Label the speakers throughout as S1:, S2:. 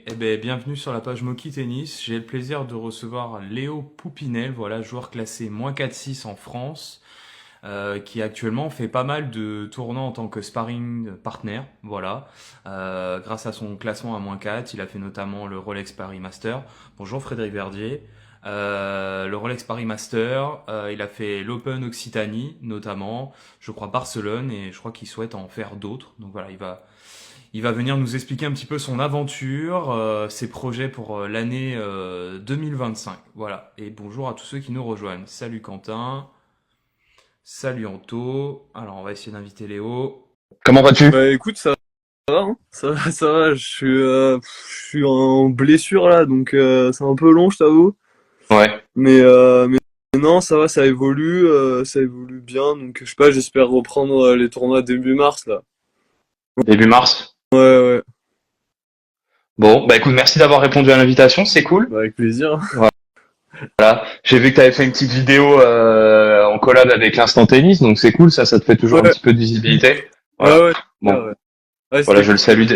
S1: Eh ben, bienvenue sur la page Moki Tennis. J'ai le plaisir de recevoir Léo Poupinel, voilà, joueur classé -4-6 en France, qui actuellement fait pas mal de tournois en tant que sparring partner, voilà. Grâce à son classement à -4, il a fait notamment le Rolex Paris Master. Bonjour Frédéric Verdier. Le Rolex Paris Master, il a fait l'Open Occitanie notamment, je crois Barcelone, et je crois qu'il souhaite en faire d'autres. Donc voilà, il va venir nous expliquer un petit peu son aventure, ses projets pour l'année 2025. Voilà. Et bonjour à tous ceux qui nous rejoignent. Salut Quentin. Salut Anto. Alors on va essayer d'inviter Léo.
S2: Comment vas-tu?
S3: Bah écoute, ça va, hein. Ça va, ça va. Je suis en blessure là, donc c'est un peu long, je t'avoue.
S2: Ouais.
S3: Mais non, ça va, ça évolue bien. Donc je sais pas, j'espère reprendre les tournois début mars là.
S2: Début mars.
S3: Ouais, ouais,
S2: Bon, bah écoute, merci d'avoir répondu à l'invitation, c'est cool.
S3: bah, avec plaisir.
S2: Voilà. J'ai vu que tu avais fait une petite vidéo en collab avec l'Instant Tennis, donc c'est cool, ça te fait toujours un
S3: Ouais,
S2: petit peu de visibilité.
S3: ouais,
S2: Voilà.
S3: ouais, super,
S2: Bon,
S3: ouais. Ouais,
S2: voilà,
S3: c'était
S2: je le
S3: cool.
S2: salue.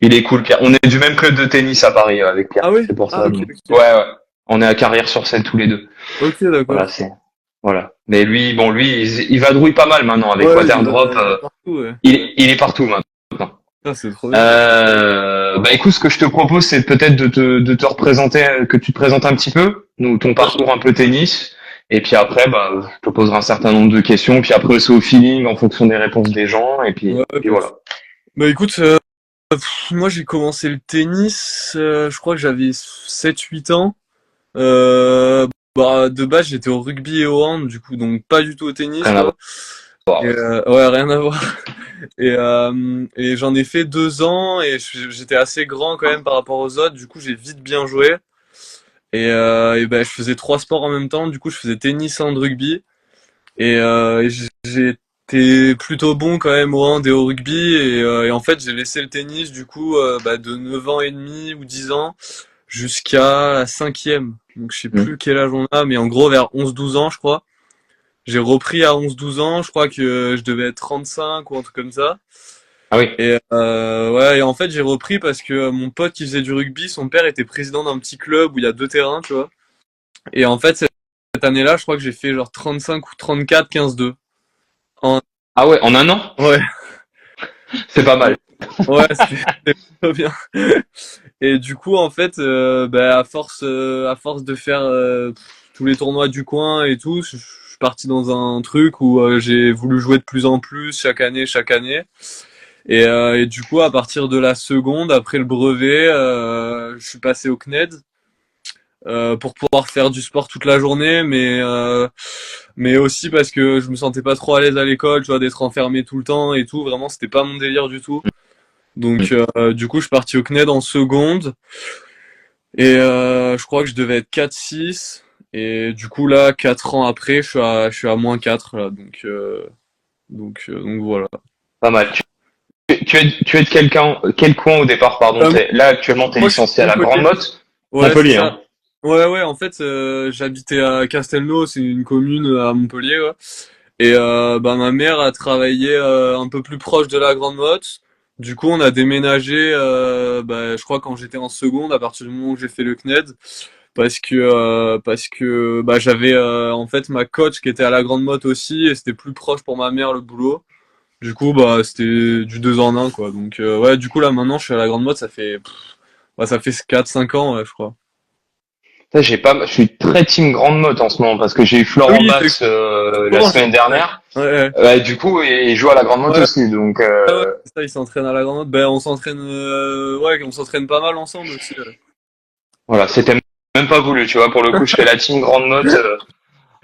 S2: Il est cool, Pierre. On est du même club de tennis à Paris avec Pierre,
S3: Ah ouais?
S2: c'est pour
S3: Ah
S2: ça.
S3: ok,
S2: Donc. Ouais,
S3: ok.
S2: ouais. On est à Carrière-sur-Seine tous les deux.
S3: Ok,
S2: Voilà,
S3: d'accord.
S2: c'est. Voilà. Mais lui, bon, lui, il vadrouille pas mal maintenant avec
S3: Ouais,
S2: Waterdrop.
S3: il va partout, ouais.
S2: Il est partout maintenant.
S3: Ah, c'est trop bien.
S2: Bah écoute, ce que je te propose, c'est peut-être de te représenter, que tu te présentes un petit peu, nous, ton
S3: Ouais,
S2: parcours un peu tennis, et puis après, bah, je te poserai un certain nombre de questions, puis après, c'est au feeling, en fonction des réponses des gens, et puis,
S3: ouais,
S2: puis
S3: pas de
S2: voilà.
S3: soucis. Bah écoute, moi j'ai commencé le tennis, je crois que j'avais 7 8 ans. Euh, Bah, de base, j'étais au rugby et au hand, du coup, donc pas du tout au tennis,
S2: Rien à
S3: quoi.
S2: voir,
S3: Et,
S2: ouais.
S3: ouais, rien à voir. Et j'en ai fait 2 ans et j'étais assez grand quand même par rapport aux autres. Du coup, j'ai vite bien joué. Et ben, je faisais 3 sports en même temps. Du coup, je faisais tennis, hand, rugby. Et j'ai été plutôt bon quand même au hand et au rugby. Et en fait, j'ai laissé le tennis, du coup, bah, de 9 ans et demi ou 10 ans jusqu'à la cinquième. Donc, je sais
S2: Hmm.
S3: plus quel âge on a, mais en gros, vers 11 12 ans, je crois. J'ai repris à 11 12 ans, je crois que je devais être 35 ou un truc comme ça.
S2: Ah oui.
S3: Et ouais, et en fait, j'ai repris parce que mon pote qui faisait du rugby, son père était président d'un petit club où il y a 2 terrains, tu vois. Et en fait, cette année-là, je crois que j'ai fait genre 35 ou 34, 15-2. En...
S2: Ah ouais, en un an?
S3: Ouais,
S2: C'est pas mal.
S3: ouais, c'était plutôt bien. Et du coup, en fait, bah, à force de faire tous les tournois du coin et tout, je suis parti dans un truc où j'ai voulu jouer de plus en plus chaque année, chaque année. Et du coup, à partir de la seconde, après le brevet, je suis passé au CNED pour pouvoir faire du sport toute la journée, mais aussi parce que je me sentais pas trop à l'aise à l'école, tu vois, d'être enfermé tout le temps et tout. Vraiment, c'était pas mon délire du tout. Donc, du coup, je suis parti au CNED en seconde et je crois que je devais être 4-6. Et du coup, là, 4 ans après, je suis à -4 là. Donc voilà.
S2: Pas mal. Tu es de quel coin au départ, pardon?
S3: Euh,
S2: Là, actuellement, t'es
S3: Moi, je suis
S2: licencié
S3: de
S2: à la Grande
S3: Montpellier.
S2: Motte?
S3: Ouais, c'est
S2: Montpellier,
S3: ça.
S2: hein?
S3: Ouais, ouais, en fait, j'habitais à Castelnau, c'est une commune à Montpellier, ouais. Et bah, ma mère a travaillé un peu plus proche de la Grande Motte. Du coup, on a déménagé, bah, je crois quand j'étais en seconde, à partir du moment où j'ai fait le CNED, parce que bah, j'avais en fait ma coach qui était à la Grande Motte aussi, et c'était plus proche pour ma mère le boulot. Du coup, bah, c'était du 2 en un, quoi. Donc ouais, du coup là maintenant, je suis à la Grande Motte, ça fait 4 5 ans, ouais, je crois.
S2: Ça, je suis très team Grande Motte en ce moment parce que j'ai eu
S3: Ah
S2: Florent
S3: oui, t'es
S2: Bax la
S3: courant, je
S2: semaine
S3: crois.
S2: dernière.
S3: Ouais, ouais.
S2: Du coup, il joue à la Grande Motte
S3: Ouais,
S2: aussi. Donc
S3: ouais, ouais, c'est ça, ils s'entraînent à la grande. Ben, on s'entraîne, ouais, on s'entraîne pas mal ensemble aussi. Ouais.
S2: voilà, c'était même pas voulu, tu vois. Pour le coup, je fais la team Grande Motte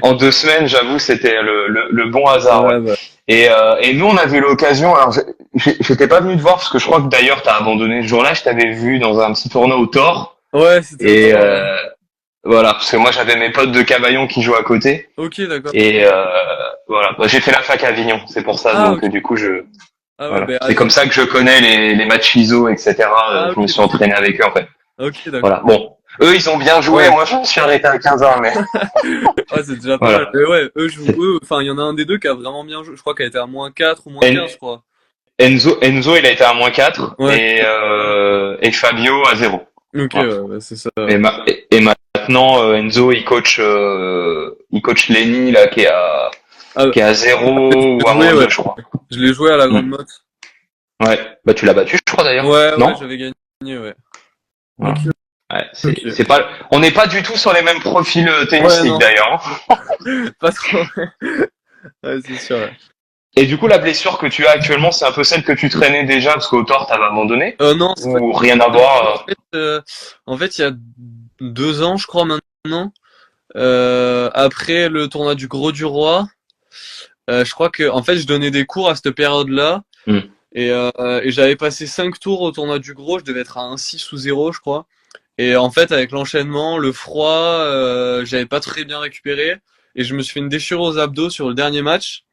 S2: en 2 semaines. J'avoue, c'était le bon hasard. Ouais.
S3: Ouais, bah.
S2: Et nous, on avait eu l'occasion. Alors, j'étais pas venu te voir parce que je crois que d'ailleurs, t'as abandonné ce jour-là. Je t'avais vu dans un petit tournoi au Thor.
S3: Ouais, c'était au
S2: Et
S3: tort, ouais.
S2: voilà, parce que moi, j'avais mes potes de Cavaillon qui jouent à côté.
S3: Ok, d'accord.
S2: Et voilà, bah, j'ai fait la fac à Avignon, c'est pour ça.
S3: Ah,
S2: Donc
S3: ok.
S2: du coup,
S3: Ah ouais,
S2: voilà,
S3: ben,
S2: c'est comme ça que je connais les matchs ISO, etc.
S3: ah
S2: Je me
S3: oui,
S2: suis entraîné avec eux en fait.
S3: ok,
S2: Voilà.
S3: d'accord.
S2: Bon, eux, ils ont bien joué.
S3: Ouais.
S2: Moi, je me suis arrêté à 15 ans, mais
S3: Ouais, c'est déjà pas mal.
S2: voilà.
S3: Mais ouais, eux jouent,
S2: C'est-
S3: enfin, il y en a un des deux qui a vraiment bien joué. Je crois qu'elle était à -4 ou
S2: Et,
S3: -15, je crois.
S2: Enzo, il a été à -4
S3: Ouais.
S2: et Fabio à 0.
S3: Ok,
S2: Voilà.
S3: ouais, c'est ça.
S2: Et maintenant, Enzo, il coach Lenny, là,
S3: Ah,
S2: qui est à
S3: tu
S2: 0
S3: l'as
S2: ou à
S3: joué, ouais.
S2: -2, je crois.
S3: Je l'ai joué à la
S2: Hmm.
S3: grande motte.
S2: Ouais. Bah, tu l'as battu, je crois, d'ailleurs.
S3: Ouais, ouais,
S2: Non?
S3: j'avais gagné, ouais.
S2: Voilà.
S3: Ok,
S2: Ouais, c'est
S3: ok.
S2: pas, on n'est pas du tout sur les mêmes profils
S3: Ouais,
S2: tennistiques,
S3: non,
S2: d'ailleurs, hein.
S3: pas trop. Ouais, c'est sûr, ouais.
S2: Et du coup, la blessure que tu as actuellement, c'est un peu celle que tu traînais déjà, parce qu'au tort, t'avais abandonné?
S3: Non, c'est pas
S2: Ou rien à
S3: une blessure.
S2: voir?
S3: En fait, il y a 2 ans, je crois maintenant, après le tournoi du Gros du Roi, je crois que, en fait, je donnais des cours à cette période-là,
S2: Hmm.
S3: et j'avais passé 5 tours au tournoi du Gros, je devais être à 1-6 ou 0, je crois. Et en fait, avec l'enchaînement, le froid, j'avais pas très bien récupéré, et je me suis fait une déchirure aux abdos sur le dernier match.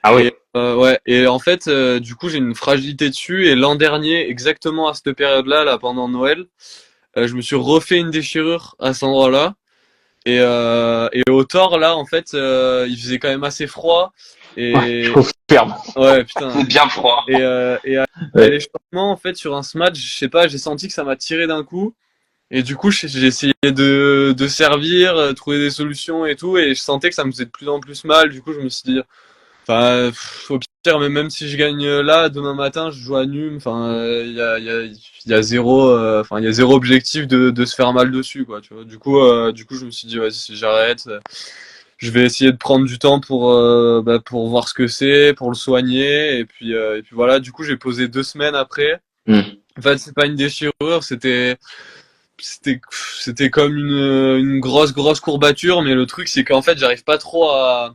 S2: Ah oui.
S3: Et ouais, et en fait, du coup, j'ai une fragilité dessus. Et l'an dernier, exactement à cette période-là, là, pendant Noël, je me suis refait une déchirure à cet endroit-là. Et au tort, là, en fait, il faisait quand même assez froid.
S2: Ouais, je
S3: Et
S2: confirme.
S3: ouais, putain.
S2: C'est bien froid.
S3: Et à
S2: Ouais.
S3: l'échauffement, en fait, sur un smash, je sais pas, j'ai senti que ça m'a tiré d'un coup. Et du coup, j'ai essayé de servir, trouver des solutions et tout. Et je sentais que ça me faisait de plus en plus mal. Du coup, je me suis dit, enfin, au pire, mais même si je gagne là, demain matin, je joue à nul. Enfin, il y a zéro, enfin, il y a zéro objectif de se faire mal dessus, quoi. Tu vois. Du coup, je me suis dit, vas-y, si j'arrête, je vais essayer de prendre du temps pour voir ce que c'est, pour le soigner, et puis voilà. Du coup, j'ai posé 2 semaines après.
S2: Hmm.
S3: En fait, c'est pas une déchirure, c'était comme une grosse courbature, mais le truc, c'est qu'en fait, j'arrive pas trop à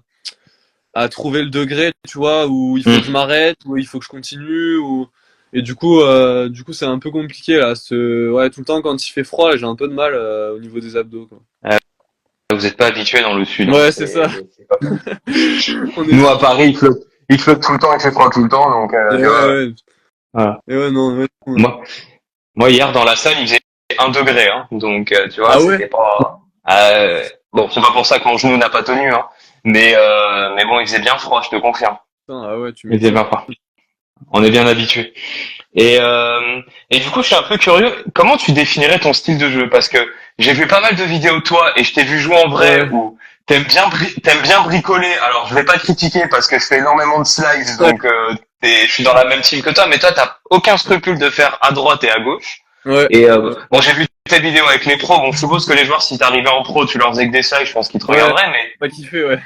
S3: trouver le degré, tu vois, où il faut que je
S2: Hmm.
S3: m'arrête, où il faut que je continue, et du coup, c'est un peu compliqué là. Ouais, tout le temps quand il fait froid, là, j'ai un peu de mal au niveau des abdos, quoi.
S2: Vous n'êtes pas habitué dans le sud, hein.
S3: Ouais, c'est ça.
S2: C'est pas comme
S3: On est.
S2: nous à Paris, il flotte tout le temps, il fait froid tout le temps, donc
S3: Et
S2: tu
S3: ouais,
S2: vois.
S3: ouais.
S2: Voilà.
S3: Et ouais, non, ouais, non.
S2: Moi, moi hier dans la salle, il faisait 1 degré, hein, donc tu vois,
S3: Ah ouais?
S2: c'était pas. Bon, c'est pas pour ça que mon genou n'a pas tenu, hein, mais bon, il faisait bien froid, je te confirme.
S3: Putain, ah ouais, tu
S2: Il faisait
S3: m'étonnes.
S2: bien froid. On est bien habitué. Et du coup, je suis un peu curieux. Comment tu définirais ton style de jeu? Parce que j'ai vu pas mal de vidéos de toi et je t'ai vu jouer en vrai
S3: Ouais,
S2: où t'aimes bien bricoler. Alors, je vais pas critiquer parce que je fais énormément de slides,
S3: ouais,
S2: donc je suis dans la même team que toi. Mais toi, t'as aucun scrupule de faire à droite et à gauche.
S3: ouais.
S2: Et bon, j'ai vu tes vidéos avec les pros. Bon, je suppose que les joueurs, si t'arrivais en pro, tu leur faisais que des slides. Je pense qu'ils te
S3: Ouais,
S2: regarderaient, mais
S3: pas kiffé, ouais.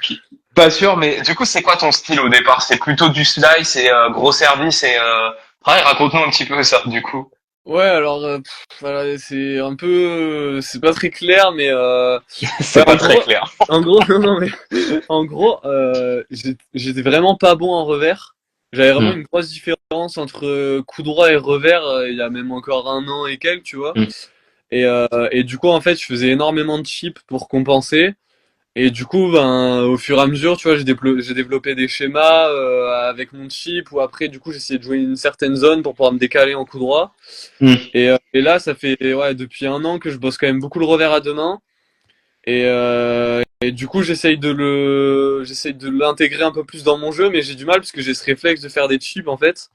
S2: pas sûr. Mais du coup, c'est quoi ton style au départ? C'est plutôt du slice et gros service et ouais, raconte-nous un petit peu ça, du coup.
S3: Ouais, alors, voilà, c'est un peu, c'est pas très clair, mais ouais,
S2: C'est pas très clair.
S3: non, non, mais en gros, j'étais vraiment pas bon en revers. J'avais vraiment
S2: Hmm,
S3: une grosse différence entre coup droit et revers il y a même encore 1 an et quelques, tu vois.
S2: hmm.
S3: Et du coup, en fait, je faisais énormément de chips pour compenser. Et du coup, ben, au fur et à mesure, tu vois, j'ai développé des schémas avec mon chip, ou après, du coup, j'essayais de jouer une certaine zone pour pouvoir me décaler en coup droit.
S2: Hmm.
S3: Et là, ça fait ouais, depuis 1 an que je bosse quand même beaucoup le revers à 2 mains. Et du coup, j'essaye de l'intégrer un peu plus dans mon jeu, mais j'ai du mal parce que j'ai ce réflexe de faire des chips en fait.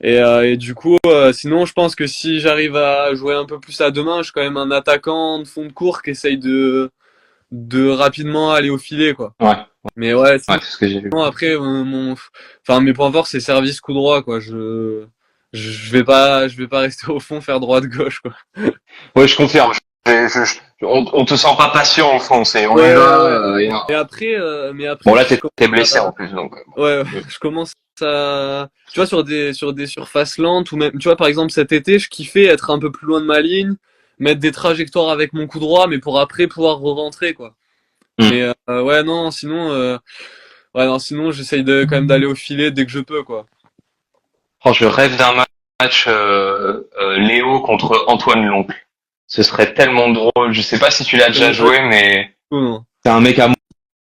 S3: Et du coup, sinon, je pense que si j'arrive à jouer un peu plus à 2 mains, je suis quand même un attaquant de fond de cours qui essaye de rapidement aller au filet, quoi.
S2: Ouais,
S3: Mais ouais,
S2: ouais,
S3: sinon
S2: c'est ce que j'ai vu.
S3: après, enfin, mes points forts, c'est service coup droit, quoi. Je vais pas rester au fond faire droite gauche, quoi.
S2: Ouais, je confirme. On te sent pas patient au fond, on y
S3: Ouais,
S2: va.
S3: ouais. Mais
S2: Bon
S3: après,
S2: là,
S3: je
S2: t'es
S3: commence
S2: blessé
S3: à,
S2: en plus, donc.
S3: ouais,
S2: Hmm.
S3: je commence à, tu vois, sur des surfaces lentes ou même, tu vois, par exemple, cet été, je kiffais être un peu plus loin de ma ligne, mettre des trajectoires avec mon coup droit, mais pour après pouvoir re-rentrer, quoi. Mais,
S2: Hmm.
S3: ouais, non, sinon, ouais, non, sinon, j'essaye quand même d'aller au filet dès que je peux, quoi.
S2: Oh, je rêve d'un match Léo contre Antoine Loncle. Ce serait tellement drôle. Je sais pas si tu l'as déjà
S3: Connais pas du
S2: joué, mais
S3: tout, non.
S2: c'est un mec à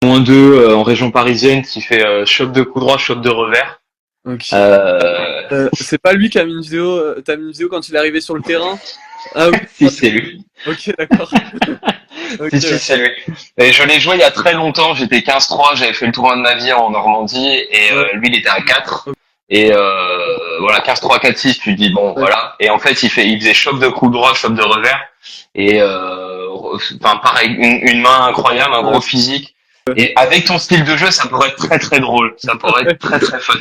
S2: -2 en région parisienne qui fait chope de coup droit, chope de revers.
S3: Ok.
S2: Euh...
S3: C'est pas lui qui a mis une vidéo, t'as mis une vidéo quand il est arrivé sur le terrain? Ah oui,
S2: si, c'est lui.
S3: ok, d'accord. Ok,
S2: Si, si,
S3: ouais.
S2: c'est lui. Et je l'ai joué il y a très longtemps. J'étais 15-3, j'avais fait le tournoi de ma vie en Normandie et
S3: Ouais,
S2: lui, il était à 4. Et voilà, 15-3-4-6, tu te dis bon
S3: Ouais.
S2: voilà. Et en fait, il faisait choc de coup droit, choc de revers. Et enfin pareil, une main incroyable, un
S3: Ouais.
S2: gros physique. Et avec ton style de jeu, ça pourrait être très très drôle. Ça pourrait être très très fun.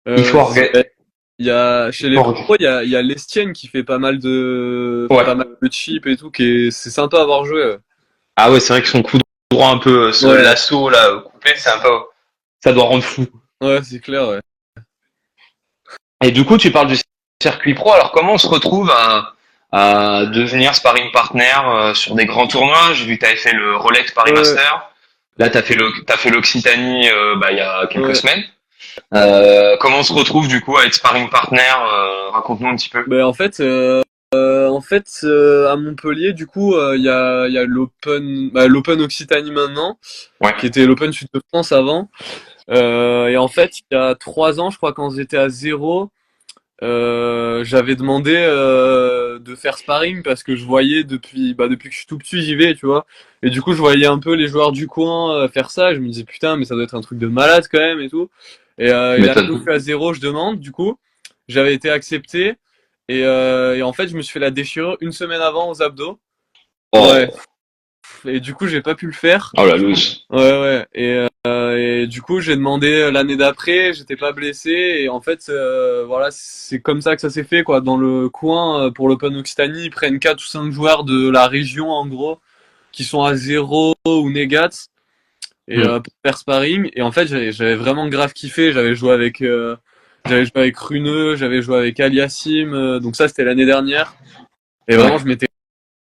S2: Il faut
S3: Ouais. Il y a, chez les
S2: orga-
S3: pros, il y a Lestienne qui fait
S2: Ouais.
S3: pas mal de chips et tout, c'est sympa à avoir joué. Ouais.
S2: Ah ouais, c'est vrai que son coup droit un peu, ce
S3: Ouais,
S2: lasso là coupé, c'est un peu, ça doit rendre fou.
S3: ouais, c'est clair, ouais.
S2: Et du coup, tu parles du circuit pro. Alors, comment on se retrouve à devenir sparring partner sur des grands tournois? J'ai vu que tu avais fait le Rolex Paris
S3: Ouais,
S2: Master. Là, t'as fait l'Occitanie il y a quelques
S3: ouais.
S2: semaines. Comment on se retrouve du coup à être sparring partner? Raconte-nous un petit peu.
S3: Ben, en fait, à Montpellier, du coup, il y a l'Open Occitanie maintenant,
S2: Ouais.
S3: qui était l'Open Sud de France avant. Et en fait, il y a 3 ans, je crois, quand j'étais à zéro, j'avais demandé de faire sparring parce que je voyais depuis que je suis tout petit, j'y vais, tu vois. Et du coup, je voyais un peu les joueurs du coin faire ça. Et je me disais, putain, mais ça doit être un truc de malade quand même et tout.
S2: Tu
S3: Et là, je
S2: m'étonnes.
S3: suis à zéro, je demande, du coup. J'avais été accepté. Et en fait, je me suis fait la déchirure une semaine avant aux abdos. Ouais.
S2: Oh,
S3: Et du coup, j'ai pas pu le faire.
S2: oh la loose.
S3: Ouais, ouais. Et du coup, j'ai demandé l'année d'après, j'étais pas blessé. Et en fait, voilà, c'est comme ça que ça s'est fait, quoi. Dans le coin, pour l'Open Occitanie, ils prennent 4 ou 5 joueurs de la région, en gros, qui sont à zéro ou négats, et
S2: Hmm.
S3: pour faire sparring. Et en fait, j'avais vraiment grave kiffé. J'avais joué avec Runeux, j'avais joué avec Aliassim. Donc ça, c'était l'année dernière. Et vraiment, je
S2: Ouais.
S3: m'étais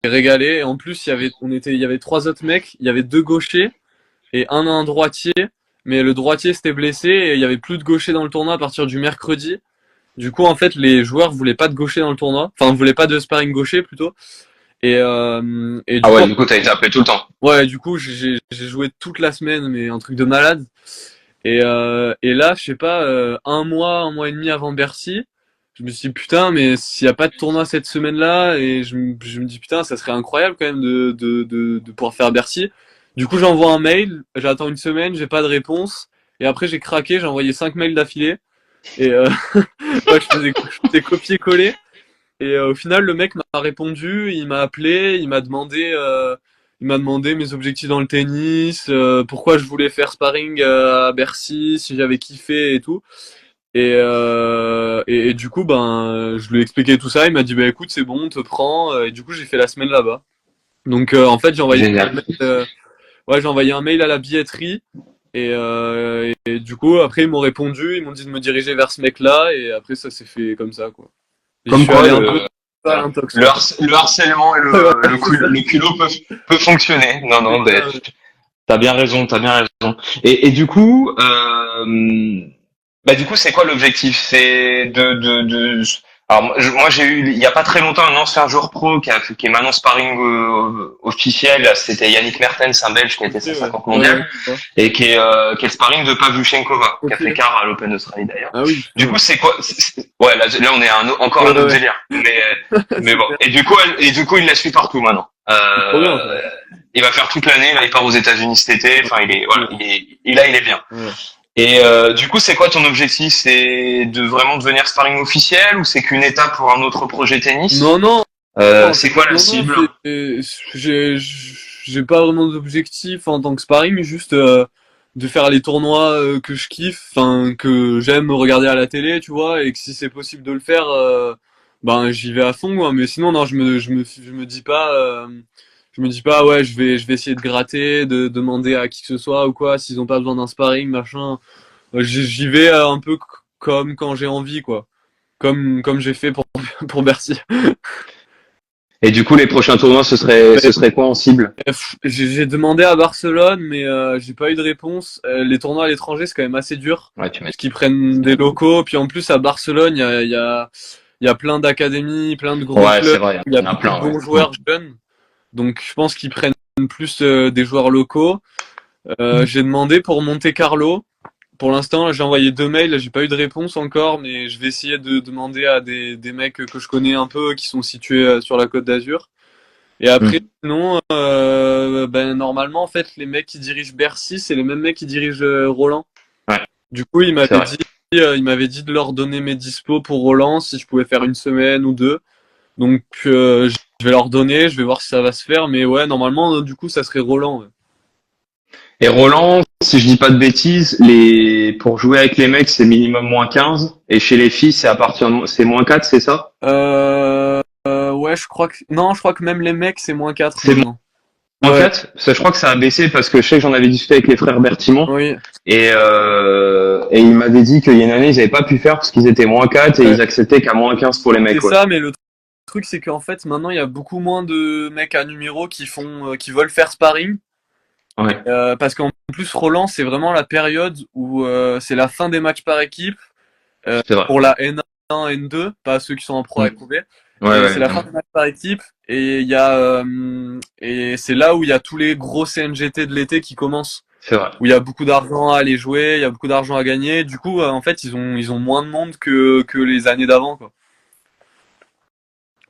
S3: régalé. Et en plus, il y avait 3 autres mecs. Il y avait 2 gauchers et un droitier. Mais le droitier s'était blessé et il y avait plus de gauchers dans le tournoi à partir du mercredi. Du coup, en fait, les joueurs voulaient pas de gaucher dans le tournoi. Enfin, voulaient pas de sparring gaucher plutôt. Et
S2: Ah
S3: du coup,
S2: ouais, du coup, t'as été appelé tout le temps.
S3: ouais, du coup, j'ai joué toute la semaine, mais un truc de malade. Et là, je sais pas, un mois et demi avant Bercy, je me suis dit putain, mais s'il y a pas de tournoi cette semaine-là, et je me dis putain, ça serait incroyable quand même de pouvoir faire Bercy. Du coup, j'envoie un mail, j'attends une semaine, j'ai pas de réponse, et après j'ai craqué, j'ai envoyé 5 mails d'affilée, et ouais, je faisais copier-coller, et au final, le mec m'a répondu, il m'a appelé, il m'a demandé mes objectifs dans le tennis, pourquoi je voulais faire sparring à Bercy, si j'avais kiffé et tout. Et du coup, ben, je lui ai expliqué tout ça. Il m'a dit, bah écoute, c'est bon, on te prend. Et du coup, j'ai fait la semaine là-bas. Donc, en fait,
S2: Génial.
S3: ouais, j'ai envoyé un mail à la billetterie. Et du coup, après, ils m'ont répondu, ils m'ont dit de me diriger vers ce mec-là. Et après, ça s'est fait comme ça, quoi. Et j'y
S2: Comme
S3: suis
S2: quoi,
S3: allé un peu à
S2: voilà.
S3: l'intox, quoi.
S2: Le harcèlement et
S3: Ouais, voilà, c'est ça.
S2: le culot peut fonctionner. Non,
S3: C'est
S2: non,
S3: ça, ouais.
S2: t'as bien raison, t'as bien raison. Et du coup, du coup, c'est quoi l'objectif? C'est Alors moi, j'ai eu il y a pas très longtemps un ancien joueur pro qui est maintenant sparring officiel. C'était Yannick Mertens, un Belge qui a
S3: Ok,
S2: été
S3: ouais.
S2: 150
S3: Ouais, ouais,
S2: mondial
S3: je vois.
S2: et qui est le sparring de Pavlyuchenkova, qui a
S3: Ok.
S2: fait quart à l'Open d'Australie d'ailleurs.
S3: Ah oui,
S2: Du
S3: putain.
S2: coup, c'est quoi? Ouais, là on est à encore
S3: Ouais,
S2: un autre
S3: ouais.
S2: délire. Mais
S3: C'est
S2: bon.
S3: clair.
S2: Et du coup, il la suit partout maintenant.
S3: C'est trop bien, ça.
S2: Il va faire toute l'année. Là, il part aux États-Unis cet été. Enfin, il est voilà,
S3: Ouais.
S2: il est bien.
S3: Ouais.
S2: Et du coup, c'est quoi ton objectif? C'est de vraiment devenir sparring officiel ou c'est qu'une étape pour un autre projet tennis?
S3: Non, non,
S2: C'est quoi la
S3: non,
S2: cible?
S3: j'ai pas vraiment d'objectif en tant que sparring, juste de faire les tournois que je kiffe, enfin que j'aime regarder à la télé, tu vois, et que si c'est possible de le faire, ben j'y vais à fond, quoi. Mais sinon non, je me dis pas ouais, je vais essayer de gratter, de demander à qui que ce soit ou quoi, s'ils ont pas besoin d'un sparring, machin. J'y vais un peu comme quand j'ai envie, quoi, comme j'ai fait pour pour Bercy.
S2: Et du coup, les prochains tournois, ce serait quoi en cible?
S3: J'ai demandé à Barcelone, mais j'ai pas eu de réponse. Les tournois à l'étranger, c'est quand même assez dur,
S2: Ouais, tu
S3: parce qu'ils prennent des locaux. Puis en plus, à Barcelone, il y a plein d'académies, plein de gros
S2: ouais, c'est
S3: clubs.
S2: vrai.
S3: Il y a
S2: Il y en a
S3: beaucoup de
S2: plein, ouais.
S3: bons joueurs jeunes. Donc je pense qu'ils prennent plus des joueurs locaux. J'ai demandé pour Monte Carlo. Pour l'instant, là, j'ai envoyé 2 mails, j'ai pas eu de réponse encore, mais je vais essayer de demander à des mecs que je connais un peu, qui sont situés sur la Côte d'Azur. Et après,
S2: Hmm.
S3: sinon, ben, normalement, en fait, les mecs qui dirigent Bercy, c'est les mêmes mecs qui dirigent Roland.
S2: Ouais,
S3: Du coup, il
S2: c'est
S3: m'avait
S2: vrai.
S3: dit il m'avait dit de leur donner mes dispos pour Roland, si je pouvais faire une semaine ou deux. Donc, je vais leur donner, je vais voir si ça va se faire. Mais ouais, normalement, du coup, ça serait Roland. Ouais.
S2: Et Roland, si je dis pas de bêtises, pour jouer avec les mecs, c'est minimum -15. Et chez les filles, c'est -4, c'est ça?
S3: Ouais, non, je crois que même les mecs, c'est -4
S2: C'est
S3: maintenant.
S2: moins
S3: Ouais,
S2: 4? Je crois que ça a baissé parce que je sais que j'en avais discuté avec les frères Bertimont.
S3: oui.
S2: Et ils m'avaient dit qu'il y a une année, ils avaient pas pu faire parce qu'ils étaient -4 et
S3: Ouais.
S2: ils acceptaient qu'à -15 pour les
S3: C'est
S2: mecs, ouais.
S3: ça, mais le truc, c'est qu'en fait, maintenant, il y a beaucoup moins de mecs à numéro qui veulent faire sparring.
S2: Ouais,
S3: Parce qu'en plus, Roland, c'est vraiment la période où c'est la fin des matchs par équipe
S2: c'est vrai.
S3: pour la N1, N2, pas ceux qui sont en pro
S2: Mm.
S3: avec OB.
S2: Ouais,
S3: Et
S2: ouais,
S3: c'est la fin des matchs par équipe. Et il y a et c'est là où il y a tous les gros CNGT de l'été qui commencent,
S2: c'est vrai.
S3: où il y a beaucoup d'argent à aller jouer, il y a beaucoup d'argent à gagner. Du coup, en fait, ils ont moins de monde que les années d'avant, quoi.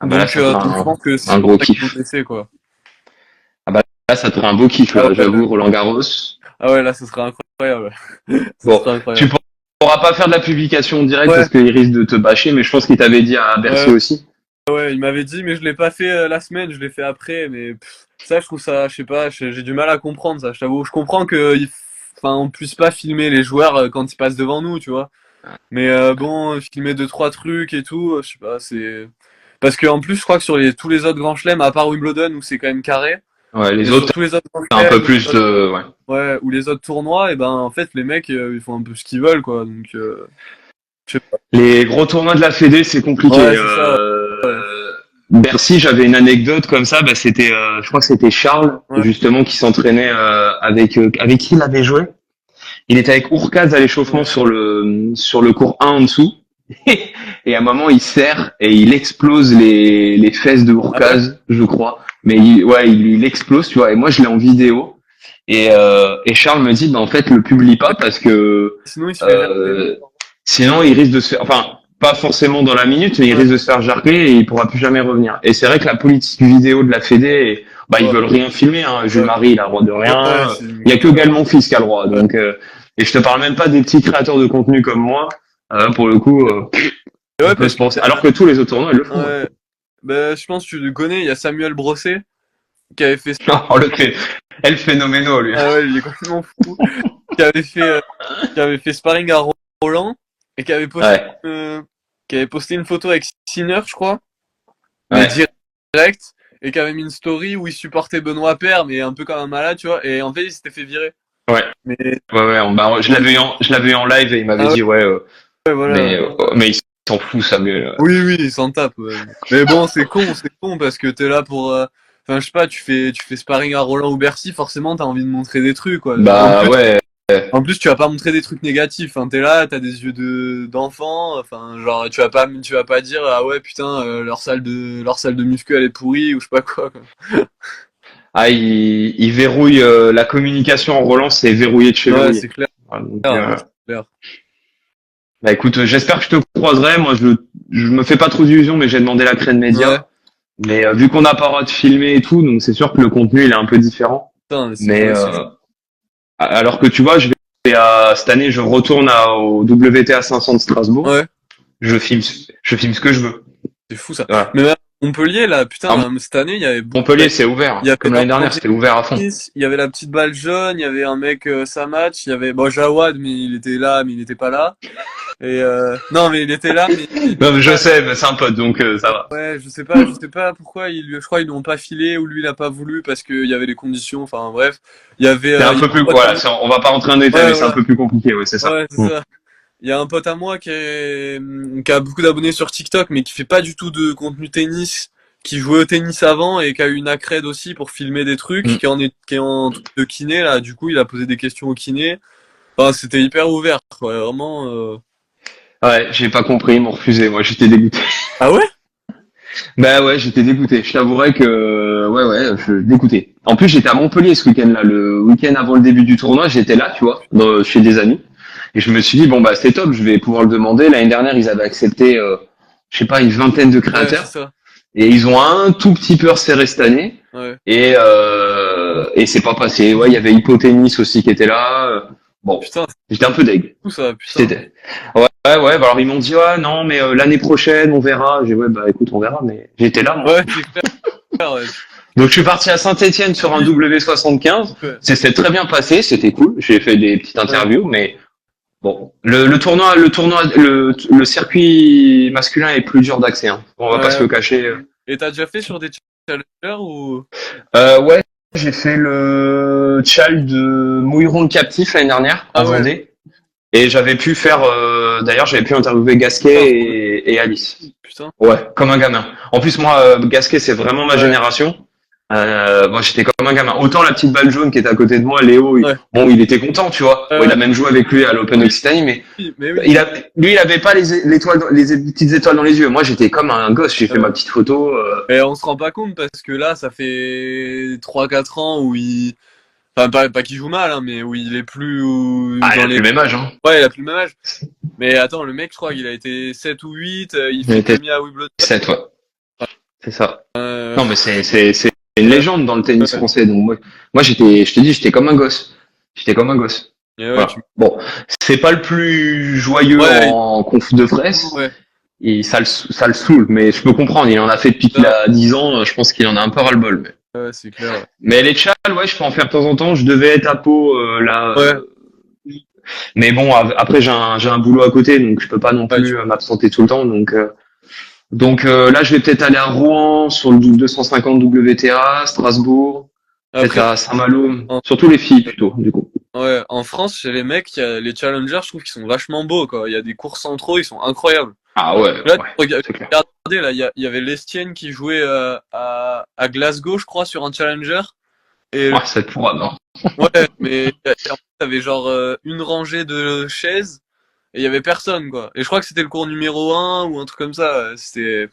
S2: Ah bah là, ça ferait
S3: Donc je pense que c'est
S2: un
S3: pour
S2: gros
S3: ça qu'ils vont
S2: kiff.
S3: laisser, quoi.
S2: Ah bah là, ça te ferait un beau kiff,
S3: Ah
S2: là,
S3: ouais,
S2: j'avoue, Roland Garros.
S3: ah ouais, là, ce serait incroyable. Ce
S2: Bon,
S3: serait
S2: tu
S3: incroyable.
S2: pourras pas faire de la publication directe
S3: Ouais,
S2: parce qu'il risque de te bâcher, mais je pense qu'il t'avait dit à Bercy
S3: ouais,
S2: aussi.
S3: ouais, il m'avait dit, mais je l'ai pas fait la semaine, je l'ai fait après. Mais ça, je trouve ça, je sais pas, j'ai du mal à comprendre ça. Je t'avoue, je comprends que, enfin, on puisse pas filmer les joueurs quand ils passent devant nous, tu vois. Mais bon, filmer deux trois trucs et tout, je sais pas, c'est parce que en plus, je crois que sur tous les autres grands chelems, à part Wimbledon où c'est quand même carré,
S2: Ouais, les
S3: mais sur
S2: autres,
S3: tous les autres grands
S2: t'as un peu
S3: chelems,
S2: plus de, ouais.
S3: ouais, ou les autres tournois, et ben en fait, les mecs, ils font un peu ce qu'ils veulent, quoi. Donc, je sais pas.
S2: Les gros tournois de la Fédé, c'est compliqué.
S3: Ouais, c'est ça. Ouais,
S2: Bercy, j'avais une anecdote comme ça. Bah, c'était, je crois que c'était Charles
S3: ouais,
S2: justement qui s'entraînait avec qui il avait joué. Il était avec Ourcaz à l'échauffement
S3: ouais.
S2: sur le cours 1 en dessous. Et à un moment, il serre et il explose les fesses de
S3: Ah ouais.
S2: Ourcaz, je crois. Mais ouais, il explose, tu vois. Et moi, je l'ai en vidéo. Et Charles me dit, bah en fait, le publie pas parce que
S3: Sinon, il se fait jarter.
S2: euh, sinon, il risque de se faire, enfin, pas forcément dans la minute, mais il
S3: Ouais,
S2: risque de se faire jarter et il pourra plus jamais revenir. Et c'est vrai que la politique vidéo de la Fédé, bah, ils
S3: ouais,
S2: veulent rien filmer, hein. Jules
S3: ouais,
S2: Marie, il a le droit de
S3: ouais,
S2: rien. Il y a que Gal Monfils qui a le droit.
S3: ouais.
S2: Donc, et je te parle même pas des petits créateurs de contenu comme moi. Pour le coup,
S3: Et
S2: on
S3: ouais,
S2: peut
S3: parce
S2: se
S3: que,
S2: penser. Alors que tous les autres tournois, ils le font.
S3: ouais, ben, je pense que tu le connais, il y a Samuel Brosset qui avait fait,
S2: Oh, elle phénoménal, lui.
S3: ah ouais, il est complètement fou, qui avait fait, euh, qui avait fait sparring à Roland et
S2: Ouais,
S3: qui avait posté une photo avec Sinner, je crois, mais
S2: ouais,
S3: direct, et qui avait mis une story où il supportait Benoît Paire, mais un peu comme un malade, tu vois, et en fait, il s'était fait virer.
S2: ouais,
S3: Mais,
S2: ouais, ouais. Bah, je l'avais eu en live et il m'avait
S3: ah
S2: dit, ouais,
S3: ouais, voilà.
S2: mais il s'en fout, Samuel.
S3: Oui, oui, il s'en tape, ouais. Mais bon, c'est con, parce que t'es là pour, enfin, je sais pas, tu fais sparring à Roland ou Bercy, forcément, t'as envie de montrer des trucs, quoi.
S2: Bah ouais,
S3: En plus, tu vas pas montrer des trucs négatifs, hein. T'es là, t'as des yeux d'enfant, enfin, genre, tu vas pas dire, ah ouais, putain, leur salle de muscu, elle est pourrie, ou je sais pas quoi.
S2: ah, il verrouille la communication en Roland, c'est verrouillé de chez
S3: Ouais, c'est
S2: verrouillé.
S3: clair,
S2: Voilà, donc,
S3: ouais, c'est clair.
S2: bah écoute, j'espère que je te croiserai. Moi, je me fais pas trop d'illusions, mais j'ai demandé la crène
S3: Ouais,
S2: média. Mais vu qu'on n'a pas le droit de filmer et tout, donc c'est sûr que le contenu il est un peu différent.
S3: putain,
S2: Mais
S3: c'est fou.
S2: alors que tu vois, cette année, je retourne au WTA 500 de Strasbourg.
S3: Ouais,
S2: Je filme ce que je veux.
S3: c'est fou, ça.
S2: Voilà.
S3: Mais même Montpellier, là, putain,
S2: Alors,
S3: cette année, il y avait
S2: Montpellier, c'est ouvert.
S3: il y avait
S2: Comme l'année dernière, c'était ouvert à fond.
S3: il y avait la petite balle jaune, il y avait un mec Samatch, il y avait bon Jawad mais il était là mais il était pas là. Et non mais il était là mais il
S2: Non,
S3: était
S2: mais je
S3: pas,
S2: sais, mais c'est un pote, donc ça va.
S3: ouais, je sais pas pourquoi je crois ils l'ont pas filé ou lui il a pas voulu parce qu'il y avait les conditions, enfin bref,
S2: C'est un
S3: il y a
S2: peu plus,
S3: un pote à
S2: voilà,
S3: moi,
S2: on va pas rentrer en détail,
S3: ouais
S2: mais c'est un
S3: voilà,
S2: peu plus compliqué, ouais, c'est ça.
S3: ouais c'est ça. Il y a un pote à moi qui a beaucoup d'abonnés sur TikTok mais qui fait pas du tout de contenu tennis, qui jouait au tennis avant et qui a eu une accred aussi pour filmer des trucs,
S2: Mm.
S3: qui est en truc de kiné là, du coup il a posé des questions au kiné. Enfin, c'était hyper ouvert, quoi, vraiment.
S2: Ouais, j'ai pas compris, ils m'ont refusé, moi, j'étais dégoûté.
S3: Ah ouais?
S2: Bah ouais, j'étais dégoûté. Je t'avouerais que, ouais, je dégoûté. En plus, j'étais à Montpellier ce week-end-là. Le week-end avant le début du tournoi, j'étais là, tu vois, chez des amis. Et je me suis dit, bon, bah, c'est top, je vais pouvoir le demander. L'année dernière, ils avaient accepté, je sais pas, une vingtaine de
S3: Ouais, c'est
S2: créateurs.
S3: ça.
S2: Et ils ont un tout petit peu resserré cette année.
S3: Ouais.
S2: Et c'est pas passé. Ouais, il y avait Hypoténis aussi qui était là. Bon,
S3: Putain,
S2: j'étais un peu deg.
S3: c'est fou ça, putain.
S2: J'étais, ouais, ouais, bah alors ils m'ont dit, ouais, non, mais l'année prochaine, on verra. J'ai, ouais, bah écoute, on verra, mais j'étais là, moi.
S3: Ouais, c'est clair, ouais.
S2: Donc je suis parti à Saint-Étienne sur un
S3: Oui,
S2: W75.
S3: ouais.
S2: Ça s'est très bien passé, c'était cool. J'ai fait des petites
S3: Ouais.
S2: interviews, mais bon, le circuit masculin est plus dur d'accès, hein. On va pas se
S3: Ouais.
S2: le cacher.
S3: Et t'as déjà fait sur des challengers ou?
S2: Ouais, j'ai fait le chal de Mouilleron le Captif l'année dernière, en
S3: Ah ouais,
S2: Vendée. Et j'avais pu faire, d'ailleurs, j'avais pu interviewer
S3: putain,
S2: Gasquet
S3: trop bien.
S2: et Alice.
S3: Putain.
S2: Ouais, comme un gamin. En plus, moi, Gasquet, c'est vraiment ma
S3: Ouais,
S2: génération. Moi, j'étais comme un gamin. Autant la petite balle jaune qui était à côté de moi, Léo,
S3: ouais.
S2: bon, il était content, tu vois. Bon, il
S3: Euh,
S2: a même joué avec lui à l'Open
S3: oui,
S2: Occitanie, mais
S3: oui, mais oui.
S2: lui, il avait pas les étoiles, les petites étoiles dans les yeux. Moi, j'étais comme un gosse. J'ai fait
S3: Euh,
S2: ma petite photo.
S3: et on se rend pas compte parce que là, ça fait 3 4 ans où il, enfin, pas qu'il joue mal, hein, mais où il est plus
S2: Ah, il
S3: dans
S2: a plus
S3: les,
S2: le même âge, hein.
S3: ouais, il a plus le même âge. Mais attends, le mec, je crois qu'il a été 7 ou 8, il
S2: Il
S3: fait
S2: était
S3: premier à Wimbledon.
S2: 7, ouais. C'est ça.
S3: Euh,
S2: Non, mais c'est une
S3: ouais,
S2: légende dans le tennis
S3: ouais.
S2: français. Donc moi j'étais, je te dis, j'étais comme un gosse. J'étais comme un gosse.
S3: Et ouais,
S2: Voilà. Bon, c'est pas le plus joyeux
S3: ouais,
S2: en conf de presse.
S3: ouais,
S2: Et ça le saoule, mais je peux comprendre. Il en a fait depuis qu'il
S3: ça,
S2: a 10 ans. Je pense qu'il en a un peu ras-le-bol.
S3: ouais, c'est clair. Ouais.
S2: Mais les chals, ouais, je peux en faire de temps en temps. Je devais être à Pau là.
S3: Ouais,
S2: Mais bon, après j'ai un boulot à côté, donc je peux pas non
S3: ouais,
S2: plus m'absenter tout le temps. Donc là, je vais peut-être aller à Rouen sur le 250 WTA, Strasbourg, peut-être
S3: après,
S2: à Saint-Malo,
S3: en,
S2: surtout les filles plutôt, du coup.
S3: ouais, en France, chez les mecs, il y a les challengers, je trouve qu'ils sont vachement beaux, quoi. Il y a des cours centraux, ils sont incroyables.
S2: Ah ouais,
S3: Là,
S2: ouais, c'est clair.
S3: regardez, là, il y avait Lestienne qui jouait à Glasgow, je crois, sur un challenger. Et
S2: Ouais, c'est pour non.
S3: ouais, mais en fait, t'avais genre une rangée de chaises et il y avait personne, quoi. Et je crois que c'était le cours numéro 1 ou un truc comme ça. C'était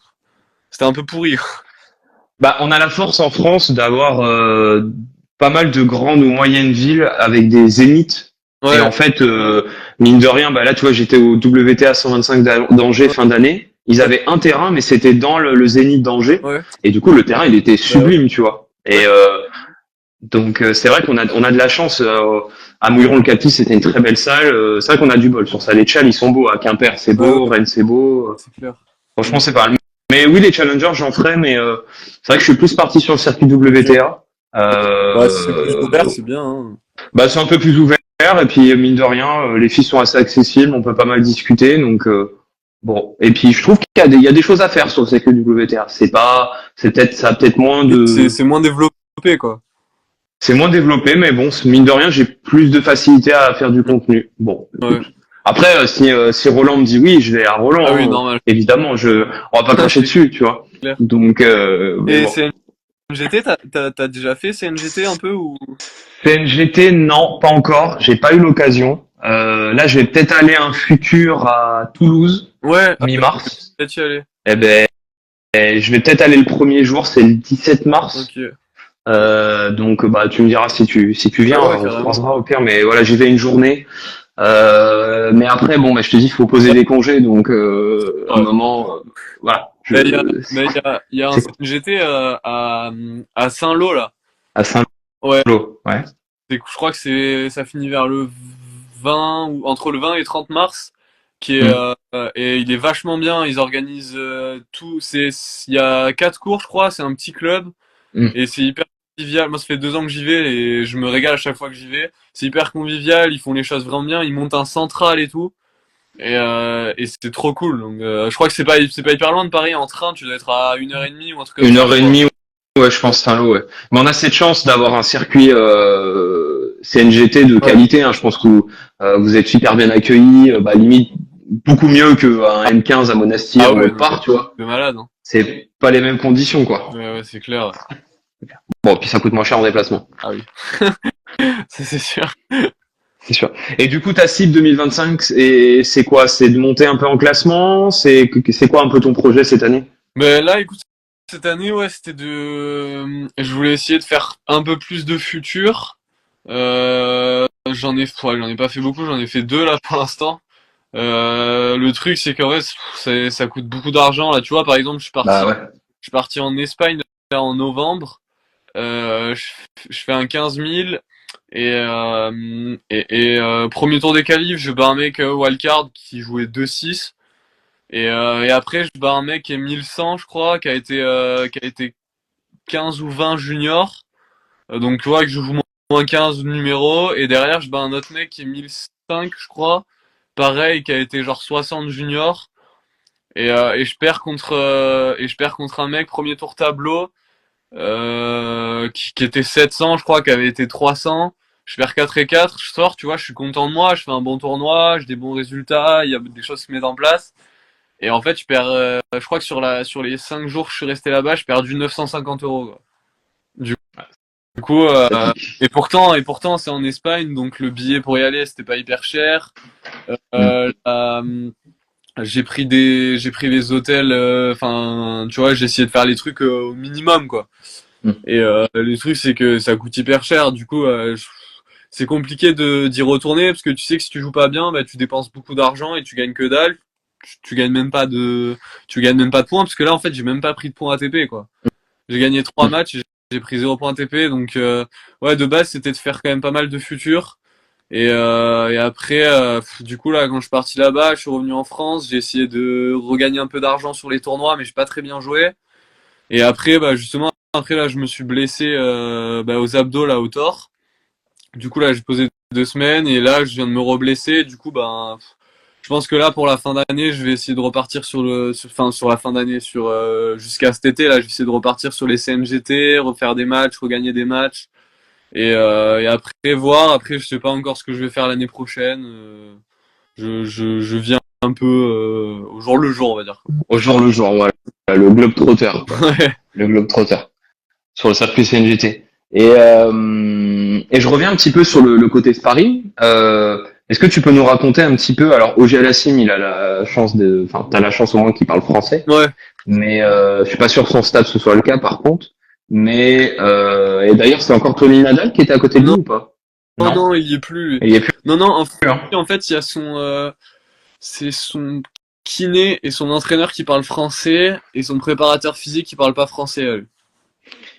S3: un peu pourri.
S2: Bah, on a la force en France d'avoir pas mal de grandes ou moyennes villes avec des zéniths. Et
S3: Ouais,
S2: en fait, mine de rien, bah là, tu vois, j'étais au WTA 125 d'Angers
S3: ouais,
S2: fin d'année. Ils avaient un terrain, mais c'était dans le Zénith d'Angers.
S3: ouais,
S2: Et du coup, le terrain, il était
S3: bah ouais,
S2: sublime, tu vois.
S3: ouais,
S2: Et donc c'est vrai on a de la chance. À Mouilleron le Capi, c'était une très belle salle. C'est vrai qu'on a du bol sur ça. Les chals, ils sont beaux. À Quimper, c'est
S3: ouais,
S2: beau. Rennes, c'est beau.
S3: c'est clair.
S2: Franchement, c'est pas mal. Mais oui, les challengers, j'en ferai. Mais c'est vrai que je suis plus parti sur le circuit
S3: Ok.
S2: WTA.
S3: Bah, si c'est plus ouvert, c'est bien, hein.
S2: Bah, c'est un peu plus ouvert. Et puis mine de rien, les filles sont assez accessibles. On peut pas mal discuter. Donc bon. Et puis je trouve il y a des choses à faire sur le circuit WTA. C'est peut-être ça a peut-être moins
S3: Oui,
S2: de
S3: c'est moins développé, quoi.
S2: C'est moins développé, mais bon, mine de rien, j'ai plus de facilité à faire du contenu. Bon,
S3: Ouais.
S2: écoute. Après, si Roland me dit oui, je vais à
S3: Ah oui,
S2: Roland, hein.
S3: normal.
S2: Évidemment, on va pas cracher
S3: C'est
S2: dessus, tu vois.
S3: clair.
S2: Donc, mais
S3: Et
S2: bon.
S3: CNGT, t'as déjà fait CNGT un peu ou?
S2: CNGT, non, pas encore. J'ai pas eu l'occasion. Là, je vais peut-être aller un futur à Toulouse,
S3: Ouais, ah,
S2: mi-mars.
S3: peut-être y aller.
S2: Eh ben, je vais peut-être aller le premier jour, c'est le 17 mars.
S3: Ok.
S2: Donc, bah, tu me diras si tu
S3: Ouais,
S2: viens,
S3: ouais,
S2: on se
S3: carrément.
S2: croisera au pire. Mais voilà, j'y vais une journée. Mais après, bon, bah, je te dis, il faut poser
S3: Ouais,
S2: des congés, donc à un
S3: ouais.
S2: moment, voilà.
S3: Mais il y a un
S2: C'est
S3: CNGT à Saint-Lô, là.
S2: à
S3: Ouais.
S2: Saint-Lô, ouais.
S3: Je crois que ça finit vers le 20 ou entre le 20 et 30 mars,
S2: Hmm,
S3: et il est vachement bien. Ils organisent tout. Il y a 4 cours, je crois. C'est un petit club
S2: hmm.
S3: et c'est hyper convivial. Moi, ça fait 2 ans que j'y vais et je me régale à chaque fois que j'y vais. C'est hyper convivial. Ils font les choses vraiment bien. Ils montent un central et tout. Et c'était trop cool. Donc, je crois que c'est pas hyper loin de Paris en train. Tu dois être à 1h30 ou un truc comme
S2: Une
S3: ça, je
S2: heure et
S3: crois.
S2: demie, ouais, je pense Saint-Lô, ouais. Mais on a cette chance d'avoir un circuit CNGT de
S3: Ouais.
S2: qualité, hein. Je pense que vous êtes super bien accueillis, bah, limite beaucoup mieux qu'un M15 à
S3: Ah
S2: Monastir ou
S3: ouais,
S2: autre
S3: non,
S2: part, tu vois.
S3: c'est malade, hein.
S2: C'est pas les mêmes conditions, quoi.
S3: Ouais, ouais, c'est clair.
S2: Bon, puis ça coûte moins cher en déplacement.
S3: Ah oui, ça c'est sûr.
S2: C'est sûr. Et du coup, ta cible 2025, c'est quoi? C'est de monter un peu en classement? C'est quoi un peu ton projet cette année?
S3: Mais là, écoute, cette année, ouais, je voulais essayer de faire un peu plus de futur. J'en ai pas fait beaucoup, j'en ai fait 2 là pour l'instant. Le truc, c'est qu'en vrai, ça coûte beaucoup d'argent là. Tu vois, par exemple,
S2: Bah ouais.
S3: je suis parti en Espagne là, en novembre. Je fais un 15 000. Premier tour des qualifs, je bats un mec wildcard qui jouait 2-6. Et après, je bats un mec qui est 1100, je crois, qui a été 15 ou 20 junior. Donc tu vois que je joue moins 15 numéros. Et derrière, je bats un autre mec qui est 1005, je crois. Pareil, qui a été genre 60 junior. Et je perds contre un mec, premier tour tableau, qui était 700, je crois, qui avait été 300. Je perds 4 et 4, je sors, tu vois, je suis content de moi, je fais un bon tournoi, j'ai des bons résultats, il y a des choses qui se mettent en place. Et en fait, je crois que sur les 5 jours que je suis resté là-bas, j'ai perdu 950 euros, quoi. Du du coup,
S2: Ça pique.
S3: et pourtant, c'est en Espagne, donc le billet pour y aller, c'était pas hyper cher.
S2: Mm.
S3: J'ai pris des hôtels, enfin, tu vois, j'ai essayé de faire les trucs au minimum, quoi.
S2: Mm.
S3: Et le truc, c'est que ça coûte hyper cher. Du coup, c'est compliqué d'y retourner parce que tu sais que si tu joues pas bien, bah, tu dépenses beaucoup d'argent et tu gagnes que dalle. Tu gagnes même pas de points parce que là, en fait, j'ai même pas pris de points ATP, quoi. J'ai gagné 3 matchs, et j'ai pris 0 points ATP. Donc, ouais, de base, c'était de faire quand même pas mal de futurs. Et après, du coup, là, quand je suis parti là-bas, je suis revenu en France. J'ai essayé de regagner un peu d'argent sur les tournois, mais j'ai pas très bien joué. Et après, bah, justement, après, là, je me suis blessé bah, aux abdos, là, au tort. Du coup, là, j'ai posé 2 semaines et là, je viens de me reblesser. Du coup, ben, je pense que là, pour la fin d'année, je vais essayer de repartir sur la fin d'année, jusqu'à cet été. Là, je vais essayer de repartir sur les CNGT, refaire des matchs, regagner des matchs. Et après, voir. Après, je sais pas encore ce que je vais faire l'année prochaine. Je viens un peu au jour le jour, on va dire.
S2: Au jour le jour, voilà. Le globe-trotter, quoi.
S3: Ouais.
S2: Le globe-trotter. Sur le circuit CNGT. Et je reviens un petit peu sur le côté sparring. Est-ce que tu peux nous raconter un petit peu, alors OG Alassim, il a la chance enfin, t'as la chance au moins qu'il parle français,
S3: Ouais.
S2: mais je suis pas sûr que son stade ce soit le cas par contre. Mais et d'ailleurs, c'est encore Tony Nadal qui était à côté de lui
S3: Non,
S2: ou pas?
S3: non,
S2: Non,
S3: non, il y est plus, lui.
S2: il y est plus.
S3: Non, non,
S2: Hein.
S3: en fait, il y a c'est son kiné et son entraîneur qui parlent français et son préparateur physique qui parle pas français, elle.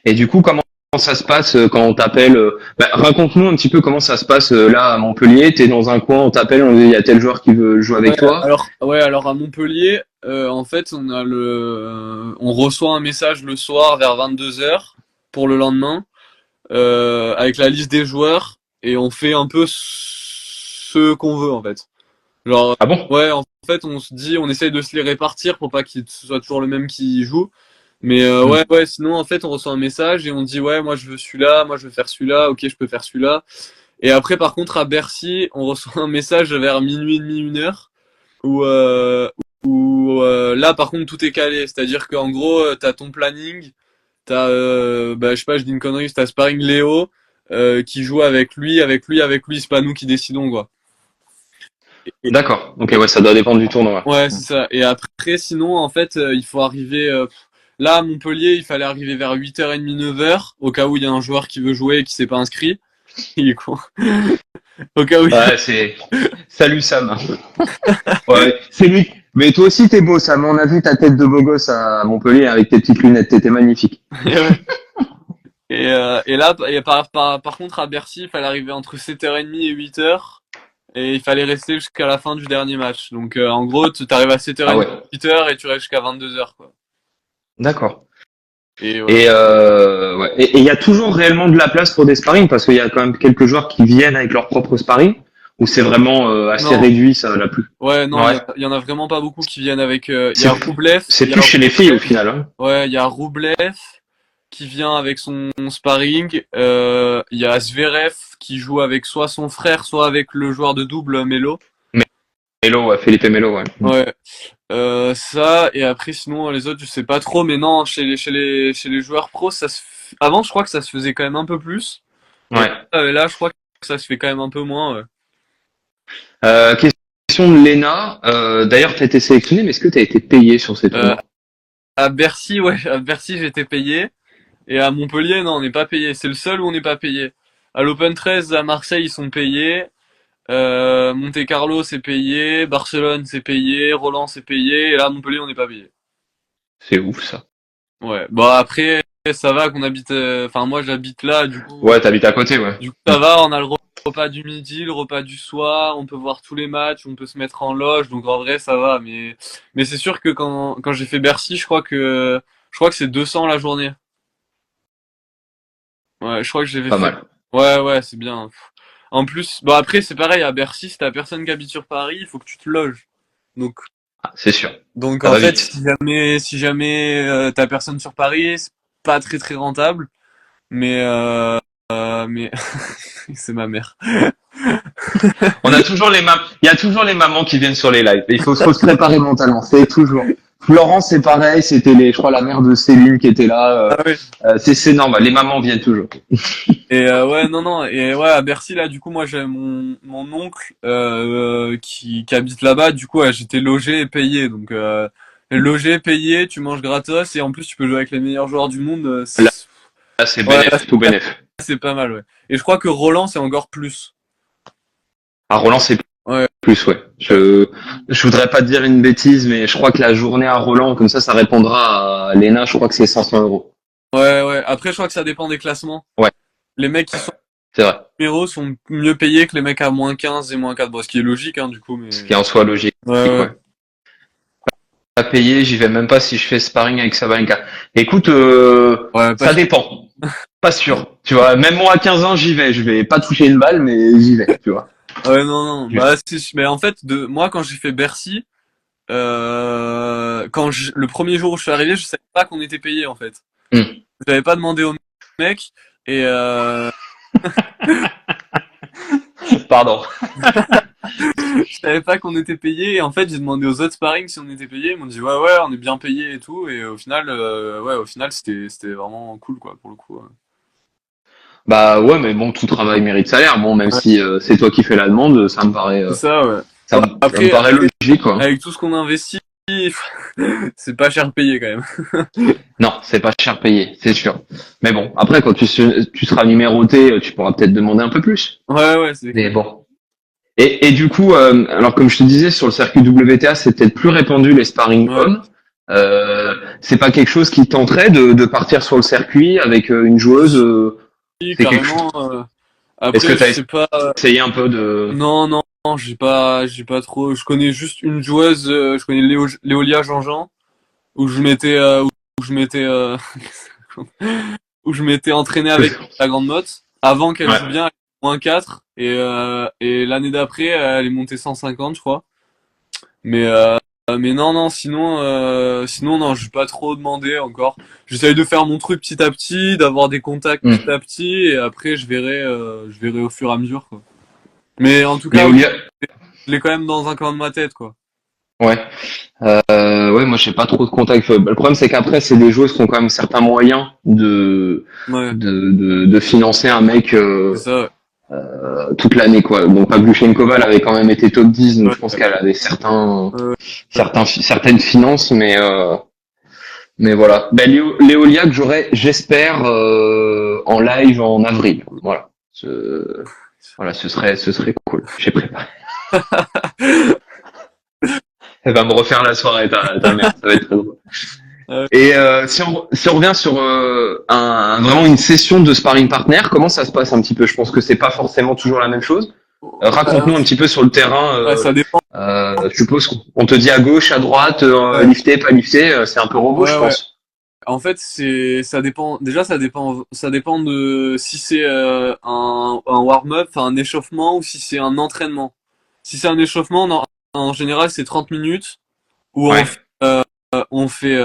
S2: Et du coup, comment ça se passe quand on t'appelle raconte-nous un petit peu comment ça se passe là à Montpellier. T'es dans un coin, on t'appelle, on dit il y a tel joueur qui veut jouer
S3: Ouais,
S2: avec toi.
S3: alors à Montpellier, en fait, on reçoit un message le soir vers 22 h pour le lendemain, avec la liste des joueurs et on fait un peu ce qu'on veut, en fait. Genre,
S2: Ah bon?
S3: ouais, en fait, on se dit, on essaye de se les répartir pour pas qu'il soit toujours le même qui joue. Mais
S2: Hmm.
S3: ouais, ouais, sinon, en fait, on reçoit un message et on dit, ouais, moi, je veux celui-là, moi, je veux faire celui-là, ok, je peux faire celui-là. Et après, par contre, à Bercy, on reçoit un message vers minuit et demi, 1 h, où, là, par contre, tout est calé. C'est-à-dire qu'en gros, t'as ton planning, bah, je sais pas, je dis une connerie, t'as Sparring Léo, qui joue avec lui, c'est pas nous qui décidons, quoi.
S2: D'accord. Ok, ouais, ça doit dépendre du tournoi.
S3: Ouais, c'est ça. Et après, sinon, en fait, il faut arriver. Là, à Montpellier, il fallait arriver vers 8h30, 9 h, au cas où il y a un joueur qui veut jouer et qui s'est pas inscrit. Il est con. Au cas où il y a...
S2: Ouais, c'est. Salut Sam. Ouais, c'est lui. Mais toi aussi, t'es beau, Sam. On a vu ta tête de beau gosse à Montpellier avec tes petites lunettes. T'étais magnifique.
S3: Ouais. Et là, par contre, à Bercy, il fallait arriver entre 7h30 et 8 h. Et il fallait rester jusqu'à la fin du dernier match. Donc, en gros, tu arrives à
S2: Ah
S3: 7h30,
S2: ouais.
S3: 8 h et tu restes jusqu'à 22 h, quoi.
S2: D'accord.
S3: Et ouais.
S2: Ouais. Et il y a toujours réellement de la place pour des sparring parce qu'il y a quand même quelques joueurs qui viennent avec leur propre sparring ou c'est vraiment assez
S3: Non.
S2: réduit, ça la plus.
S3: Ouais, non,
S2: Ouais.
S3: il y en a vraiment pas beaucoup qui viennent avec. Il y
S2: C'est
S3: a Roublev,
S2: c'est
S3: il y a
S2: plus chez les filles au
S3: Roublev,
S2: final. Hein.
S3: ouais, il y a Roublev qui vient avec son sparring. Il y a Zverev qui joue avec soit son frère, soit avec le joueur de double Melo.
S2: Melo, ouais, Felipe Melo, ouais.
S3: Ouais. Ça, et après, sinon, les autres, je sais pas trop, mais non, chez les joueurs pros, avant, je crois que ça se faisait quand même un peu plus. Et
S2: Ouais.
S3: là, je crois que ça se fait quand même un peu moins, ouais.
S2: Question de Lena. D'ailleurs, tu as été sélectionné, mais est-ce que tu as été payé sur ces
S3: Euh,
S2: tournois?
S3: à Bercy, ouais, à Bercy, j'étais payé. Et à Montpellier, non, on n'est pas payé. C'est le seul où on n'est pas payé. À l'Open 13, à Marseille, ils sont payés. Monte-Carlo, c'est payé. Barcelone, c'est payé. Roland, c'est payé. Et là, à Montpellier, on n'est pas payé.
S2: C'est ouf ça.
S3: Ouais. Bon, après, ça va qu'on habite, enfin moi j'habite là,
S2: Ouais, t'habites à côté, ouais.
S3: du coup ça va, on a le repas du midi, le repas du soir, on peut voir tous les matchs, on peut se mettre en loge, donc en vrai ça va, mais c'est sûr que quand j'ai fait Bercy, je crois que c'est 200 la journée. Ouais, je crois que j'avais
S2: Pas
S3: fait.
S2: mal.
S3: Ouais, ouais, c'est bien. En plus, bon après c'est pareil à Bercy, si t'as personne qui habite sur Paris, il faut que tu te loges. Donc
S2: Ah, c'est sûr.
S3: donc
S2: Ça
S3: en
S2: va
S3: fait
S2: vite.
S3: si jamais t'as personne sur Paris, c'est pas très très rentable, mais c'est ma mère.
S2: Il y a toujours les mamans qui viennent sur les lives. Faut se préparer mentalement. C'est toujours. Florence, c'est pareil. Je crois, la mère de Céline qui était là.
S3: Ah ouais.
S2: C'est normal. Les mamans viennent toujours.
S3: Et ouais, non, non, et ouais, à Bercy, là, du coup, moi, j'ai mon oncle qui habite là-bas. Du coup, ouais, j'étais logé et payé. Donc, logé, payé, tu manges gratos, et en plus, tu peux jouer avec les meilleurs joueurs du monde.
S2: Là, là, c'est
S3: Ouais, là,
S2: bénéf, tout bénéf.
S3: c'est pas mal, ouais. Et je crois que Roland, c'est encore plus.
S2: À Roland, c'est
S3: Ouais,
S2: plus, ouais. Je voudrais pas te dire une bêtise, mais je crois que la journée à Roland, comme ça répondra à Léna, je crois que c'est 500 euros.
S3: ouais, ouais. Après, je crois que ça dépend des classements.
S2: Ouais,
S3: Les mecs qui sont
S2: c'est vrai.
S3: numéros sont mieux payés que les mecs à -15 et -4. Bon, ce qui est logique, hein, du coup,
S2: Ce
S3: mais.
S2: qui est en soi logique,
S3: Ouais,
S2: ouais.
S3: ouais.
S2: Pas payé, j'y vais même pas si je fais sparring avec Sabalenka. Écoute,
S3: Ouais, pas
S2: ça dépend. Pas sûr. Tu vois, même moi à 15 ans, j'y vais. Je vais pas toucher une balle, mais j'y vais, tu vois.
S3: Ouais, non, non.
S2: Juste.
S3: Bah, mais en fait, moi, quand j'ai fait Bercy, le premier jour où je suis arrivé, je savais pas qu'on était payé, en fait.
S2: Hmm.
S3: Je n'avais pas demandé au mec, et
S2: Pardon.
S3: je savais pas qu'on était payé, et en fait, j'ai demandé aux autres sparring si on était payé. Ils m'ont dit, ouais, ouais, on est bien payé et tout, et au final, c'était vraiment cool, quoi, pour le coup. Ouais.
S2: Bah ouais, mais bon, tout travail mérite salaire. Bon, même
S3: Ouais,
S2: si c'est toi qui fais la demande,
S3: c'est ça, ouais.
S2: ça
S3: Bon,
S2: me paraît logique, quoi.
S3: avec tout ce qu'on investit, c'est pas cher payé, quand même.
S2: Non, c'est pas cher payé, c'est sûr. Mais bon, après, quand tu seras numéroté, tu pourras peut-être demander un peu plus.
S3: Ouais, ouais, c'est
S2: Mais
S3: clair.
S2: bon. Et du coup, alors comme je te disais, sur le circuit WTA, c'est peut-être plus répandu les sparring
S3: Ouais.
S2: hommes. C'est pas quelque chose qui tenterait de partir sur le circuit avec une joueuse.
S3: Si,
S2: C'est quelque chose.
S3: carrément.
S2: Est-ce que
S3: Après,
S2: tu
S3: je
S2: as
S3: sais pas.
S2: essayé un peu de.
S3: Non, non, non, j'ai pas trop. Je connais juste une joueuse. Je connais Léolia Jean-Jean, où je m'étais, où je m'étais, où je m'étais entraîné avec la grande motte avant qu'elle joue
S2: Ouais.
S3: bien, -4 et l'année d'après, elle est montée 150, je crois. Mais non, non, sinon non, j'ai pas trop demandé encore. J'essaye de faire mon truc petit à petit, d'avoir des contacts petit
S2: Hmm.
S3: à petit, et après je verrai au fur et à mesure, quoi. Mais en tout cas, oui,
S2: Léolia.
S3: je l'ai quand même dans un coin de ma tête, quoi.
S2: Ouais. Ouais, moi, j'ai pas trop de contact. Le problème, c'est qu'après, c'est des joueuses qui ont quand même certains moyens
S3: Ouais,
S2: de financer un mec.
S3: c'est ça.
S2: Toute l'année quoi. Donc Pavlyuchenkova elle avait quand même été top 10 donc
S3: Ouais,
S2: je pense
S3: ouais,
S2: qu'elle avait
S3: ouais.
S2: certaines finances mais voilà. Ben Léolia que j'aurai j'espère en live en avril. Voilà. Voilà, ce serait cool. J'ai préparé. Elle va me refaire la soirée ta mère, ça va être très drôle.
S3: Ouais.
S2: Et si on revient sur vraiment une session de sparring partner, comment ça se passe un petit peu? Je pense que c'est pas forcément toujours la même chose.
S3: Euh,
S2: Raconte-nous un petit peu sur le terrain.
S3: ouais, ça dépend.
S2: Je suppose qu'on te dit à gauche, à droite,
S3: Ouais,
S2: lifter, pas lifter, c'est un peu robot, je
S3: ouais, ouais.
S2: pense.
S3: En fait, ça dépend. Déjà, ça dépend de si c'est un warm-up, enfin un échauffement, ou si c'est un entraînement. Si c'est un échauffement, en général, c'est 30 minutes où
S2: Ouais.
S3: on fait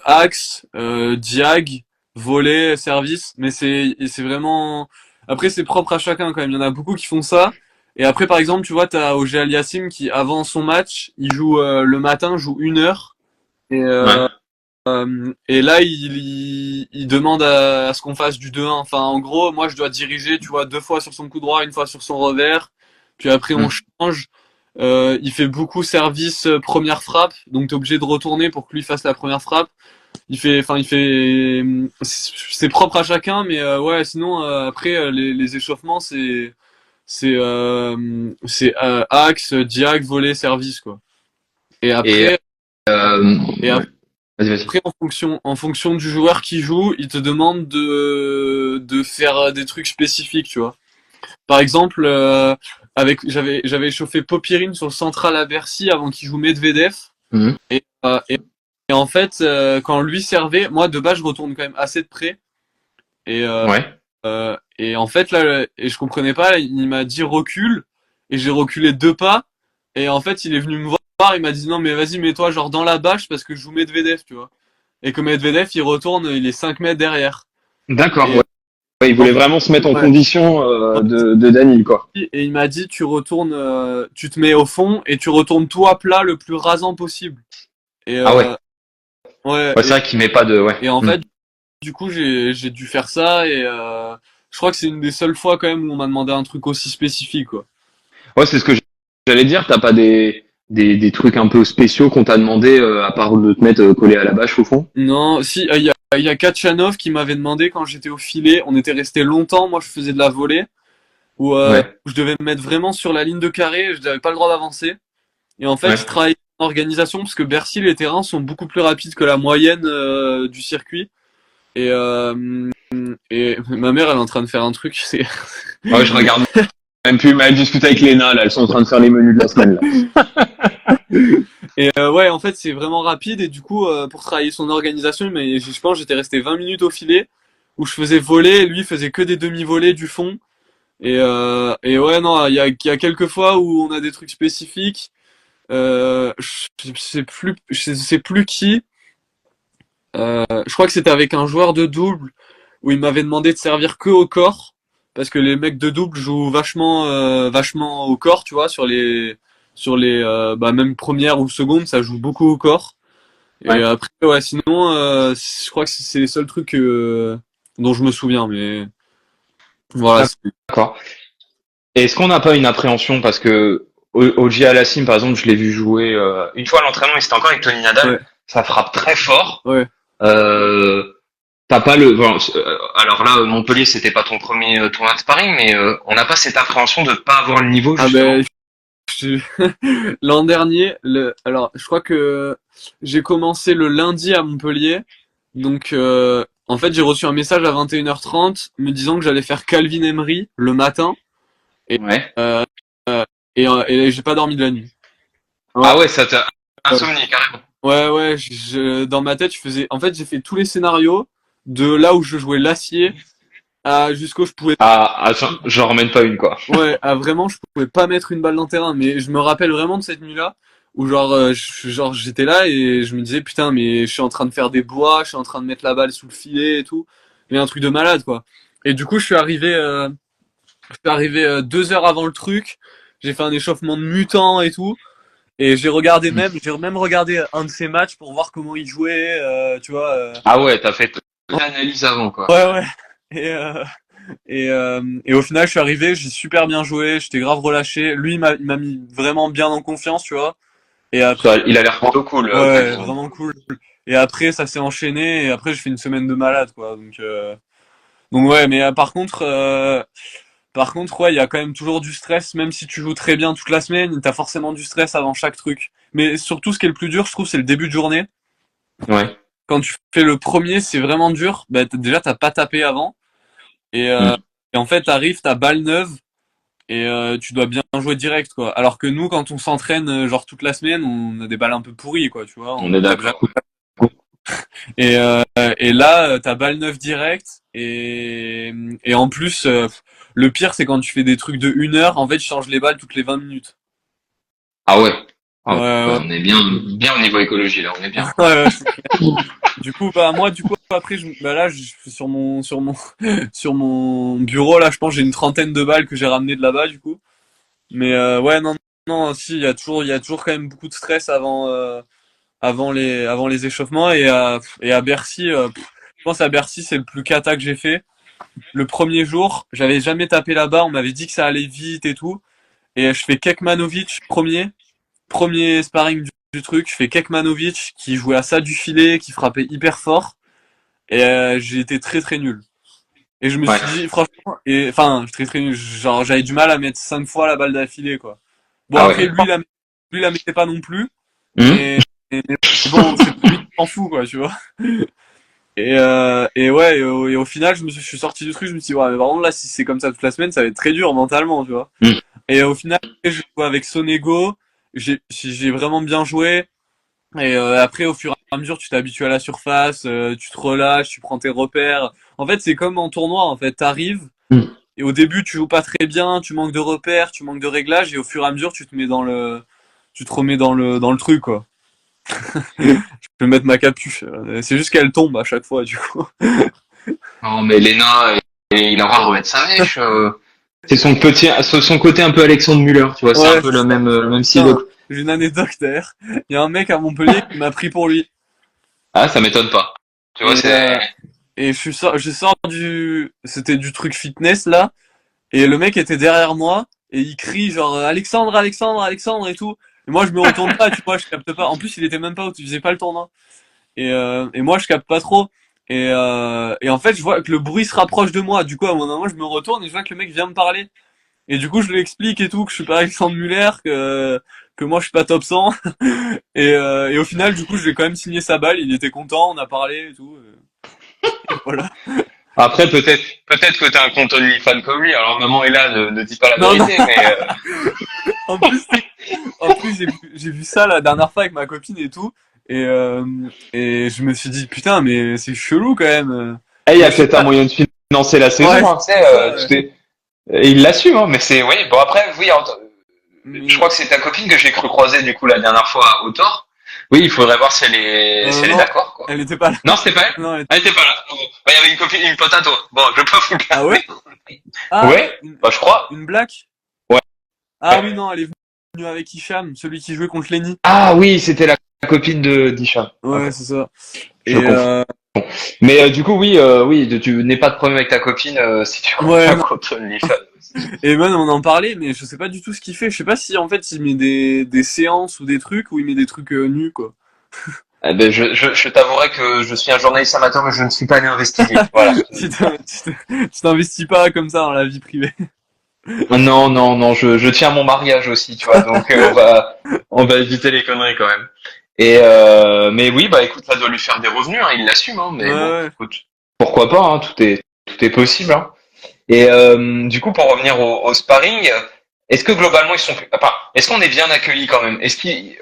S3: axe, diag, volley, service, mais c'est vraiment. Après, c'est propre à chacun quand même. Il y en a beaucoup qui font ça. Et après, par exemple, tu vois, t'as Auger Aliassime qui, avant son match, il joue le matin, joue 1 heure. Et,
S2: Ouais.
S3: et là, il demande à ce qu'on fasse du 2-1. Enfin, en gros, moi, je dois diriger, tu vois, 2 fois sur son coup droit, 1 fois sur son revers. Puis après, on
S2: Hmm.
S3: change. Il fait beaucoup service première frappe, donc t'es obligé de retourner pour que lui fasse la première frappe. C'est propre à chacun, mais ouais, sinon après les échauffements c'est axe, diag, volley, service quoi. Et
S2: Et
S3: après et
S2: ouais. Vas-y, vas-y.
S3: Après, en fonction du joueur qui joue, il te demande de faire des trucs spécifiques, tu vois. Par exemple, j'avais chauffé Popirine sur le central à Bercy avant qu'il joue Medvedev.
S2: Mhm.
S3: Et, euh, et, et en fait, quand lui servait, moi de base je retourne quand même assez de près. Et,
S2: Ouais.
S3: et en fait là, et je comprenais pas, il m'a dit recule, et j'ai reculé 2 pas. Et en fait, il est venu me voir, il m'a dit non mais vas-y mets-toi genre dans la bâche parce que je joue Medvedev, tu vois. Et que Medvedev il retourne, il est 5 mètres derrière.
S2: D'accord,
S3: Et
S2: ouais. Ouais, il
S3: en
S2: voulait vraiment se mettre en
S3: ouais.
S2: condition de Daniel, quoi.
S3: Et il m'a dit tu retournes, tu te mets au fond et tu retournes tout à plat le plus rasant possible. Et
S2: Ah ouais.
S3: ouais,
S2: Ouais, c'est vrai qu'il met pas de... Ouais.
S3: et en
S2: Hmm.
S3: fait du coup j'ai dû faire ça et je crois que c'est une des seules fois quand même où on m'a demandé un truc aussi spécifique quoi.
S2: Ouais, c'est ce que j'allais dire. T'as pas des trucs un peu spéciaux qu'on t'a demandé, à part de te mettre collé à la bâche au fond?
S3: Non, si il y a Kachanov qui m'avait demandé quand j'étais au filet, on était resté longtemps, moi je faisais de la volée
S2: Ouais.
S3: où je devais me mettre vraiment sur la ligne de carré, je n'avais pas le droit d'avancer. Et en fait, il
S2: Ouais.
S3: travaille en organisation parce que Bercy, les terrains sont beaucoup plus rapides que la moyenne du circuit. Et, ma mère, elle est en train de faire un truc.
S2: Ouais, je regarde même plus, mais elle discute avec Léna, là. Elles sont en train de faire les menus de la semaine, là.
S3: Et ouais, en fait, c'est vraiment rapide. Et du coup, pour travailler son organisation, mais je pense que j'étais resté 20 minutes au filet où je faisais voler. Et lui, il faisait que des demi-volées du fond. Et ouais, non, il y a quelques fois où on a des trucs spécifiques. Je sais plus qui. Je crois que c'était avec un joueur de double où il m'avait demandé de servir que au corps parce que les mecs de double jouent vachement au corps, tu vois, sur les bah, même première ou seconde, ça joue beaucoup au corps. Et
S2: Ouais.
S3: après ouais, sinon je crois que c'est les seuls trucs dont je me souviens, mais voilà.
S2: D'accord. Et est-ce qu'on n'a pas une appréhension parce que OG Alassim, par exemple, je l'ai vu jouer une fois à l'entraînement, et c'était encore avec Tony
S3: Ouais,
S2: Nadal. Ça frappe très fort.
S3: ouais.
S2: Euh, T'as pas le. Bon, alors là, Montpellier, c'était pas ton premier tournoi de sparring, mais on n'a pas cette appréhension de pas avoir le niveau
S3: Ah
S2: justement.
S3: ben je- l'an dernier, alors je crois que j'ai commencé le lundi à Montpellier. Donc, en fait, j'ai reçu un message à 21h30 me disant que j'allais faire Calvin Emery le matin et,
S2: Ouais.
S3: euh, et j'ai pas dormi de la nuit. Ouais,
S2: Ah ouais, ça t'a
S3: ouais,
S2: insomnie carrément.
S3: ouais. Dans ma tête, en fait, j'ai fait tous les scénarios de là où je jouais l'acier à jusqu'où je pouvais,
S2: J'en remets pas une quoi.
S3: ouais, à vraiment, je pouvais pas mettre une balle dans le terrain. Mais je me rappelle vraiment de cette nuit-là où genre, genre j'étais là et je me disais putain, mais je suis en train de faire des bois, je suis en train de mettre la balle sous le filet et tout, mais un truc de malade quoi. Et du coup, je suis arrivé 2 heures avant le truc. J'ai fait un échauffement de mutant et tout. Et j'ai même regardé un de ses matchs pour voir comment il jouait, tu vois.
S2: Ah ouais, t'as fait l'analyse avant quoi.
S3: Ouais, ouais. Et, et au final, je suis arrivé, j'ai super bien joué, j'étais grave relâché. Lui, il m'a mis vraiment bien en confiance, tu vois. Et après,
S2: Il a l'air plutôt cool,
S3: ouais,
S2: Calvin.
S3: vraiment cool. Et après, ça s'est enchaîné. Et après, j'ai fait une semaine de malade, quoi. Donc ouais, mais par contre, ouais, il y a quand même toujours du stress, même si tu joues très bien toute la semaine, t'as forcément du stress avant chaque truc. Mais surtout, ce qui est le plus dur, je trouve, c'est le début de journée.
S2: Ouais.
S3: Quand tu fais le premier, c'est vraiment dur. Bah, déjà, t'as pas tapé avant. Et,
S2: Hmm.
S3: en fait, t'arrives, t'as balle neuve, et tu dois bien jouer direct, quoi. Alors que nous, quand on s'entraîne, genre toute la semaine, on a des balles un peu pourries, quoi, tu vois.
S2: On
S3: On
S2: est
S3: tape jamais.
S2: d'accord.
S3: Et là, t'as balle neuve direct. Et en plus, le pire, c'est quand tu fais des trucs de 1 heure, en fait, tu changes les balles toutes les 20 minutes.
S2: Ah ouais.
S3: Ouais,
S2: Ah ouais,
S3: ouais.
S2: on est bien au niveau écologie là, on est bien.
S3: Ouais, ouais. Du coup, bah moi, du coup, après, bah là, je suis sur mon bureau là, je pense que j'ai une trentaine de balles que j'ai ramenées de là-bas, du coup. Mais ouais, non, non, si, il y a toujours quand même beaucoup de stress avant les échauffements et à Bercy, je pense à Bercy, c'est le plus cata que j'ai fait. Le premier jour, j'avais jamais tapé là-bas, on m'avait dit que ça allait vite et tout, et je fais Kekmanovic premier sparring du truc, je fais Kekmanovic qui jouait à ça du filet, qui frappait hyper fort, et j'ai été très très nul. Et je me
S2: Ouais.
S3: suis dit, franchement, enfin, très très nul, genre j'avais du mal à mettre 5 fois la balle d'affilée, quoi. Bon,
S2: Ah
S3: après,
S2: ouais.
S3: lui, il la mettait pas non plus,
S2: Hmm.
S3: mais bon, c'est lui. t'en fous, quoi, tu vois. Et ouais, et au final, je suis sorti du truc, je me suis dit, ouais, mais par contre, là, si c'est comme ça toute la semaine, ça va être très dur mentalement, tu vois.
S2: Mm.
S3: Et au final, j'ai joué avec Sonego, j'ai vraiment bien joué. Et après, au fur et à mesure, tu t'habitues à la surface, tu te relâches, tu prends tes repères. En fait, c'est comme en tournoi, en fait, t'arrives,
S2: Mm.
S3: et au début, tu joues pas très bien, tu manques de repères, tu manques de réglages, et au fur et à mesure, tu te remets dans le truc, quoi. Je peux mettre ma capuche. C'est juste qu'elle tombe à chaque fois, du coup.
S2: Non, mais Lena, il a le droit de remettre sa mèche. C'est son côté un peu Alexandre Müller, tu vois, c'est un
S3: Ouais,
S2: peu le même style.
S3: putain, j'ai une anecdote d'ailleurs. Il y a un mec à Montpellier qui m'a pris pour lui.
S2: Ah, ça m'étonne pas. Tu vois,
S3: Et,
S2: c'est.
S3: je sors c'était du truc fitness là. Et le mec était derrière moi. Et il crie genre Alexandre, Alexandre, Alexandre et tout. Et moi je me retourne pas, tu vois, je capte pas. En plus il était même pas, il faisait pas le tournoi. Et moi je capte pas trop. Et en fait je vois que le bruit se rapproche de moi. Du coup à un moment je me retourne et je vois que le mec vient me parler. Et du coup, je lui explique et tout que je suis pas Alexandre Muller, que moi je suis pas top 100. Et au final, du coup, je lui ai quand même signé sa balle. Il était content, on a parlé et tout. Et voilà.
S2: Après, peut-être que t'as un compte OnlyFans comme lui. Alors maman est là, ne dis pas la
S3: Non, non.
S2: vérité, mais
S3: En plus, en plus, j'ai vu ça la dernière fois avec ma copine et tout. Et, euh, et je me suis dit, putain, mais c'est chelou quand même.
S2: il y
S3: Mais
S2: a
S3: je sais
S2: peut-être un
S3: pas.
S2: moyen de financer la
S3: Ouais,
S2: saison, hein, tu sais,
S3: c'est ça. Ouais.
S2: et il l'assume, hein, mais c'est, oui, bon après, oui, je
S3: Mais,
S2: crois que c'est ta copine que j'ai cru croiser du coup la dernière fois au tort. Oui, il faudrait voir si elle est
S3: non,
S2: d'accord, quoi.
S3: elle était pas là.
S2: Non, c'était pas elle?
S3: Non,
S2: Elle était pas là. Bon, bah, il y avait une copine, une pote à toi. Bon, je peux pas vous le
S3: ah ouais?
S2: garder.
S3: Ah,
S2: Ouais, bah, je crois.
S3: une black?
S2: Ouais.
S3: Ah oui, non, elle est venue avec Hicham, celui qui jouait contre Lenny.
S2: Ah oui, c'était la copine de d'Hicham.
S3: Ouais,
S2: Ok,
S3: c'est ça.
S2: je
S3: Et
S2: confonds. Mais du coup, oui, tu n'aies pas de problème avec ta copine si tu crois
S3: ouais,
S2: un
S3: non.
S2: compte OnlyFans.
S3: Et man, on en parlait, mais je sais pas du tout ce qu'il fait. Je sais pas si en fait il met des séances ou des trucs ou il met des trucs nus quoi.
S2: Eh ben, je t'avouerai que je suis un journaliste amateur, mais je ne suis pas allé investiguer. Voilà.
S3: Tu t'investis pas comme ça dans la vie privée.
S2: Non, non, non, je tiens à mon mariage aussi, tu vois, donc on va éviter les conneries quand même. Mais oui, bah écoute, ça doit lui faire des revenus, hein, il l'assume, hein,
S3: Ouais,
S2: mais bon,
S3: ouais.
S2: écoute, pourquoi pas, hein, tout est possible, hein. Du coup, pour revenir au sparring, est-ce que globalement ils sont, enfin, est-ce qu'on est bien accueillis quand même?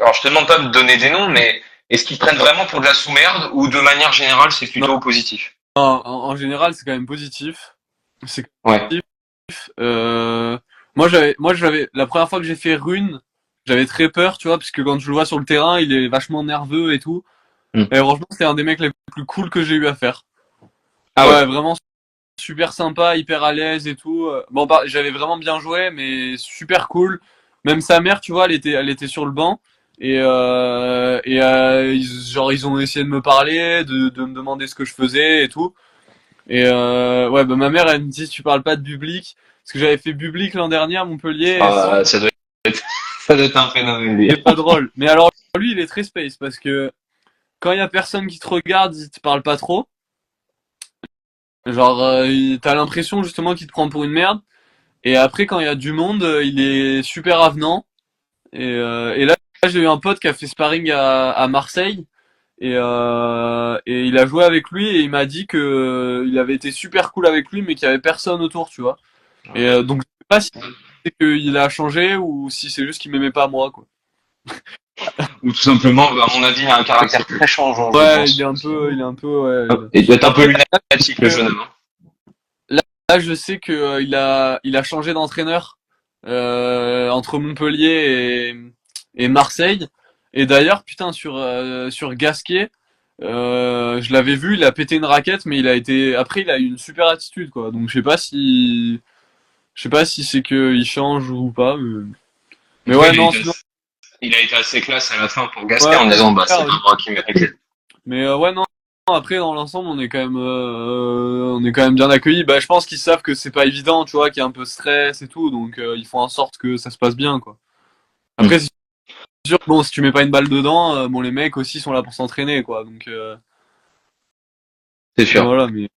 S2: Alors je te demande pas de donner des noms, mais est-ce qu'ils prennent vraiment pour de la sous-merde ou de manière générale c'est
S3: Non,
S2: plutôt positif?
S3: en général c'est quand même positif. C'est
S2: Ouais.
S3: positif. Euh, moi j'avais la première fois que j'ai fait Rune, j'avais très peur, tu vois, parce que quand je le vois sur le terrain, il est vachement nerveux et tout.
S2: Hmm.
S3: Et franchement, c'était un des mecs les plus cool que j'ai eu à faire.
S2: Ah ouais.
S3: Ouais, vraiment super sympa, hyper à l'aise et tout. Bon, j'avais vraiment bien joué, mais super cool. Même sa mère, tu vois, elle était sur le banc. Genre, ils ont essayé de me parler, de me demander ce que je faisais et tout. Ouais, bah, ma mère, elle me dit, tu parles pas de public. Parce que j'avais fait public l'an dernier à Montpellier et
S2: Ah, ça doit être un phénomène, lui.
S3: c'est pas drôle. Mais alors, lui, il est très space parce que quand il y a personne qui te regarde, il te parle pas trop. Genre, t'as l'impression justement qu'il te prend pour une merde. Et après, quand il y a du monde, il est super avenant. Et là, j'ai eu un pote qui a fait sparring à Marseille. Et il a joué avec lui et il m'a dit que il avait été super cool avec lui, mais qu'il y avait personne autour, tu vois. Donc, je sais pas si c'est qu'il a changé ou si c'est juste qu'il m'aimait pas moi, quoi.
S2: Ou tout simplement, à mon avis, il a un caractère très changeant, je
S3: Ouais,
S2: pense.
S3: il est un peu, ouais.
S2: Il doit être un peu
S3: Après,
S2: lunatique, le jeune homme, hein.
S3: là, je sais que il a changé d'entraîneur entre Montpellier et Marseille. Et d'ailleurs, putain, sur Gasquet, je l'avais vu, il a pété une raquette, mais après, il a eu une super attitude, quoi. Donc, je sais pas si c'est que il change ou pas.
S2: En
S3: Mais
S2: tout cas,
S3: ouais, non, sinon,
S2: il a été assez classe à la fin pour Gasquet
S3: ouais,
S2: en
S3: ouais,
S2: disant, bah, c'est
S3: super,
S2: un bras qui mérite.
S3: mais ouais, non. Après, dans l'ensemble, on est quand même bien accueillis. Bah, je pense qu'ils savent que c'est pas évident, tu vois, qu'il y a un peu de stress et tout, donc ils font en sorte que ça se passe bien, quoi. Après, c'est sûr, bon, si tu mets pas une balle dedans, bon, les mecs aussi sont là pour s'entraîner, quoi. Donc
S2: C'est sûr.
S3: voilà, mais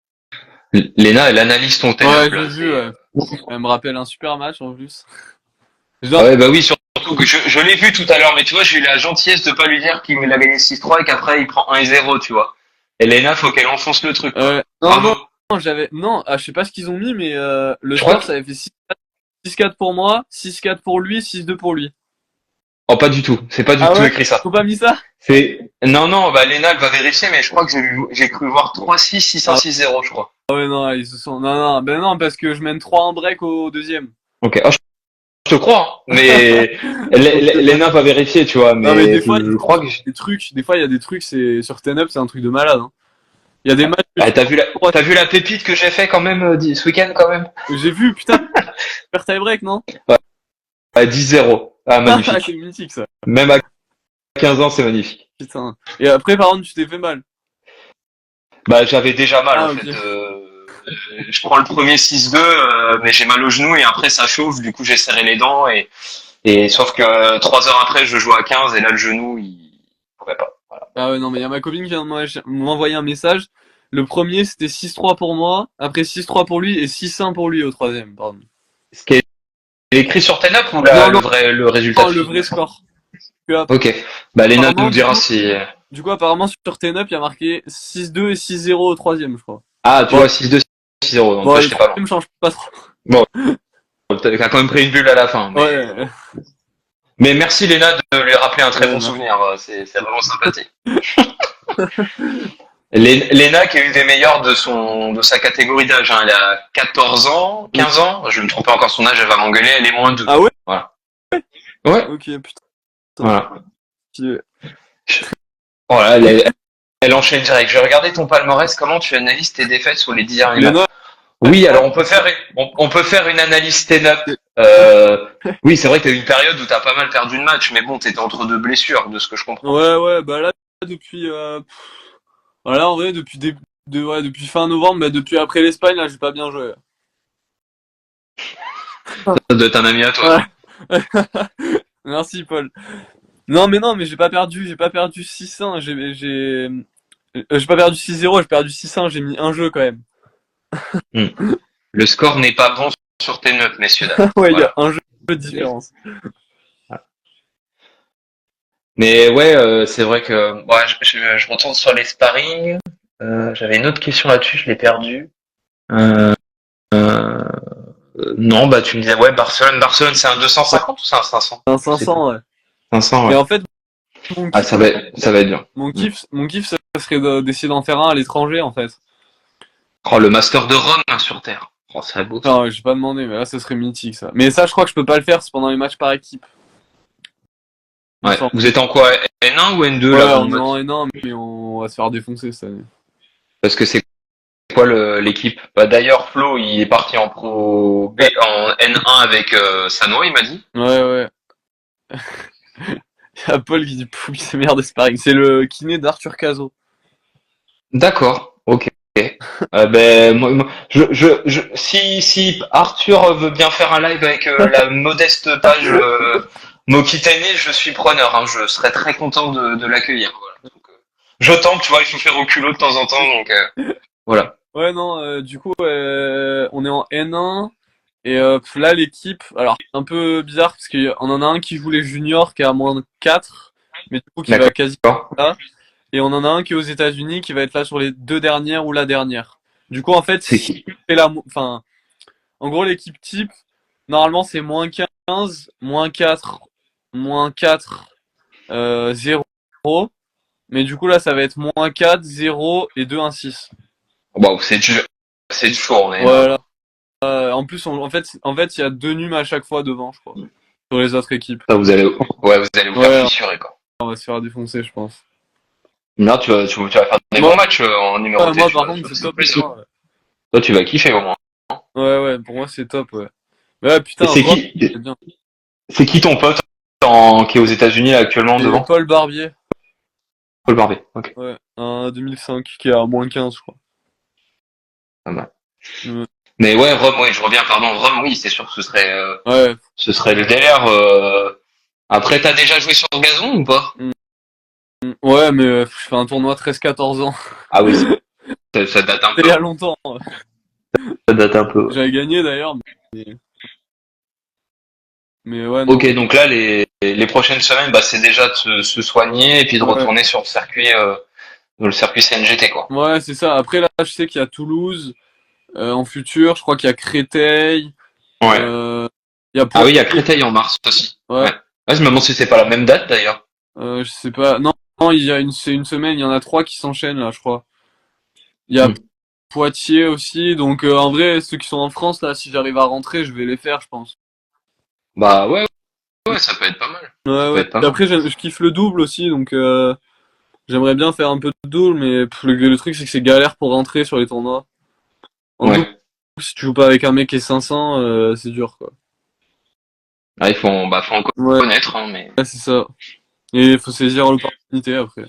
S2: Léna, elle analyse ton
S3: ouais,
S2: temple,
S3: j'ai
S2: là,
S3: vu. Ouais. Elle me rappelle un super match en plus. Je
S2: ah
S3: dois-
S2: ouais, bah oui, surtout Donc je l'ai vu tout à l'heure, mais tu vois, j'ai eu la gentillesse de pas lui dire qu'il l'a gagné 6-3 et qu'après il prend 1-0, tu vois. Et Lena, faut qu'elle enfonce le truc, quoi.
S3: Non,
S2: Bravo.
S3: non, je sais pas ce qu'ils ont mis, mais le
S2: Je crois
S3: score, ça avait fait 6-4 pour moi, 6-4 pour lui, 6-2 pour lui.
S2: Oh, pas du tout. C'est pas du
S3: Ah
S2: tout
S3: ouais?
S2: écrit ça.
S3: Faut pas mis ça?
S2: Non, bah, Lena, elle va vérifier, mais je crois que j'ai cru voir 3-6, 6-1, 6-0, je crois.
S3: Ah ouais, non, ils se sont. Non, ben non, parce que je mène 3 en break au deuxième.
S2: Ok. Oh, je te crois, hein. Mais Lena va vérifier, tu vois,
S3: Non, mais
S2: mais
S3: des fois,
S2: je crois que
S3: des fois, il y a des trucs, c'est sur Ten Up, c'est un truc de malade, hein. Il y a des matchs que
S2: ah, t'as vu la pépite que j'ai fait quand même, ce week-end, quand même?
S3: j'ai vu, putain, faire tie break, non?
S2: À 10-0. Ah,
S3: Ah, c'est
S2: magnifique.
S3: mythique, ça.
S2: Même à 15 ans, c'est magnifique.
S3: Putain. Et après, par contre, tu t'es fait mal.
S2: Bah, j'avais déjà mal, en
S3: Ah, ok.
S2: fait. Je prends le premier 6-2, mais j'ai mal au genou et après ça chauffe, du coup j'ai serré les dents et sauf que 3 heures après je joue à 15 et là le genou il pouvait pas. Voilà.
S3: Ah ouais, non, mais il y a ma copine qui vient de m'envoyer un message. Le premier, c'était 6-3 pour moi, après 6-3 pour lui et 6-1 pour lui au troisième, pardon.
S2: Ce qui est écrit sur Ten Up ou
S3: Non, non,
S2: le résultat
S3: non, le
S2: final?
S3: vrai score.
S2: Ok. Bah Léna
S3: Apparemment,
S2: nous dira si.
S3: du coup, apparemment, sur Ten-Up, il y a marqué 6-2 et 6-0 au troisième, je crois.
S2: Ah tu
S3: Bon,
S2: vois 6-2, 6-0, donc
S3: bon,
S2: toi
S3: le
S2: j'étais pas loin.
S3: troisième change pas trop.
S2: Bon, t'as quand même pris une bulle à la fin,
S3: Ouais,
S2: mais merci Léna de lui rappeler un très
S3: ouais,
S2: bon
S3: merci.
S2: souvenir, c'est vraiment sympathique. Léna qui est une des meilleures de sa catégorie d'âge, hein. Elle a 14 ans, 15 ans, je vais me tromper encore son âge, elle va m'engueuler, elle est moins de 2.
S3: Ah ouais?
S2: Voilà. Ouais,
S3: Ok, putain.
S2: voilà.
S3: Qui-
S2: Voilà, elle enchaîne direct. Je vais regarder ton palmarès, comment tu analyses tes défaites sur les 10 derniers matchs.
S3: Léna,
S2: Oui, alors on peut faire une analyse stand-up. Oui, c'est vrai que t'as eu une période où t'as pas mal perdu de match, mais bon, t'étais entre deux blessures, de ce que je comprends.
S3: ouais, bah là, depuis, voilà, en vrai, ouais, depuis fin novembre, bah, depuis après l'Espagne, là, j'ai pas bien joué.
S2: Ça doit être un ami à toi, ça.
S3: Ouais. Merci, Paul. Non, mais j'ai pas perdu 6-1, j'ai pas perdu 6-0, j'ai perdu 6-1, j'ai mis un jeu quand même.
S2: Hmm. Le score n'est pas bon sur tes notes, messieurs, dames.
S3: Ouais, il y a
S2: Voilà.
S3: un jeu de différence.
S2: Mais ouais, c'est vrai que ouais, je retourne sur les sparring. J'avais une autre question là-dessus, je l'ai perdue. Euh, euh, non, bah tu me disais ouais, Barcelone, c'est un 250 ou c'est un 500?
S3: Un
S2: Je sais plus.
S3: 500, ouais.
S2: 500,
S3: Mais
S2: ouais.
S3: en fait, mon
S2: Ah,
S3: kiff,
S2: ça va être bien.
S3: mon kiff, ça serait d'essayer d'en faire un à l'étranger, en fait.
S2: Oh, le Master de Rome hein, sur Terre. Oh, ça serait beau ça.
S3: Enfin, j'ai pas demandé, mais là, ça serait mythique, ça. Mais ça, je crois que je peux pas le faire, c'est pendant les matchs par équipe. Il me
S2: Ouais.
S3: semble.
S2: Vous êtes en quoi? N1 ou N2
S3: Ouais,
S2: là,
S3: on
S2: vous
S3: est
S2: mode?
S3: en énorme, mais on va se faire défoncer cette année.
S2: Parce que c'est quoi l'équipe? Bah d'ailleurs, Flo, il est parti en pro B, en N1 avec Sanois, il m'a dit.
S3: Ouais, ouais. Il y a Paul qui dit Pouh, c'est meilleur de sparring. C'est le kiné d'Arthur Cazot.
S2: D'accord, ok. Ben, si Arthur veut bien faire un live avec la modeste page Moki Tennis, je suis preneur, hein, je serais très content de l'accueillir. Voilà. Donc, je tente, tu vois, il faut faire au culot de temps en temps, donc voilà.
S3: Ouais, non, du coup, on est en N1. Et là, l'équipe, alors, c'est un peu bizarre parce qu'on en a un qui joue les juniors qui est à moins 4, mais du coup, qui va quasi
S2: D'accord.
S3: là. Et on en a un qui est aux États-Unis qui va être là sur les deux dernières ou la dernière. Du coup, en fait,
S2: C'est
S3: si
S2: qui?
S3: on fait la, enfin, en gros, l'équipe type, normalement, c'est moins 15, moins 4, 0. Mais du coup, là, ça va être moins 4, 0 et 2, 1, 6.
S2: Bon, c'est du chaud, on est.
S3: Voilà. En plus, en fait, il y a deux nuls à chaque fois devant, je crois. Sur les autres équipes.
S2: Ça, vous allez vous faire
S3: Ouais,
S2: fissurer, quoi.
S3: on va se faire défoncer, je pense.
S2: Là, tu vas faire des
S3: Moi,
S2: bons matchs en numéroté.
S3: moi
S2: Tu
S3: par
S2: vas, tu
S3: contre,
S2: vas
S3: c'est
S2: faire
S3: top
S2: plus.
S3: pour moi.
S2: Toi, tu vas kiffer au moins.
S3: Ouais, pour moi, c'est top, ouais. Mais ouais,
S2: Et
S3: putain, Rome, c'est bien.
S2: c'est qui ton pote qui est aux États-Unis là, actuellement
S3: Et
S2: devant?
S3: Paul Barbier,
S2: Paul Barbet. Ok.
S3: ouais, un 2005 qui est à moins 15, je crois.
S2: Pas mal.
S3: Ouais,
S2: Mais ouais, Rome, oui, je reviens, pardon. Rome, oui, c'est sûr que
S3: ouais.
S2: ce serait le délire. Après, t'as déjà joué sur le gazon ou pas?
S3: Ouais, mais je fais un tournoi 13-14 ans.
S2: Ah oui, ça date un
S3: C'était il
S2: peu.
S3: y a longtemps.
S2: Ça date un peu.
S3: J'avais gagné d'ailleurs, mais ouais, non.
S2: Ok, donc là, les les prochaines semaines, bah, c'est déjà de se soigner et puis de
S3: Ouais.
S2: retourner sur le circuit CNGT, quoi.
S3: Ouais, c'est ça. Après, là, je sais qu'il y a Toulouse, en futur. Je crois qu'il y a Créteil.
S2: Ouais.
S3: Euh, il y a
S2: Ah oui, il y a
S3: Poitiers.
S2: Créteil en mars aussi.
S3: Ouais.
S2: Ouais. Ah, je me demande si c'est pas la même date d'ailleurs.
S3: Je sais pas. Non, non, c'est une semaine. Il y en a trois qui s'enchaînent, là, je crois. Il y a
S2: Hmm.
S3: Poitiers aussi. Donc, en vrai, ceux qui sont en France, là, si j'arrive à rentrer, je vais les faire, je pense.
S2: Bah ouais, ouais, ça peut être pas mal. Ça
S3: Ouais,
S2: peut
S3: ouais.
S2: être pas
S3: Et
S2: mal.
S3: après, je kiffe le double aussi. Donc, j'aimerais bien faire un peu de double. Mais le truc, c'est que c'est galère pour rentrer sur les tournois. En double,
S2: Ouais.
S3: si tu joues pas avec un mec qui est 500, c'est dur, quoi.
S2: Ah, faut encore
S3: Ouais,
S2: connaître, hein, mais.
S3: ouais, c'est ça. Et il faut saisir l'opportunité après.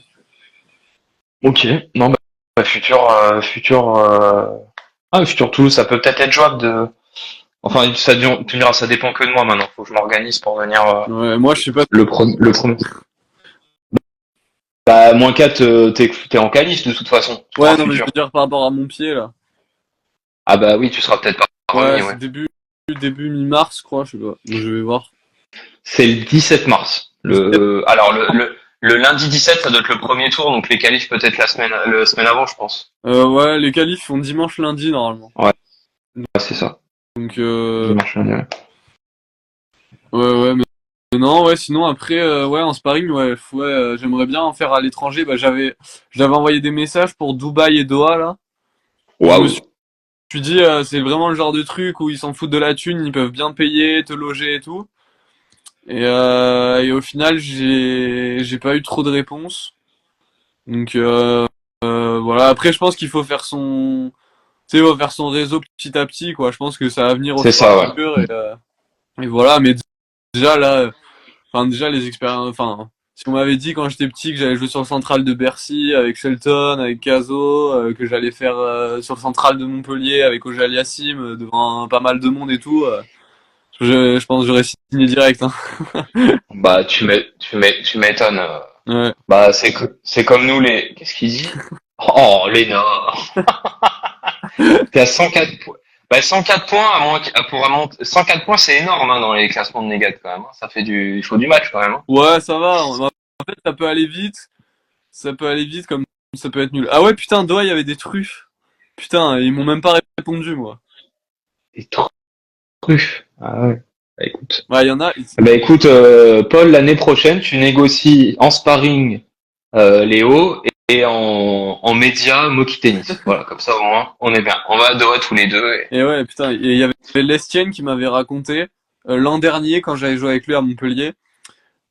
S2: Ok. Non, futur Toulouse, ça peut peut-être être jouable de. Enfin, tu me diras, ça dépend que de moi maintenant. Faut que je m'organise pour venir
S3: Ouais, moi, je sais pas.
S2: le premier. Bah, -4, t'es en qualif de toute façon pour un
S3: Ouais, non, mais je
S2: futur.
S3: veux dire par rapport à mon pied, là.
S2: Ah bah oui, tu seras peut-être pas
S3: Ouais,
S2: remis,
S3: c'est
S2: ouais.
S3: début mi-mars, je crois, je sais pas. Donc, je vais voir.
S2: C'est le 17 mars. Alors le lundi 17, ça doit être le premier tour, donc les qualifs peut-être la semaine avant, je pense.
S3: Ouais, les qualifs font dimanche, lundi, normalement.
S2: Ouais, c'est ça.
S3: Donc,
S2: Dimanche lundi, ouais.
S3: ouais, mais non, ouais, sinon, après, ouais, en sparring, ouais, j'aimerais bien en faire à l'étranger. Bah, j'avais envoyé des messages pour Dubaï et Doha, là. Je me
S2: Waouh.
S3: suis dit, c'est vraiment le genre de truc où ils s'en foutent de la thune, ils peuvent bien payer, te loger et tout. Et au final, j'ai pas eu trop de réponses. Donc, voilà. Après, je pense qu'il faut faire tu sais, il faut faire son réseau petit à petit, quoi. Je pense que ça va venir au
S2: C'est
S3: fur et
S2: ça,
S3: à
S2: ouais.
S3: mesure. Et voilà. Mais déjà là, enfin déjà les expériences. Enfin, si on m'avait dit quand j'étais petit que j'allais jouer sur le central de Bercy avec Shelton, avec Caso, que j'allais faire sur le central de Montpellier avec Ojal Yassim devant pas mal de monde et tout, je pense que j'aurais signé direct. Hein.
S2: Bah tu m'étonnes.
S3: Ouais.
S2: Bah c'est comme nous les. Qu'est-ce qu'il dit? Oh Léna. T'es à 104 points. Bah 104 points à moins pour 104 points, c'est énorme hein, dans les classements de négat quand même. Hein. Il faut du match quand même. Hein.
S3: Ouais, ça va. En fait, ça peut aller vite. Ça peut aller vite comme ça peut être nul. Ah ouais, putain, Doha, il y avait des truffes. Putain, ils m'ont même pas répondu, moi.
S2: C'est trop truc. Ah ouais. Bah écoute.
S3: Ouais, il y en a.
S2: Bah écoute, Paul, l'année prochaine, tu négocies en sparring Léo et en média Moki Tennis. Voilà, comme ça au moins, on est bien. On va adorer tous les deux.
S3: Et ouais, putain, et il y avait Lestienne qui m'avait raconté l'an dernier, quand j'avais joué avec lui à Montpellier,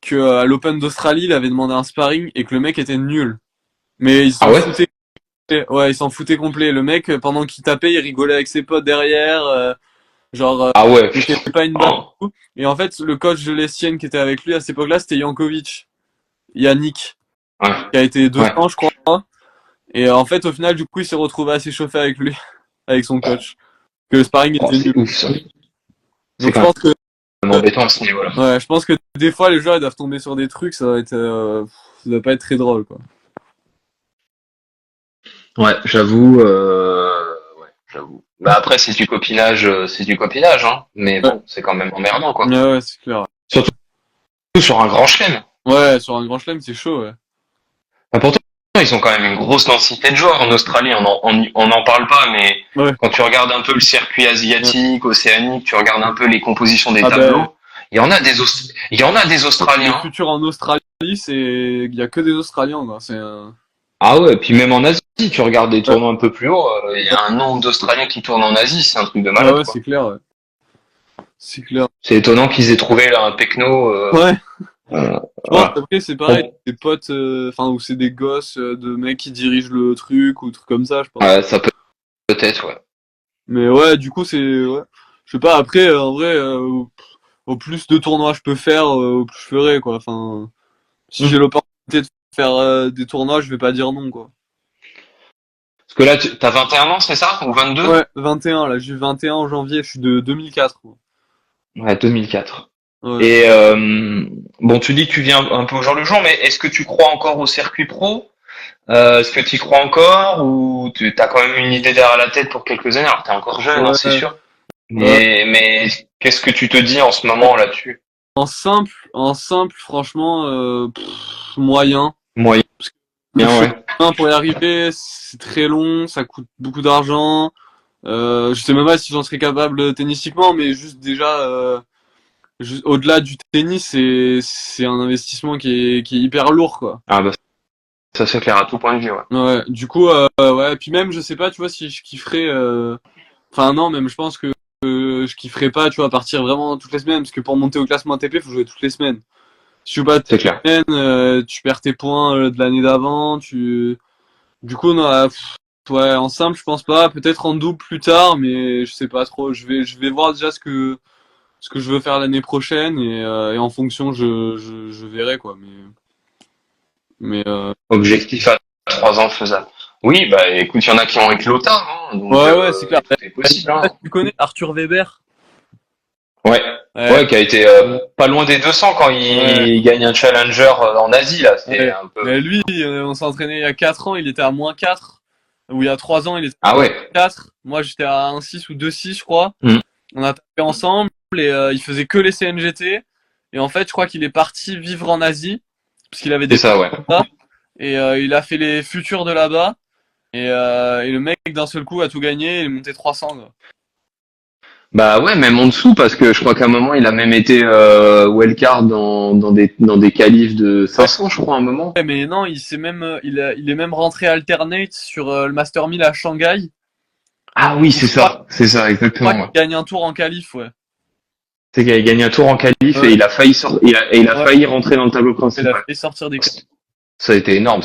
S3: que à l'Open d'Australie, il avait demandé un sparring et que le mec était nul. Mais il
S2: Ah
S3: s'en
S2: ouais?
S3: foutait. Ouais, il s'en foutait complet. Le mec, pendant qu'il tapait, il rigolait avec ses potes derrière. Genre,
S2: Ah ouais,
S3: il
S2: putain.
S3: était pas une balle.
S2: Oh.
S3: Et en fait, le coach de Lestienne qui était avec lui à cette époque-là, c'était Jankovic. Yannick,
S2: Ouais,
S3: qui a été deux
S2: ouais.
S3: ans, je crois. Et en fait, au final, du coup, il s'est retrouvé à s'échauffer avec lui, avec son coach. Que le sparring
S2: Oh,
S3: était
S2: c'est
S3: nul.
S2: ouf ça. C'est
S3: Donc je
S2: quand
S3: pense que,
S2: même embêtant à ce niveau-là.
S3: ouais, je pense que des fois, les joueurs ils doivent tomber sur des trucs, ça doit pas être très drôle, quoi.
S2: Ouais, ouais, j'avoue. Bah après, c'est du copinage, hein. Mais
S3: Ouais,
S2: bon, c'est quand même emmerdant, quoi.
S3: ouais, ouais, c'est clair.
S2: Surtout sur un grand chelem.
S3: Ouais, sur un grand chelem, c'est chaud, ouais.
S2: Bah, pourtant, ils ont quand même une grosse densité de joueurs en Australie. On n'en parle pas, mais
S3: Ouais.
S2: quand tu regardes un peu le circuit
S3: Ouais.
S2: asiatique, océanique, tu regardes un peu les compositions des
S3: Ah ben,
S2: tableaux, il y en a des
S3: le
S2: Australiens.
S3: futur en Australie, il y a que des Australiens, quoi.
S2: Ah ouais, puis même en Asie, tu regardes des
S3: Ouais,
S2: tournois un peu plus haut, il y a un nombre d'Australiens qui tournent en Asie, c'est un truc de
S3: ouais,
S2: malade,
S3: ouais,
S2: quoi.
S3: c'est clair, ouais. C'est clair.
S2: C'est étonnant qu'ils aient trouvé là un pecno.
S3: Ouais. Je pense
S2: Voilà.
S3: après c'est pareil, des potes, enfin ou c'est des gosses de mecs qui dirigent le truc ou trucs comme ça, je pense.
S2: Ouais, ça peut-être, ouais.
S3: Mais ouais, du coup ouais. Je sais pas. Après, en vrai, au plus de tournois je peux faire, au plus je ferai quoi. Enfin, si j'ai
S2: Hmm.
S3: l'opportunité de faire des tournois, je vais pas dire non quoi.
S2: Parce que là, t'as 21 ans, c'est ça? Ou 22?
S3: Ouais, 21 là, j'ai eu 21 en janvier, je suis de 2004. Quoi.
S2: Ouais, 2004.
S3: Ouais.
S2: Et bon, tu dis que tu viens un peu au jour le jour, mais est-ce que tu crois encore au circuit pro? Est-ce que tu y crois encore ou tu as quand même une idée derrière la tête pour quelques années? Alors, t'es encore jeune, hein, c'est
S3: Ouais.
S2: sûr.
S3: Euh,
S2: Mais qu'est-ce que tu te dis en ce moment là-dessus?
S3: en simple, franchement, moyen.
S2: Moyen,
S3: Parce que le
S2: ouais.
S3: chemin pour y arriver, c'est très long, ça coûte beaucoup d'argent. Je sais même pas si j'en serais capable tennistiquement, mais juste déjà, au-delà du tennis, c'est un investissement qui est hyper lourd, quoi.
S2: Ah bah ça c'est clair à tout point de vue, ouais.
S3: Ouais, du coup, ouais, puis même, je sais pas, tu vois, si je kifferais, enfin non, même je pense que je kifferais pas, tu vois, partir vraiment toutes les semaines, parce que pour monter au classement ATP, faut jouer toutes les semaines. Si tu joues pas toutes
S2: C'est clair.
S3: les semaines, tu perds tes points de l'année d'avant, du coup, non, ouais, en simple, je pense pas, peut-être en double plus tard, mais je sais pas trop, je vais voir déjà ce que je veux faire l'année prochaine, et en fonction, je verrai, quoi, mais,
S2: Objectif à 3 ans faisable. Oui, bah écoute, il y en a qui ont éclot tard, hein, donc
S3: ouais, c'est clair.
S2: tout est possible, hein.
S3: Tu connais Arthur Weber?
S2: Ouais.
S3: Ouais,
S2: Ouais, qui a été pas loin des 200 quand
S3: ouais.
S2: il gagne un challenger en Asie, là. C'était
S3: Ouais.
S2: un peu...
S3: Mais lui, on s'est entraîné il y a 4 ans, il était à -4. Ou il y a 3 ans, il était
S2: Ah
S3: à
S2: ouais.
S3: -4. Moi, j'étais à 1,6 ou 2,6, je crois.
S2: Hmm.
S3: On a tapé ensemble et il faisait que les CNGT. Et en fait, je crois qu'il est parti vivre en Asie, parce qu'il avait
S2: C'est
S3: des
S2: ça, ouais.
S3: potes là-bas. Et il a fait les futurs de là-bas. Et le mec, d'un seul coup, a tout gagné. Il est monté 300, quoi.
S2: Bah ouais, même en dessous, parce que je crois qu'à un moment, il a même été wildcard dans des qualifs de
S3: Ouais,
S2: 500, je crois, à un moment.
S3: mais non, il est même rentré alternate sur le Master 1000 à Shanghai.
S2: Ah oui,
S3: Donc,
S2: c'est ça,
S3: je crois
S2: exactement,
S3: qu'il
S2: ouais.
S3: gagne un tour en qualif, ouais.
S2: C'est qu'il a gagné un tour en qualif et
S3: Ouais,
S2: il a failli il a
S3: ouais.
S2: failli rentrer dans le tableau
S3: Il a
S2: principal.
S3: fait sortir des.
S2: Ça a été énorme.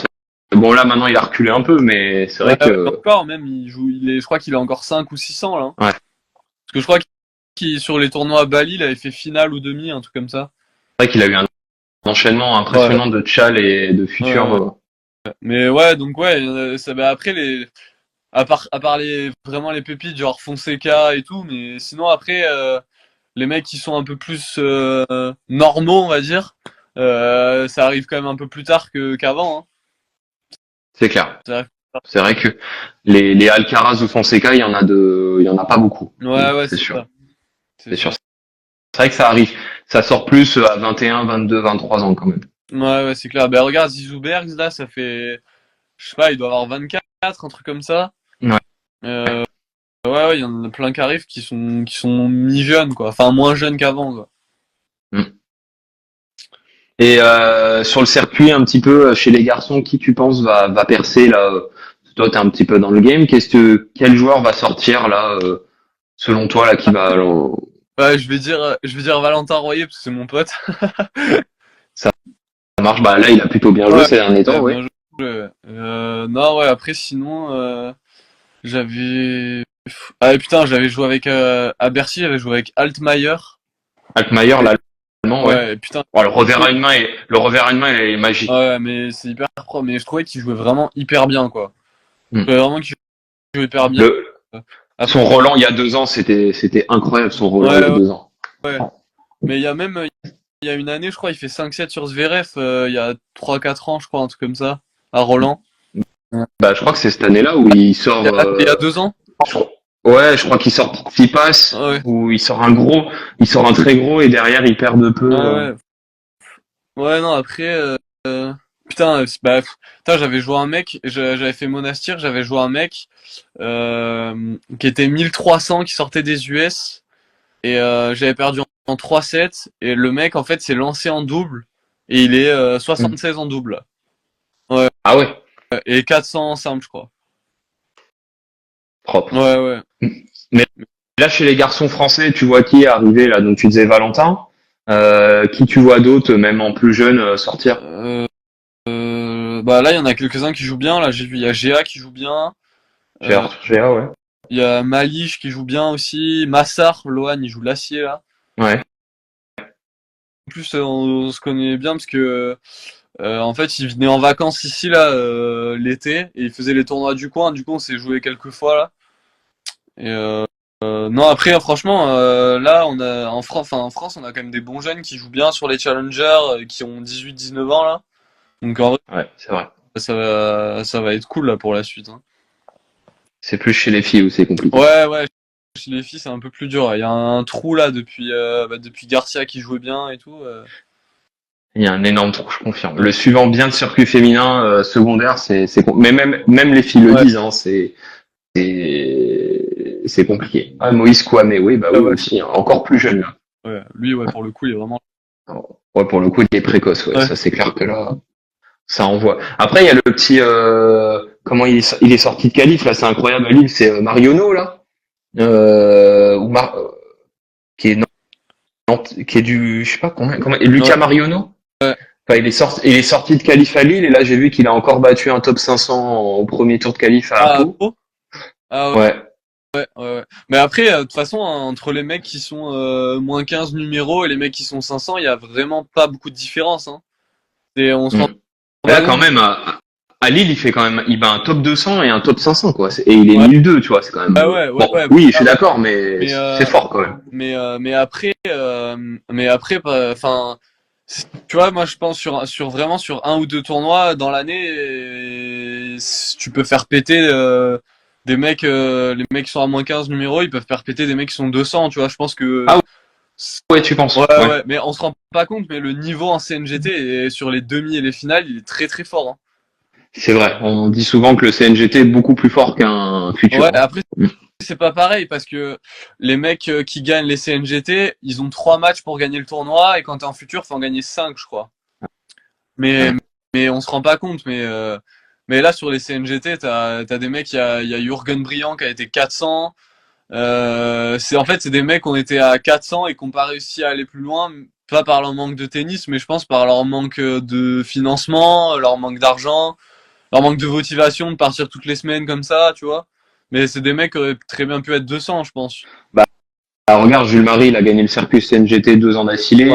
S2: Bon, là, maintenant, il a reculé un peu, mais c'est
S3: Ouais,
S2: vrai
S3: ouais,
S2: que,
S3: encore, même, je crois qu'il est encore 5 ou 600, là, hein.
S2: ouais.
S3: Parce que je crois qu'il, sur les tournois à Bali, il avait fait finale ou demi, un truc comme ça.
S2: C'est vrai qu'il a eu un enchaînement
S3: Ouais,
S2: impressionnant de Tchal et de futurs.
S3: ouais. Mais ouais, donc ouais, bah après, à part vraiment les pépites, genre Fonseca et tout, mais sinon après, les mecs qui sont un peu plus normaux, on va dire, ça arrive quand même un peu plus tard qu'avant, hein.
S2: C'est clair.
S3: Ça arrive plus
S2: C'est vrai que les Alcaraz ou Fonseca, il y en a pas beaucoup.
S3: tard. Ouais, ouais,
S2: C'est
S3: c'est
S2: sûr.
S3: ça. C'est
S2: C'est sûr.
S3: sûr.
S2: C'est vrai que ça arrive. Ça sort plus à 21, 22, 23 ans quand même.
S3: Ouais, ouais, c'est clair. Ben regarde, Zizou Bergs, là, ça fait, je sais pas, il doit avoir 24, un truc comme ça.
S2: Ouais.
S3: Euh, ouais, ouais, il y en a plein qui arrivent qui sont mi-jeunes, quoi. Enfin, moins jeunes qu'avant, quoi.
S2: Mm. Et sur le circuit, un petit peu chez les garçons, qui tu penses va percer là? Toi, t'es un petit peu dans le game. Quel joueur va sortir là, selon toi là, qui va
S3: Ouais, je vais dire Valentin Royer parce que c'est mon pote.
S2: ça marche? Bah là, il a plutôt bien joué
S3: Ouais,
S2: ces derniers temps, oui.
S3: bien joué. Non, ouais, après, sinon, j'avais, ah et putain, j'avais joué avec, à Bercy, j'avais joué avec Altmaier.
S2: Altmaier, l'allemand, ouais.
S3: Ouais, et putain,
S2: Bon, le revers à une main, il est magique.
S3: ouais, mais c'est hyper pro, mais je trouvais qu'il jouait vraiment hyper bien, quoi. Je
S2: Mm.
S3: trouvais vraiment qu'il jouait hyper bien.
S2: Le,
S3: Après,
S2: Son Roland il y a 2 ans, c'était incroyable son Roland il y
S3: ouais,
S2: a
S3: ouais,
S2: 2 ans.
S3: ouais. Mais il y a une année, je crois, il fait 5-7 sur Zverev, il y a 3-4 ans, je crois, un truc comme ça, à Roland. Ouais.
S2: Bah, je crois que c'est cette année-là où il
S3: Il y
S2: sort.
S3: a, il y a 2 ans?
S2: Ouais, je crois qu'il sort Tsitsipas,
S3: Ouais,
S2: où il sort un très gros et derrière il perd de peu.
S3: ouais, ouais. Ouais, non, après, putain, putain, j'avais joué un mec, j'avais fait Monastir, j'avais joué un mec qui était 1300, qui sortait des US, et j'avais perdu en 3-7, et le mec, en fait, s'est lancé en double, et il est 76 en double. Ouais,
S2: Ah ouais,
S3: et 400 en simple, je crois.
S2: propre.
S3: Ouais, ouais.
S2: Mais là, chez les garçons français, tu vois qui est arrivé là? Donc tu disais Valentin. Qui tu vois d'autres, même en plus jeune, sortir?
S3: Euh, Bah là, il y en a quelques-uns qui jouent bien. Là, j'ai vu, il y a Géa qui joue bien.
S2: Chez
S3: Euh,
S2: Arthur Géa, ouais.
S3: il y a Malich qui joue bien aussi. Massar, Lohan, il joue l'acier là.
S2: Ouais.
S3: En plus, on se connaît bien parce que en fait, il venait en vacances ici là l'été et il faisait les tournois du coin. Du coup, on s'est joué quelques fois là. Et non, après, franchement, là, en France, on a quand même des bons jeunes qui jouent bien sur les challengers, qui ont 18-19 ans là. Donc en vrai,
S2: Ouais, c'est vrai.
S3: ça va être cool là pour la suite, hein.
S2: C'est plus chez les filles où c'est compliqué.
S3: Ouais, ouais. chez les filles, c'est un peu plus dur. Il y a un trou là depuis Garcia qui jouait bien et tout.
S2: Il y a un énorme trou, je confirme. Le suivant bien de circuit féminin secondaire, mais même les filles le
S3: Ouais.
S2: disent, hein, c'est compliqué. Ah, Moïse Kouame, oui, bah oui,
S3: Ouais.
S2: aussi, hein, encore plus jeune là.
S3: Ouais. Lui, ouais, pour le coup, il est vraiment.
S2: Ouais, pour le coup, il est précoce, ouais.
S3: Ouais.
S2: Ça c'est clair que là, ça envoie. Après, il y a le petit, comment il est sorti de qualif là, c'est incroyable à Lille, c'est Marionneau là, ou qui est qui est du, je sais pas comment, et Lucas
S3: Ouais.
S2: Marionneau.
S3: Ouais.
S2: Enfin, il est sorti de qualif à Lille et là j'ai vu qu'il a encore battu un top 500 au premier tour de qualif à
S3: Ah,
S2: Pau.
S3: Pau. Ah ouais.
S2: Ouais.
S3: Ouais, ouais. Mais après, de toute façon, hein, entre les mecs qui sont moins 15 numéros et les mecs qui sont 500, il y a vraiment pas beaucoup de différence. Hein. Et on se
S2: Mm.
S3: rend
S2: Et là
S3: pas
S2: quand
S3: compte.
S2: même à Lille il fait quand même, il bat un top 200 et un top 500 quoi. Et il est
S3: Ouais,
S2: 1002 tu vois, c'est quand même
S3: ouais, ouais, ouais,
S2: bon.
S3: ouais.
S2: Oui, je
S3: Ah
S2: suis
S3: ouais.
S2: d'accord, mais
S3: Mais
S2: c'est fort quand même.
S3: mais après, enfin, tu vois, moi je pense vraiment sur un ou deux tournois dans l'année, tu peux faire péter des mecs, les mecs qui sont à moins 15 numéros, ils peuvent faire péter des mecs qui sont 200. Tu vois, je pense que
S2: Ah ouais, tu penses?
S3: ouais,
S2: Ouais.
S3: ouais, mais on se rend pas compte, mais le niveau en CNGT et sur les demi et les finales, il est très très fort. Hein.
S2: C'est vrai. On dit souvent que le CNGT est beaucoup plus fort qu'un futur.
S3: Ouais,
S2: Hein.
S3: après c'est pas pareil parce que les mecs qui gagnent les CNGT, ils ont 3 matchs pour gagner le tournoi et quand t'es en futur, faut en gagner 5, je crois. Mais
S2: Ouais.
S3: mais on se rend pas compte. Mais là sur les CNGT, t'as des mecs, il y a Jürgen Briand qui a été 400. C'est en fait c'est des mecs qui ont été à 400 et qui ont pas réussi à aller plus loin, pas par leur manque de tennis, mais je pense par leur manque de financement, leur manque d'argent, leur manque de motivation de partir toutes les semaines comme ça, tu vois. Mais c'est des mecs qui auraient très bien pu être 200, je pense.
S2: Ah, regarde, Jules Marie, il a gagné le circuit CNGT 2 ans
S3: Voilà,
S2: d'affilée.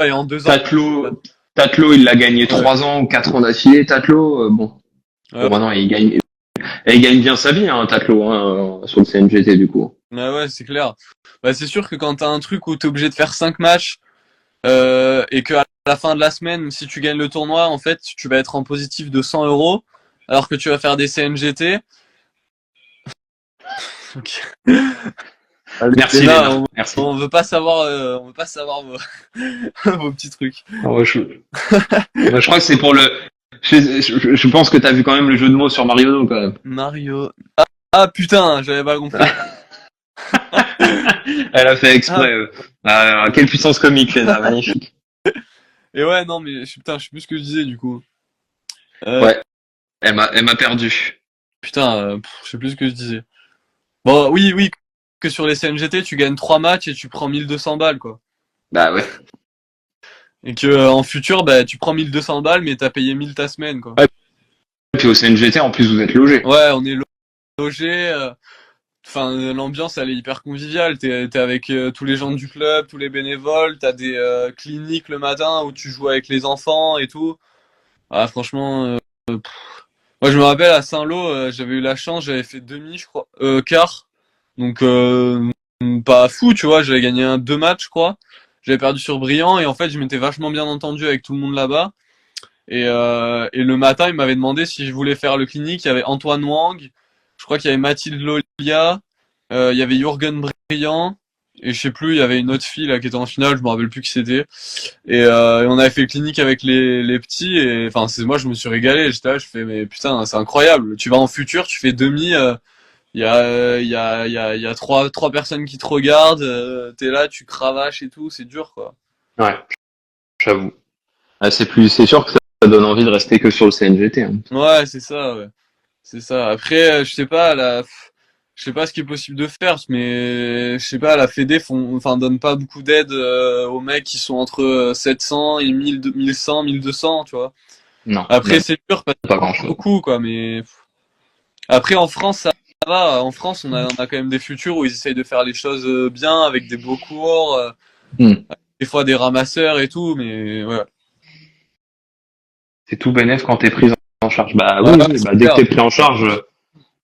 S3: et en 2 ans.
S2: Tatlo, il l'a gagné
S3: Ouais,
S2: 3 ans ou 4 ans d'affilée. Tatlo, bon.
S3: ouais,
S2: Bon, maintenant, il gagne bien sa vie, hein, Tatlo, hein, sur le CNGT, du coup.
S3: ouais, ouais, c'est clair. Bah, c'est sûr que quand t'as un truc où t'es obligé de faire 5 matchs et que à la fin de la semaine, si tu gagnes le tournoi, en fait, tu vas être en positif de 100 euros, alors que tu vas faire des CNGT. Ok. Allez,
S2: Merci,
S3: Léna,
S2: Léna. Merci.
S3: on veut pas savoir vos, vos petits trucs.
S2: Ah ouais, moi, je crois que c'est pour le, je pense que t'as vu quand même le jeu de mots sur Mario, quand même.
S3: Mario. Ah putain, j'avais pas compris.
S2: Elle a fait
S3: Ah,
S2: exprès. Quelle puissance comique, Léna, magnifique.
S3: et ouais, non, mais putain, je sais plus ce que je disais du coup. Euh,
S2: Ouais, elle m'a perdu.
S3: putain, je sais plus ce que je disais. Bon, oui, oui, que sur les CNGT, tu gagnes 3 matchs et tu prends 1200 balles, quoi.
S2: Bah ouais.
S3: Et que en futur, bah, tu prends 1200 balles, mais t'as payé 1000 ta semaine, quoi.
S2: Ouais, puis au CNGT, en plus, vous êtes logé.
S3: Ouais, on est logé. Enfin, l'ambiance, elle est hyper conviviale. T'es avec tous les gens du club, tous les bénévoles. T'as des cliniques le matin où tu joues avec les enfants et tout. Ah, franchement, moi, je me rappelle à Saint-Lô, j'avais eu la chance, j'avais fait demi, je crois, quart. Donc, pas fou, tu vois. J'avais gagné 2 matchs, je crois. J'avais perdu sur Briand et en fait, je m'étais vachement bien entendu avec tout le monde là-bas. Et le matin, il m'avait demandé si je voulais faire le clinique. Il y avait Antoine Wang, je crois qu'il y avait Mathilde Lolia, il y avait Jürgen Briand, et je sais plus, il y avait une autre fille là qui était en finale, je me rappelle plus qui c'était. Et on avait fait le clinique avec les petits, et enfin, moi je me suis régalé. J'étais là, je fais, mais putain, c'est incroyable. Tu vas en futur, tu fais demi. Il y a trois personnes qui te regardent, t'es là, tu cravaches et tout, c'est dur quoi.
S2: Ouais, j'avoue. Ah, c'est sûr que ça donne envie de rester que sur le CNGT. Hein.
S3: Ouais, c'est ça, ouais. C'est ça. Après, je sais pas, je sais pas ce qui est possible de faire, mais je sais pas, la Fédé enfin, donne pas beaucoup d'aide aux mecs qui sont entre 700 et 1000, 1100, 1200, tu vois.
S2: Non,
S3: Après,
S2: même
S3: c'est dur, pas
S2: pas grand-chose.
S3: beaucoup, quoi, mais après, en France, ça va. En France, on a quand même des futurs où ils essayent de faire les choses bien, avec des beaux cours,
S2: Hmm.
S3: des fois des ramasseurs et tout, mais ouais.
S2: C'est tout bénef quand t'es pris en charge. Bah
S3: Ouais,
S2: oui,
S3: ouais,
S2: oui,
S3: c'est
S2: bah, dès que
S3: clair.
S2: t'es pris en charge,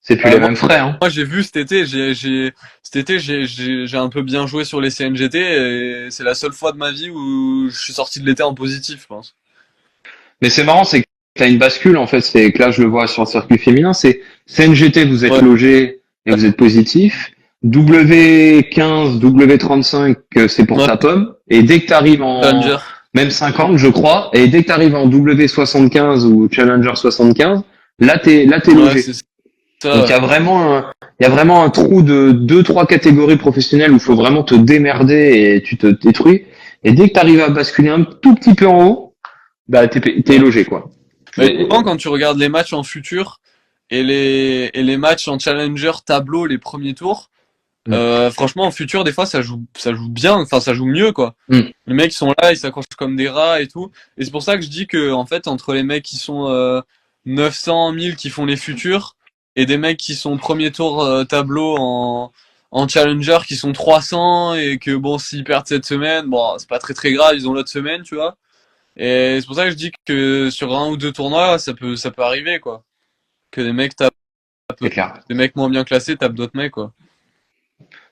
S2: c'est plus
S3: Bah,
S2: les mêmes frais. Hein.
S3: moi, j'ai vu cet été, cet été, j'ai un peu bien joué sur les CNGT et c'est la seule fois de ma vie où je suis sorti de l'été en positif, je pense.
S2: Mais c'est marrant, c'est que t'as une bascule en fait. C'est que là, je le vois sur le circuit féminin. C'est CNGT, vous êtes
S3: Ouais,
S2: logé et vous êtes positif. W15, W35, c'est pour
S3: Ouais.
S2: ta pomme. Et dès que tu arrives en
S3: Challenger.
S2: même 50, je crois, et dès que tu arrives en W75 ou Challenger 75, là t'es
S3: Ouais,
S2: logé.
S3: c'est
S2: Donc
S3: ça.
S2: il y a vraiment un trou de deux, trois catégories professionnelles où il faut vraiment te démerder et tu te détruis. Et dès que tu arrives à basculer un tout petit peu en haut, bah t'es
S3: Ouais.
S2: logé quoi.
S3: Mais
S2: Et-
S3: souvent, quand tu regardes les matchs en futur et les matchs en challenger tableau les premiers tours,
S2: Mm.
S3: franchement en futur des fois ça joue bien, enfin ça joue mieux quoi.
S2: Mm.
S3: Les mecs ils sont là, ils s'accrochent comme des rats et tout. Et c'est pour ça que je dis que en fait entre les mecs qui sont 900, 1000 qui font les futurs et des mecs qui sont premier tour tableau en challenger qui sont 300 et que bon s'ils perdent cette semaine, bon c'est pas très très grave, ils ont l'autre semaine, tu vois. Et c'est pour ça que je dis que sur un ou deux tournois, ça peut arriver, quoi. Que des mecs tapent,
S2: C'est clair.
S3: des mecs moins bien classés tapent d'autres mecs, quoi.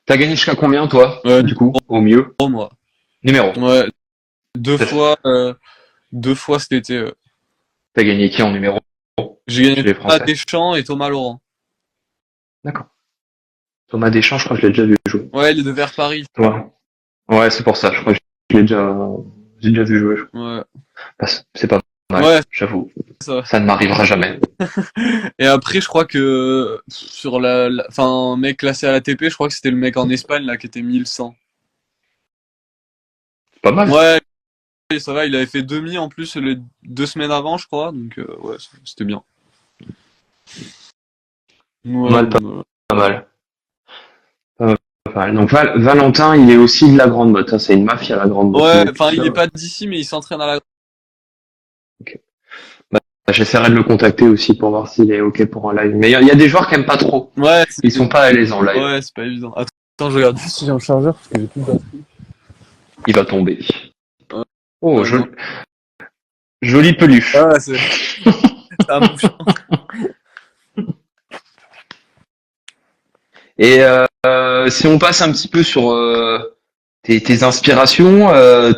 S2: T'as gagné jusqu'à combien toi, du coup, au mieux?
S3: Pour moi.
S2: Numéro.
S3: Ouais, deux fois cet été.
S2: T'as gagné qui en numéro
S3: J'ai
S2: chez
S3: gagné
S2: les
S3: Thomas
S2: Français?
S3: Deschamps et Thomas Laurent.
S2: D'accord. Thomas Deschamps, je crois que je l'ai déjà vu jouer.
S3: Ouais, il est de vers Paris.
S2: Ouais. Ouais, c'est pour ça. Je crois que j'ai déjà vu jouer.
S3: Ouais.
S2: Bah, c'est pas mal,
S3: Ouais,
S2: j'avoue.
S3: ça.
S2: Ça ne m'arrivera jamais.
S3: Et après, je crois que sur enfin, un mec classé à l'ATP, je crois que c'était le mec en Espagne là qui était 1100.
S2: Pas mal.
S3: Ouais, ça va. Il avait fait demi en plus les 2 semaines avant, je crois. Donc ouais, c'était bien.
S2: Pas
S3: Ouais,
S2: mal,
S3: donc, voilà.
S2: pas mal. Pas mal, pas mal. Donc Valentin, il est aussi de la grande botte. Ça, c'est une mafia, la grande botte.
S3: Ouais, enfin, il est pas d'ici, mais il s'entraîne à la.
S2: Ok. Bah, j'essaierai de le contacter aussi pour voir s'il est OK pour un live. Mais il y a des joueurs qui aiment pas trop.
S3: Ouais,
S2: Ils sont pas à l'aise en live.
S3: ouais, c'est pas évident. Attends, je regarde juste si j'ai un chargeur parce que j'ai plus de batterie.
S2: Il va tomber.
S3: Ouais.
S2: Oh,
S3: Ouais, non.
S2: jolie peluche.
S3: Ah, c'est un bouchon.
S2: Et si on passe un petit peu sur tes inspirations,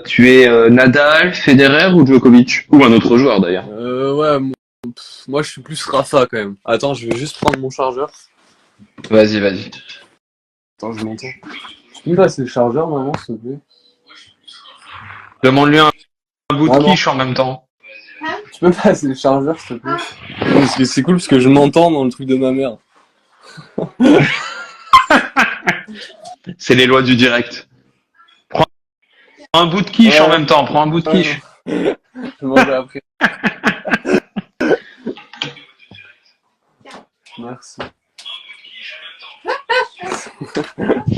S2: tu es Nadal, Federer ou Djokovic? Ou un autre joueur d'ailleurs.
S3: Ouais, moi je suis plus Rafa quand même. Attends, je vais juste prendre mon chargeur.
S2: Vas-y, vas-y.
S3: Attends, je m'entends. Tu peux me passer le chargeur, maman, s'il te plaît?
S2: Demande-lui un bout de
S3: Ah non.
S2: quiche en même temps.
S3: Tu peux me passer le chargeur, s'il te plaît? Parce que c'est cool parce que je m'entends dans le truc de ma mère.
S2: C'est les lois du direct. Prends un bout de quiche
S3: Ouais.
S2: en même temps. Prends un bout de quiche.
S3: Je mangerai après. Merci.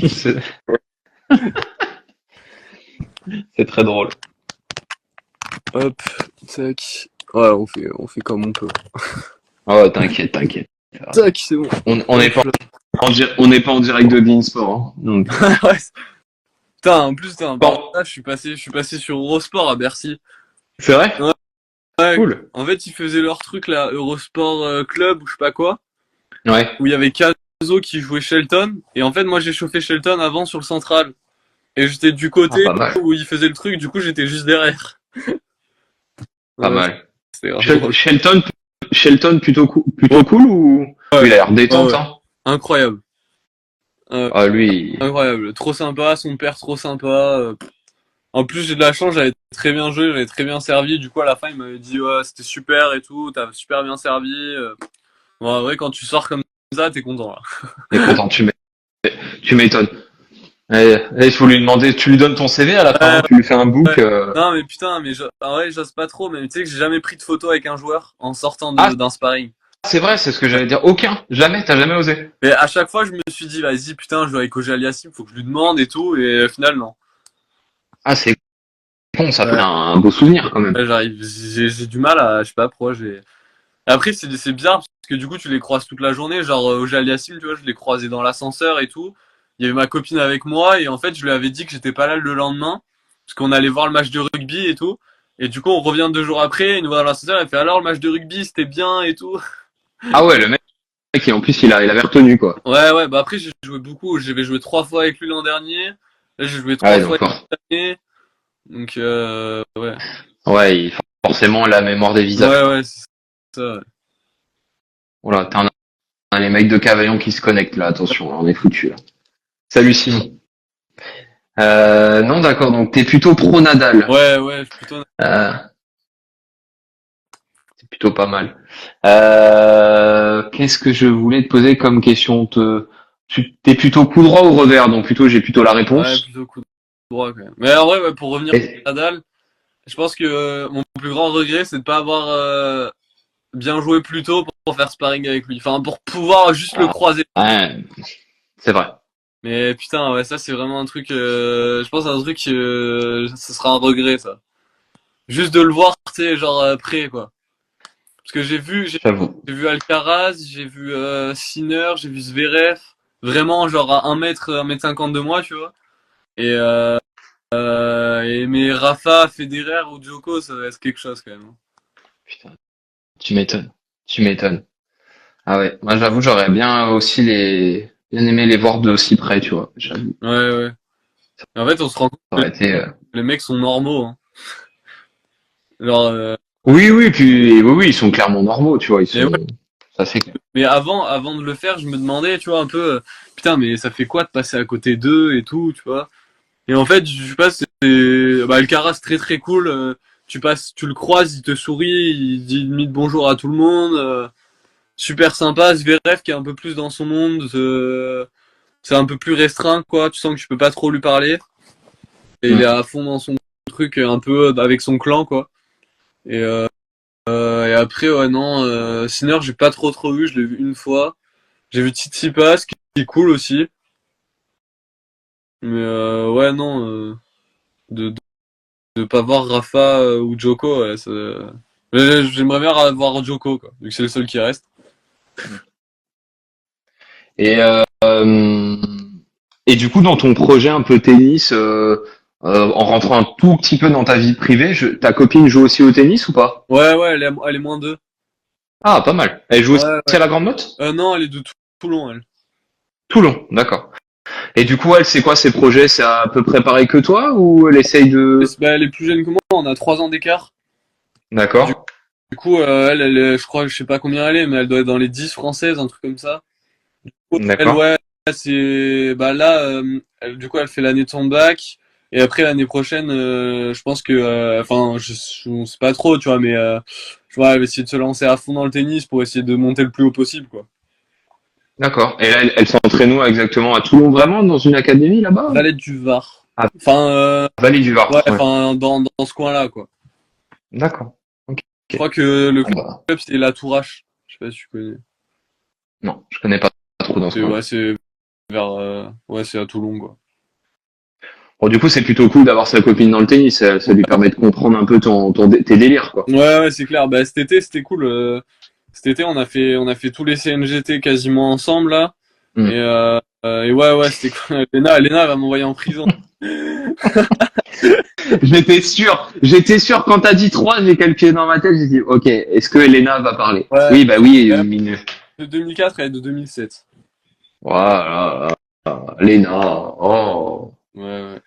S2: C'est c'est très drôle.
S3: Hop, tac. Ouais, on fait comme on peut.
S2: Oh, t'inquiète, t'inquiète.
S3: Tac, c'est bon.
S2: On n'est pas on n'est pas en direct de Beansport. Hein. Donc,
S3: Ouais. Putain, en plus, putain,
S2: bon,
S3: par là, je suis passé sur Eurosport à Bercy.
S2: c'est vrai?
S3: Ouais. Ouais.
S2: Cool.
S3: En fait, ils faisaient leur truc là, Eurosport Club ou je sais pas quoi,
S2: Ouais.
S3: où il y avait Caso qui jouait Shelton. Et en fait, moi, j'ai chauffé Shelton avant sur le central. Et j'étais du
S2: Ah,
S3: côté
S2: pas mal.
S3: où il faisait le truc, du coup, j'étais juste derrière.
S2: Pas
S3: Ouais,
S2: mal.
S3: c'était grave drôle.
S2: Shelton plutôt cool ou il a l'air détente,
S3: Ouais.
S2: hein?
S3: Incroyable. Euh,
S2: Ah, lui.
S3: Incroyable. Trop sympa, son père trop sympa. En plus, j'ai de la chance, j'avais très bien joué, j'avais très bien servi. Du coup, à la fin, il m'avait dit, ouais, c'était super et tout, t'as super bien servi. Bon, en vrai, quand tu sors comme ça, t'es content, là.
S2: T'es content, tu m'étonnes. Il faut lui demander, tu lui donnes ton CV à la fin, hein, tu lui fais un book.
S3: Non, mais putain, mais en vrai, j'ose pas trop, mais tu sais que j'ai jamais pris de photo avec un joueur en sortant
S2: Ah,
S3: d'un sparring.
S2: c'est vrai, c'est ce que j'allais dire. Aucun, jamais, t'as jamais osé.
S3: Mais à chaque fois, je me suis dit, vas-y, putain, je joue avec Auger Aliassime, faut que je lui demande et tout, et au final, non.
S2: Ah, c'est con, ça fait
S3: Ouais.
S2: un beau souvenir quand même.
S3: Ouais, j'ai du mal à, je sais pas pourquoi, j'ai. Après, c'est bizarre parce que du coup, tu les croises toute la journée. Genre, Auger Aliassime, tu vois, je l'ai croisé dans l'ascenseur et tout. Il y avait ma copine avec moi et en fait, je lui avais dit que j'étais pas là le lendemain parce qu'on allait voir le match de rugby et tout. Et du coup, on revient 2 jours après, il nous voit dans l'ascenseur, il fait alors le match de rugby, c'était bien et tout.
S2: Ah ouais, le mec, et en plus, il avait retenu, quoi.
S3: Ouais, ouais, bah après, j'ai joué beaucoup. J'avais joué 3 fois avec lui l'an dernier. Là, j'ai joué
S2: Ah
S3: trois
S2: ouais,
S3: fois
S2: donc,
S3: cette année. Donc, ouais.
S2: ouais, forcément, la mémoire des visages.
S3: Ouais, ouais, c'est ça. Ouais.
S2: Voilà, t'as les mecs de Cavaillon qui se connectent, là, attention, là, on est foutus, là. Salut Simon. Non, d'accord, donc t'es plutôt pro Nadal.
S3: Ouais, je suis plutôt.
S2: Euh, c'est plutôt pas mal. Qu'est-ce que je voulais te poser comme question? T'es plutôt coup droit ou revers? Donc plutôt, j'ai plutôt la
S3: Ouais,
S2: réponse.
S3: plutôt coup droit quand même. Mais en vrai, ouais, pour revenir
S2: Et-
S3: à Nadal, je pense que mon plus grand regret, c'est de pas avoir bien joué plus tôt pour faire sparring avec lui. Enfin, pour pouvoir juste le
S2: ah,
S3: croiser.
S2: ouais, c'est vrai.
S3: Mais putain, ouais, ça c'est vraiment un truc. Je pense un truc, ce sera un regret ça. Juste de le voir, tu sais, genre prêt quoi. Parce que
S2: J'avoue.
S3: j'ai vu Alcaraz, j'ai vu Sinner, j'ai vu Zverev, vraiment genre à 1 mètre 50 de moi, tu vois. Et, mais Rafa, Federer ou Djoko, ça va être quelque chose quand même.
S2: Putain, tu m'étonnes. Tu m'étonnes. Ah ouais, moi j'avoue, j'aurais bien aimé les voir de aussi près, tu vois. J'avoue.
S3: Ouais. Et en fait, on se rend compte
S2: Ça
S3: que
S2: aurait été.
S3: les mecs sont normaux. Hein. Genre,
S2: Oui, puis oui, ils sont clairement normaux, tu vois. Ils
S3: mais ouais,
S2: sont. Ça c'est clair.
S3: mais avant de le faire, je me demandais, tu vois, un peu, putain, mais ça fait quoi de passer à côté d'eux et tout, tu vois. Et en fait, je sais pas, bah, Alcaraz très très cool. Tu le croises, il te sourit, il dit limite bonjour à tout le monde. Super sympa. Zverev qui est un peu plus dans son monde, c'est un peu plus restreint, quoi. Tu sens que tu peux pas trop lui parler. Et il est
S2: Hmm.
S3: à fond dans son truc, un peu avec son clan, quoi. Et, et après, ouais, non, Sinner, j'ai pas trop vu, je l'ai vu une fois. J'ai vu Tsitsipas, qui est cool aussi. Mais ouais, non, de pas voir Rafa ou Djoko, ouais, j'aimerais bien voir Djoko, quoi, vu que c'est le seul qui reste.
S2: Et et du coup, dans ton projet un peu tennis, en rentrant un tout petit peu dans ta vie privée, ta copine joue aussi au tennis ou pas?
S3: Ouais, elle est moins deux.
S2: Ah, pas mal. Elle joue aussi
S3: Ouais.
S2: à la Grande Motte?
S3: Non, elle est de Toulon, elle.
S2: Toulon, d'accord. Et du coup, elle, c'est quoi ses projets? C'est à peu près pareil que toi ou elle essaye de...
S3: Bah, elle est plus jeune que moi, on a 3 ans d'écart. Du,
S2: D'accord,
S3: du coup, je crois, je sais pas combien elle est, mais elle doit être dans les 10 françaises, un truc comme ça. Elle,
S2: d'accord,
S3: ouais, c'est, bah là, du coup, elle fait l'année de son bac. Et après, l'année prochaine, je pense que, enfin, je sais pas trop, tu vois, mais, je vois, elle va essayer de se lancer à fond dans le tennis pour essayer de monter le plus haut possible, quoi.
S2: d'accord. Et là, elle s'entraîne où exactement? À Toulon, vraiment? Dans une académie là-bas?
S3: Valette du Var.
S2: À
S3: Enfin,
S2: Vallée du Var,
S3: ouais,
S2: ouais.
S3: enfin, dans ce coin-là, quoi.
S2: D'accord. Ok.
S3: Je crois que le
S2: Ah bah,
S3: club, c'est la Tourache. Je sais pas si tu connais.
S2: non, je connais pas trop dans ce coin-là.
S3: Ouais, c'est vers, ouais, c'est à Toulon, quoi.
S2: Bon, du coup, c'est plutôt cool d'avoir sa copine dans le tennis. Ça lui permet de comprendre un peu tes délires, quoi.
S3: Ouais, c'est clair. Bah, cet été, c'était cool. Cet été, on a fait tous les CNGT quasiment ensemble, là.
S2: Hmm.
S3: Et ouais, c'était cool. Lena va m'envoyer en prison.
S2: J'étais sûr quand t'as dit 3, j'ai calculé dans ma tête, j'ai dit, ok, est-ce que Elena va parler?
S3: Ouais,
S2: Oui, bah oui,
S3: elle
S2: Mineux.
S3: est de 2004 et elle est de 2007.
S2: Voilà, Lena, oh,
S3: Ouais.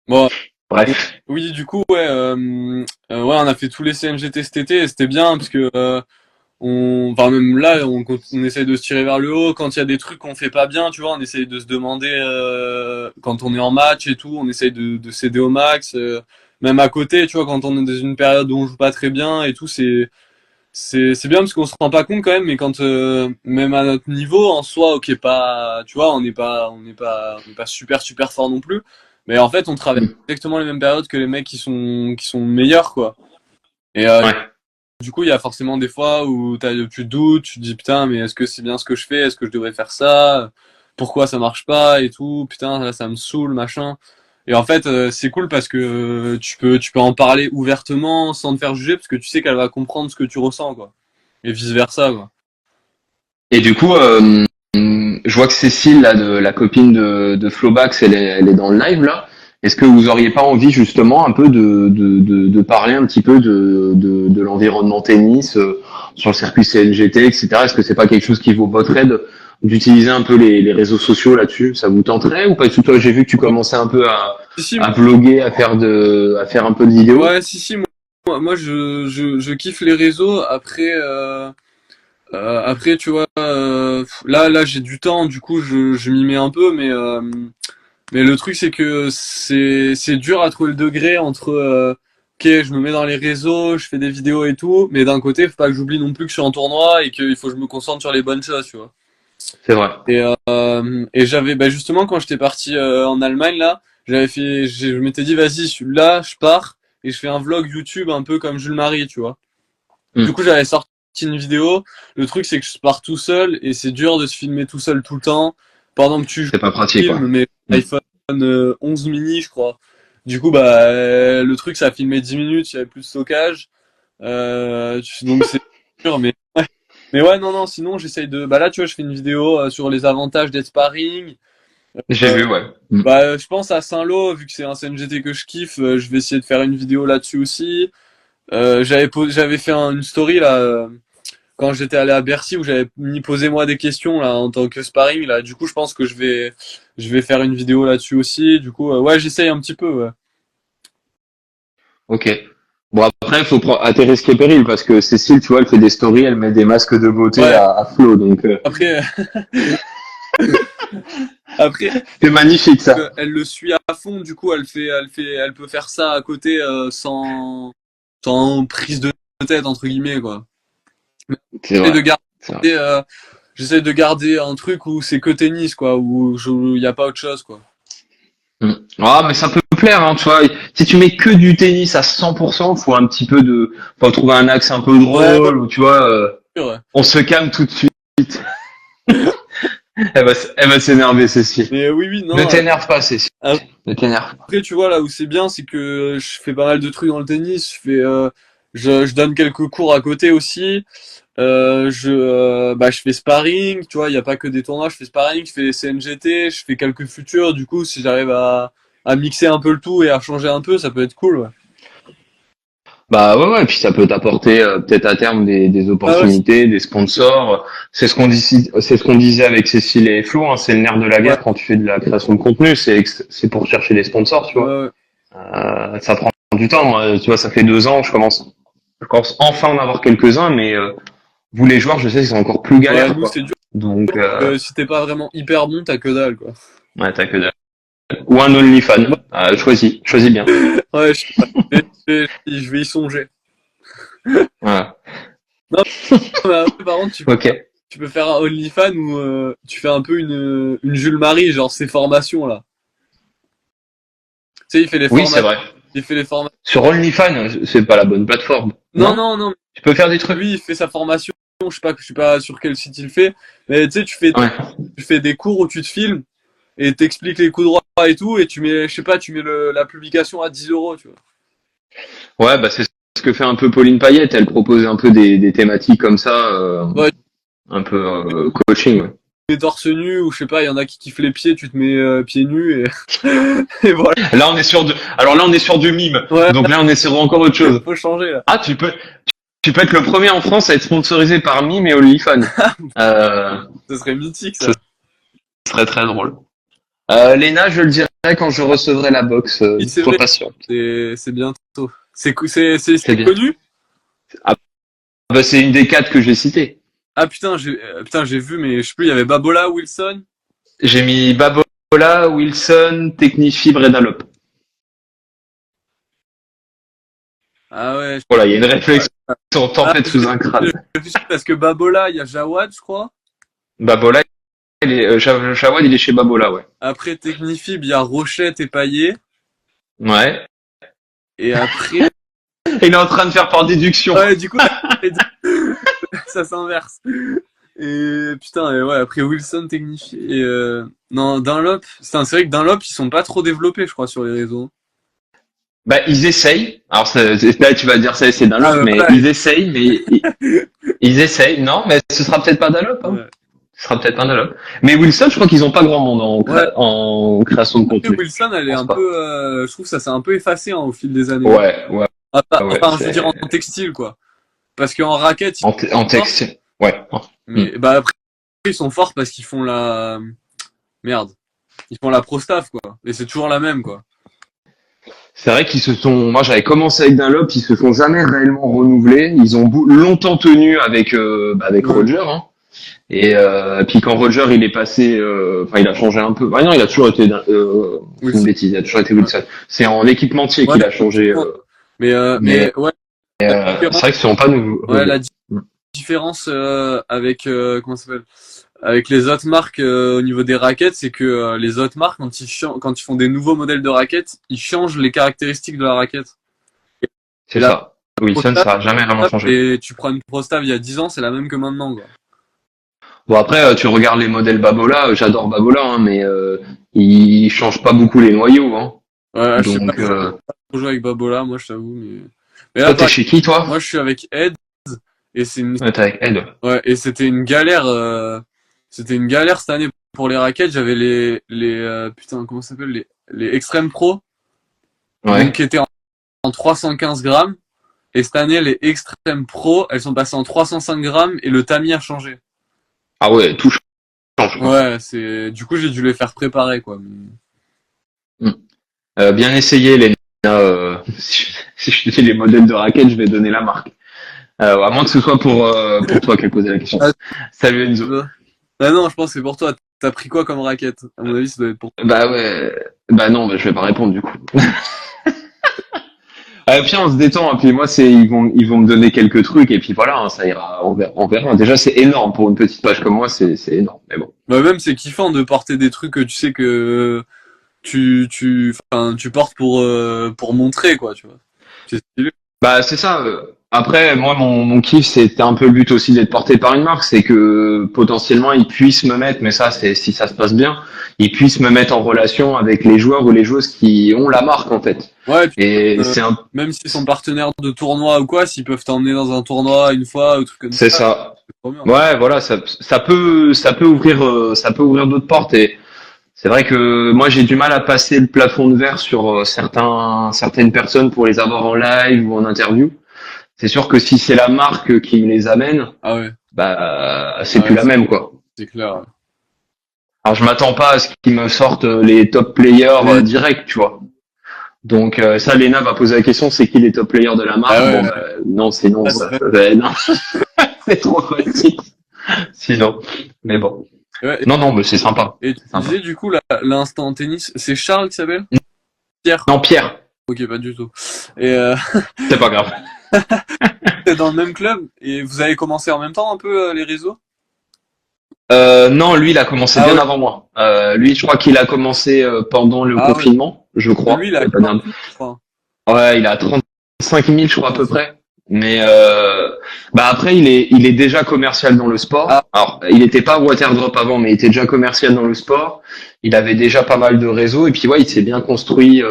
S3: Bon,
S2: bref.
S3: oui, du coup, ouais, ouais, on a fait tous les CNGT cet été et c'était bien parce que, enfin même là, on essaye de se tirer vers le haut. Quand il y a des trucs qu'on fait pas bien, tu vois, on essaye de se demander quand on est en match et tout, on essaye de céder au max. Même à côté, tu vois, quand on est dans une période où on joue pas très bien et tout, c'est bien parce qu'on se rend pas compte quand même. Mais quand même à notre niveau en soi, ok, pas, tu vois, on n'est pas super fort non plus. Mais en fait, on traverse
S2: Hmm.
S3: exactement les mêmes périodes que les mecs qui sont meilleurs, quoi. Et
S2: Ouais.
S3: du coup, il y a forcément des fois où tu doutes, tu te dis putain, mais est-ce que c'est bien ce que je fais? Est-ce que je devrais faire ça? Pourquoi ça marche pas et tout? Putain, là, ça me saoule, machin. Et en fait, c'est cool parce que tu peux en parler ouvertement sans te faire juger parce que tu sais qu'elle va comprendre ce que tu ressens, quoi. Et vice versa, quoi.
S2: Et du coup, je vois que Cécile, là, la copine de Flobax, elle est dans le live, là. Est-ce que vous auriez pas envie, justement, un peu de parler un petit peu de l'environnement tennis, sur le circuit CNGT, etc. Est-ce que c'est pas quelque chose qui vaut votre aide d'utiliser un peu les réseaux sociaux là-dessus? Ça vous tenterait ou pas du tout? Toi, j'ai vu que tu
S3: Ouais,
S2: commençais un peu
S3: si,
S2: à vloguer, à faire un peu de vidéos.
S3: ouais, moi, je kiffe les réseaux. Après, tu vois, là, j'ai du temps, du coup, je m'y mets un peu, mais le truc, c'est que c'est dur à trouver le degré entre, ok, je me mets dans les réseaux, je fais des vidéos et tout, mais d'un côté, faut pas que j'oublie non plus que je suis en tournoi et qu'il faut que je me concentre sur les bonnes choses, tu vois.
S2: C'est vrai.
S3: Et j'avais, bah justement, quand j'étais parti en Allemagne là, je m'étais dit, vas-y, là, je pars et je fais un vlog YouTube un peu comme Jules Marie, tu vois. Du coup, j'avais sorti une vidéo. Le truc, c'est que je pars tout seul et c'est dur de se filmer tout seul tout le temps pendant que tu
S2: C'est pas pratique, quoi.
S3: filmes, mais iPhone 11 mini, je crois. Du coup, bah, le truc, ça a filmé 10 minutes, il y avait plus de stockage. Donc c'est dur, mais ouais, non, non, sinon j'essaye de. Bah là, tu vois, je fais une vidéo sur les avantages d'être sparring.
S2: J'ai vu, ouais.
S3: Bah, je pense à Saint-Lô, vu que c'est un CNGT que je kiffe, je vais essayer de faire une vidéo là-dessus aussi. J'avais fait une story là quand j'étais allé à Bercy où j'avais mis posé moi des questions là en tant que sparring là. Du coup, je pense que je vais faire une vidéo là-dessus aussi. Du coup, ouais, j'essaye un petit peu. Ouais.
S2: Ok. Bon, après, il faut prendre à tes risques et périls, parce que Cécile, tu vois, elle fait des stories, elle met des masques de beauté
S3: Ouais.
S2: à flot, donc
S3: Après, après,
S2: c'est magnifique, ça.
S3: elle le suit à fond. Du coup, elle peut faire ça à côté sans prise de tête entre guillemets quoi.
S2: C'est
S3: J'essaie de
S2: vrai.
S3: garder,
S2: C'est vrai.
S3: j'essaie de garder un truc où c'est que tennis quoi, où il y a pas autre chose quoi.
S2: Ah, mais ça peut plaire, hein, tu vois. Si tu mets que du tennis à 100%, faut un petit peu faut trouver un axe un peu
S3: Ouais,
S2: drôle, ou tu vois,
S3: ouais.
S2: on se calme tout de suite. Elle va s'énerver, Cécile.
S3: Mais oui, oui,
S2: Ne
S3: non.
S2: t'énerve pas, Cécile.
S3: Après,
S2: Ne t'énerve pas.
S3: tu vois, là où c'est bien, c'est que je fais pas mal de trucs dans le tennis. Je donne quelques cours à côté aussi. Je fais sparring, tu vois, il y a pas que des tournois, je fais sparring, je fais CNGT, je fais quelques futurs. Du coup, si j'arrive à mixer un peu le tout et à changer un peu, ça peut être cool, ouais.
S2: Bah ouais, ouais, et puis ça peut t'apporter peut-être à terme des
S3: Ah ouais,
S2: opportunités, des sponsors. C'est ce qu'on disait avec Cécile et Flo, hein, c'est le nerf de la
S3: ouais,
S2: guerre quand tu fais de la création de contenu, c'est pour chercher des sponsors, tu
S3: ouais,
S2: vois.
S3: ouais.
S2: Ça prend du temps, moi, tu vois, ça fait 2 ans, je commence enfin à en avoir quelques-uns, mais vous les joueurs, je sais, ils sont encore plus
S3: Ouais,
S2: galères,
S3: nous,
S2: quoi.
S3: c'est dur.
S2: Donc
S3: Si t'es pas vraiment hyper bon, t'as que dalle, quoi.
S2: ouais, t'as que dalle. Ou un OnlyFans, choisis bien.
S3: Ouais, je sais pas. Je vais y songer.
S2: Voilà.
S3: Non, mais après, par contre,
S2: Ok.
S3: tu peux faire un OnlyFans où tu fais un peu une Jules Marie, genre ses formations là. Tu sais,
S2: Oui, c'est vrai.
S3: il fait les formations.
S2: Sur OnlyFans, c'est pas la bonne plateforme,
S3: Non,
S2: non?
S3: non, non.
S2: Tu peux faire des trucs.
S3: Lui, il fait sa formation. Je sais pas sur quel site il le fait, mais tu sais,
S2: Ouais.
S3: tu fais des cours où tu te filmes et t'expliques les coups droits et tout, et tu mets, je sais pas, tu mets la publication à 10 euros, tu vois.
S2: Ouais, bah c'est ce que fait un peu Pauline Payette. Elle propose un peu des thématiques comme ça,
S3: Ouais,
S2: un peu coaching. Ouais.
S3: tu mets torse nu ou je sais pas, il y en a qui kiffent les pieds, tu te mets pieds nus et, et voilà.
S2: Là, on est sur du mime.
S3: Ouais,
S2: Donc là, on est sur encore autre chose.
S3: faut changer là.
S2: Ah, tu peux être le premier en France à être sponsorisé par Mime et OnlyFans.
S3: Ce serait mythique
S2: Ce
S3: ça.
S2: serait très drôle. Léna, je le dirai quand je recevrai la box.
S3: Oui, c'est
S2: Sois
S3: vrai.
S2: patient.
S3: C'est bientôt.
S2: C'est
S3: C'est
S2: bien.
S3: connu?
S2: Ah, bah, c'est une des 4 que j'ai citées.
S3: Ah putain, j'ai vu, mais je sais plus, il y avait Babola, Wilson.
S2: J'ai mis Babola, Wilson, Technifibre et Dallop.
S3: Ah ouais.
S2: Voilà, il y a une réflexion
S3: Ah,
S2: tempête sous un crâne.
S3: je réfléchis parce que Babola, il y a Jawad, je crois.
S2: Babola, Jawad, il est chez Babola, ouais.
S3: Après Technifib, il y a Rochette et Payet.
S2: Ouais.
S3: Et après,
S2: Il est en train de faire par déduction.
S3: ouais, du coup, ça s'inverse. Et putain, et ouais, après Wilson, Technifib et non, Dunlop. C'est vrai que Dunlop, ils sont pas trop développés, je crois, sur les réseaux.
S2: Bah, ils essayent. Alors, là, tu vas dire ça, c'est Dunlop, mais
S3: voilà.
S2: ils essayent, mais ils essayent. Non, mais ce sera peut-être pas Dunlop, hein.
S3: Ouais.
S2: Ce sera peut-être pas Dunlop. Mais Wilson, je crois qu'ils ont pas grand monde
S3: Ouais.
S2: en création de
S3: Après,
S2: contenu.
S3: Wilson, elle
S2: Je
S3: est
S2: pense
S3: un
S2: pas.
S3: peu, je trouve que ça s'est un peu effacé hein, au fil des années.
S2: Ouais, ouais, ouais.
S3: Enfin, je veux dire en textile, quoi. Parce qu'en raquette, ils
S2: En
S3: sont forts,
S2: texte. Ouais.
S3: mais bah après, ils sont forts parce qu'ils font la merde. Ils font la pro-staff, quoi. Et c'est toujours la même, quoi.
S2: C'est vrai moi j'avais commencé avec Dunlop, ils se sont jamais réellement renouvelés. Ils ont longtemps tenu avec
S3: Ouais.
S2: Roger, hein. Et puis quand Roger il est passé, enfin il a changé un peu. Ah non, il a toujours été, c'est une
S3: Wilson.
S2: bêtise, il a toujours été
S3: Ouais.
S2: Wilson. C'est en équipementier qu'il
S3: Ouais,
S2: a changé.
S3: mais
S2: Mais
S3: ouais, la
S2: c'est
S3: différence,
S2: vrai que ce sont pas nouveaux.
S3: ouais, la différence avec comment ça s'appelle? Avec les autres marques au niveau des raquettes, c'est que les autres marques quand ils font des nouveaux modèles de raquettes, ils changent les caractéristiques de la raquette. Et
S2: C'est
S3: la
S2: ça. Wilson,
S3: ProStaff,
S2: ça a jamais vraiment changé.
S3: et tu prends une ProStaff il y a 10 ans, c'est la même que maintenant, quoi.
S2: Bon après, tu regardes les modèles Babola, j'adore Babola, hein, mais ils changent pas beaucoup les noyaux, hein.
S3: Ouais, je sais pas,
S2: Donc,
S3: je joue avec Babola, moi, je t'avoue, mais là,
S2: toi, t'es
S3: pareil,
S2: chez qui, toi?
S3: moi, je suis avec Ed, et
S2: Ouais, t'es avec Ed.
S3: ouais, et c'était une galère cette année pour les raquettes. J'avais putain, comment ça s'appelle, les Extreme Pro, donc,
S2: Ouais.
S3: qui étaient en 315 grammes, et cette année, les Extreme Pro, elles sont passées en 305 grammes, et le tamis a changé.
S2: Ah ouais, tout change, quoi.
S3: Ouais, du coup, j'ai dû les faire préparer, quoi.
S2: Mm. Bien essayé, les si je te dis les modèles de raquettes, je vais donner la marque. À moins que ce soit pour toi qui as posé la question.
S3: Ah,
S2: Salut Enzo.
S3: bah non, je pense que c'est pour toi. T'as pris quoi comme raquette? À mon avis, ça doit être pour toi.
S2: Bah ouais, bah non, bah je vais pas répondre du coup. Puis on se détend, et puis moi ils vont me donner quelques trucs et puis voilà, hein, ça ira, on verra. Déjà c'est énorme pour une petite page comme moi, c'est énorme, mais bon.
S3: Bah même, c'est kiffant de porter des trucs que tu sais que enfin, tu portes pour montrer, quoi, tu vois. C'est stylé.
S2: Bah c'est ça. Après, moi, mon kiff, c'était un peu le but aussi d'être porté par une marque, c'est que potentiellement ils puissent me mettre, mais ça, c'est si ça se passe bien, ils puissent me mettre en relation avec les joueurs ou les joueuses qui ont la marque en fait.
S3: Ouais, et puis,
S2: Et
S3: euh,
S2: c'est un,
S3: même s'ils sont partenaires de tournoi ou quoi, s'ils peuvent t'emmener dans un tournoi une fois ou truc comme
S2: c'est
S3: ça,
S2: ça.
S3: c'est trop bien.
S2: Ouais, voilà, ça peut ouvrir d'autres portes. Et c'est vrai que moi, j'ai du mal à passer le plafond de verre sur certaines personnes pour les avoir en live ou en interview. C'est sûr que si c'est la marque qui me les amène,
S3: Ah ouais,
S2: bah c'est plus
S3: ouais,
S2: la même quoi.
S3: c'est clair.
S2: Alors je m'attends pas à ce qu'ils me sortent les top players
S3: Ouais.
S2: direct, tu vois. Donc ça, Léna va poser la question, c'est qui les top players de la
S3: Ah
S2: marque? Bon,
S3: ouais,
S2: bah, non, c'est non,
S3: ah,
S2: ça. Non, c'est trop facile. Sinon, mais bon.
S3: ouais.
S2: Non, non, mais c'est sympa.
S3: Et tu
S2: C'est sympa.
S3: disais du coup l'instant tennis, c'est Charles qui s'appelle? Pierre.
S2: Non, Pierre,
S3: Ok, pas du tout. Et
S2: c'est pas grave.
S3: t'es dans le même club et vous avez commencé en même temps un peu les réseaux?
S2: Non, lui, il a commencé
S3: Ah
S2: bien
S3: ouais.
S2: avant moi. Lui, je crois qu'il a commencé pendant le
S3: Ah ouais.
S2: confinement, je crois.
S3: Lui, il a
S2: Il a pas
S3: 40
S2: d'un-
S3: 000, je crois.
S2: Ouais, il a 35 000, je crois, à
S3: Putain,
S2: peu près. Mais bah après, il est déjà commercial dans le
S3: Ah,
S2: sport. Alors, il n'était pas Waterdrop avant, mais il était déjà commercial dans le sport. Il avait déjà pas mal de réseaux. Et puis, ouais, il s'est bien construit.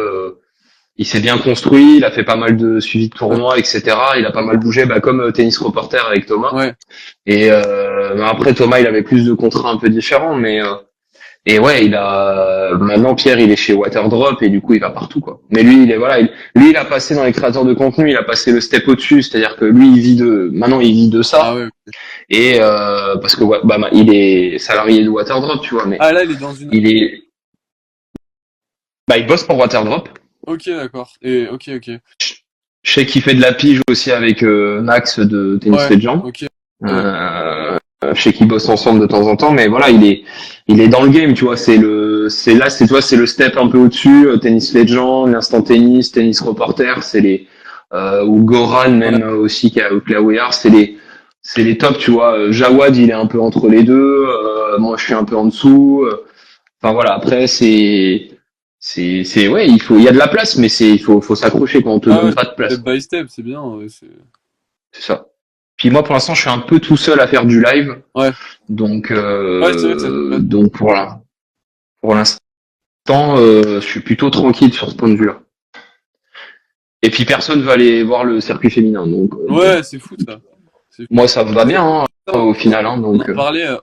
S2: Il a fait pas mal de suivi de
S3: ouais.
S2: tournois, etc. Il a pas mal bougé, bah, comme Tennis Reporter avec Thomas.
S3: Ouais.
S2: Et bah, après, Thomas, il avait plus de contrats un peu différents, mais et ouais, maintenant Pierre, il est chez Waterdrop et du coup, il va partout quoi. Mais lui, lui, il a passé dans les créateurs de contenu, il a passé le step au-dessus, c'est-à-dire que lui, maintenant, il vit de
S3: Ah
S2: ça
S3: ouais.
S2: et parce que bah, il est salarié de Waterdrop, tu vois, mais
S3: Ah là, il est dans une.
S2: il est, bah, il bosse pour Waterdrop.
S3: Ok, d'accord. Et ok, ok.
S2: Je sais qu'il fait de la pige aussi avec Max de Tennis
S3: Ouais.
S2: Legends.
S3: Ok.
S2: Je sais qu'ils bossent ensemble de temps en temps, mais voilà, il est dans le game, tu vois. Tu vois, c'est le step un peu au-dessus. Tennis Legend, l'Instant Tennis, Tennis Reporter, ou Goran
S3: Ouais.
S2: même aussi qui a Wear, c'est les tops, tu vois. Jawad, il est un peu entre les deux. Moi, je suis un peu en dessous. Enfin voilà, après ouais, il y a de la place, mais faut s'accrocher quand on te
S3: Ah ouais,
S2: donne pas de place.
S3: step by step, c'est bien. Ouais,
S2: C'est ça. Puis moi, pour l'instant, je suis un peu tout seul à faire du live.
S3: ouais.
S2: Donc,
S3: Ouais, c'est vrai que ça te plaît.
S2: donc voilà. Pour l'instant, je suis plutôt tranquille sur ce point de vue-là. Et puis personne va aller voir le circuit féminin. Donc,
S3: Ouais, c'est fou ça. C'est fou.
S2: moi, ça me va bien hein, au final. Hein,
S3: On
S2: donc,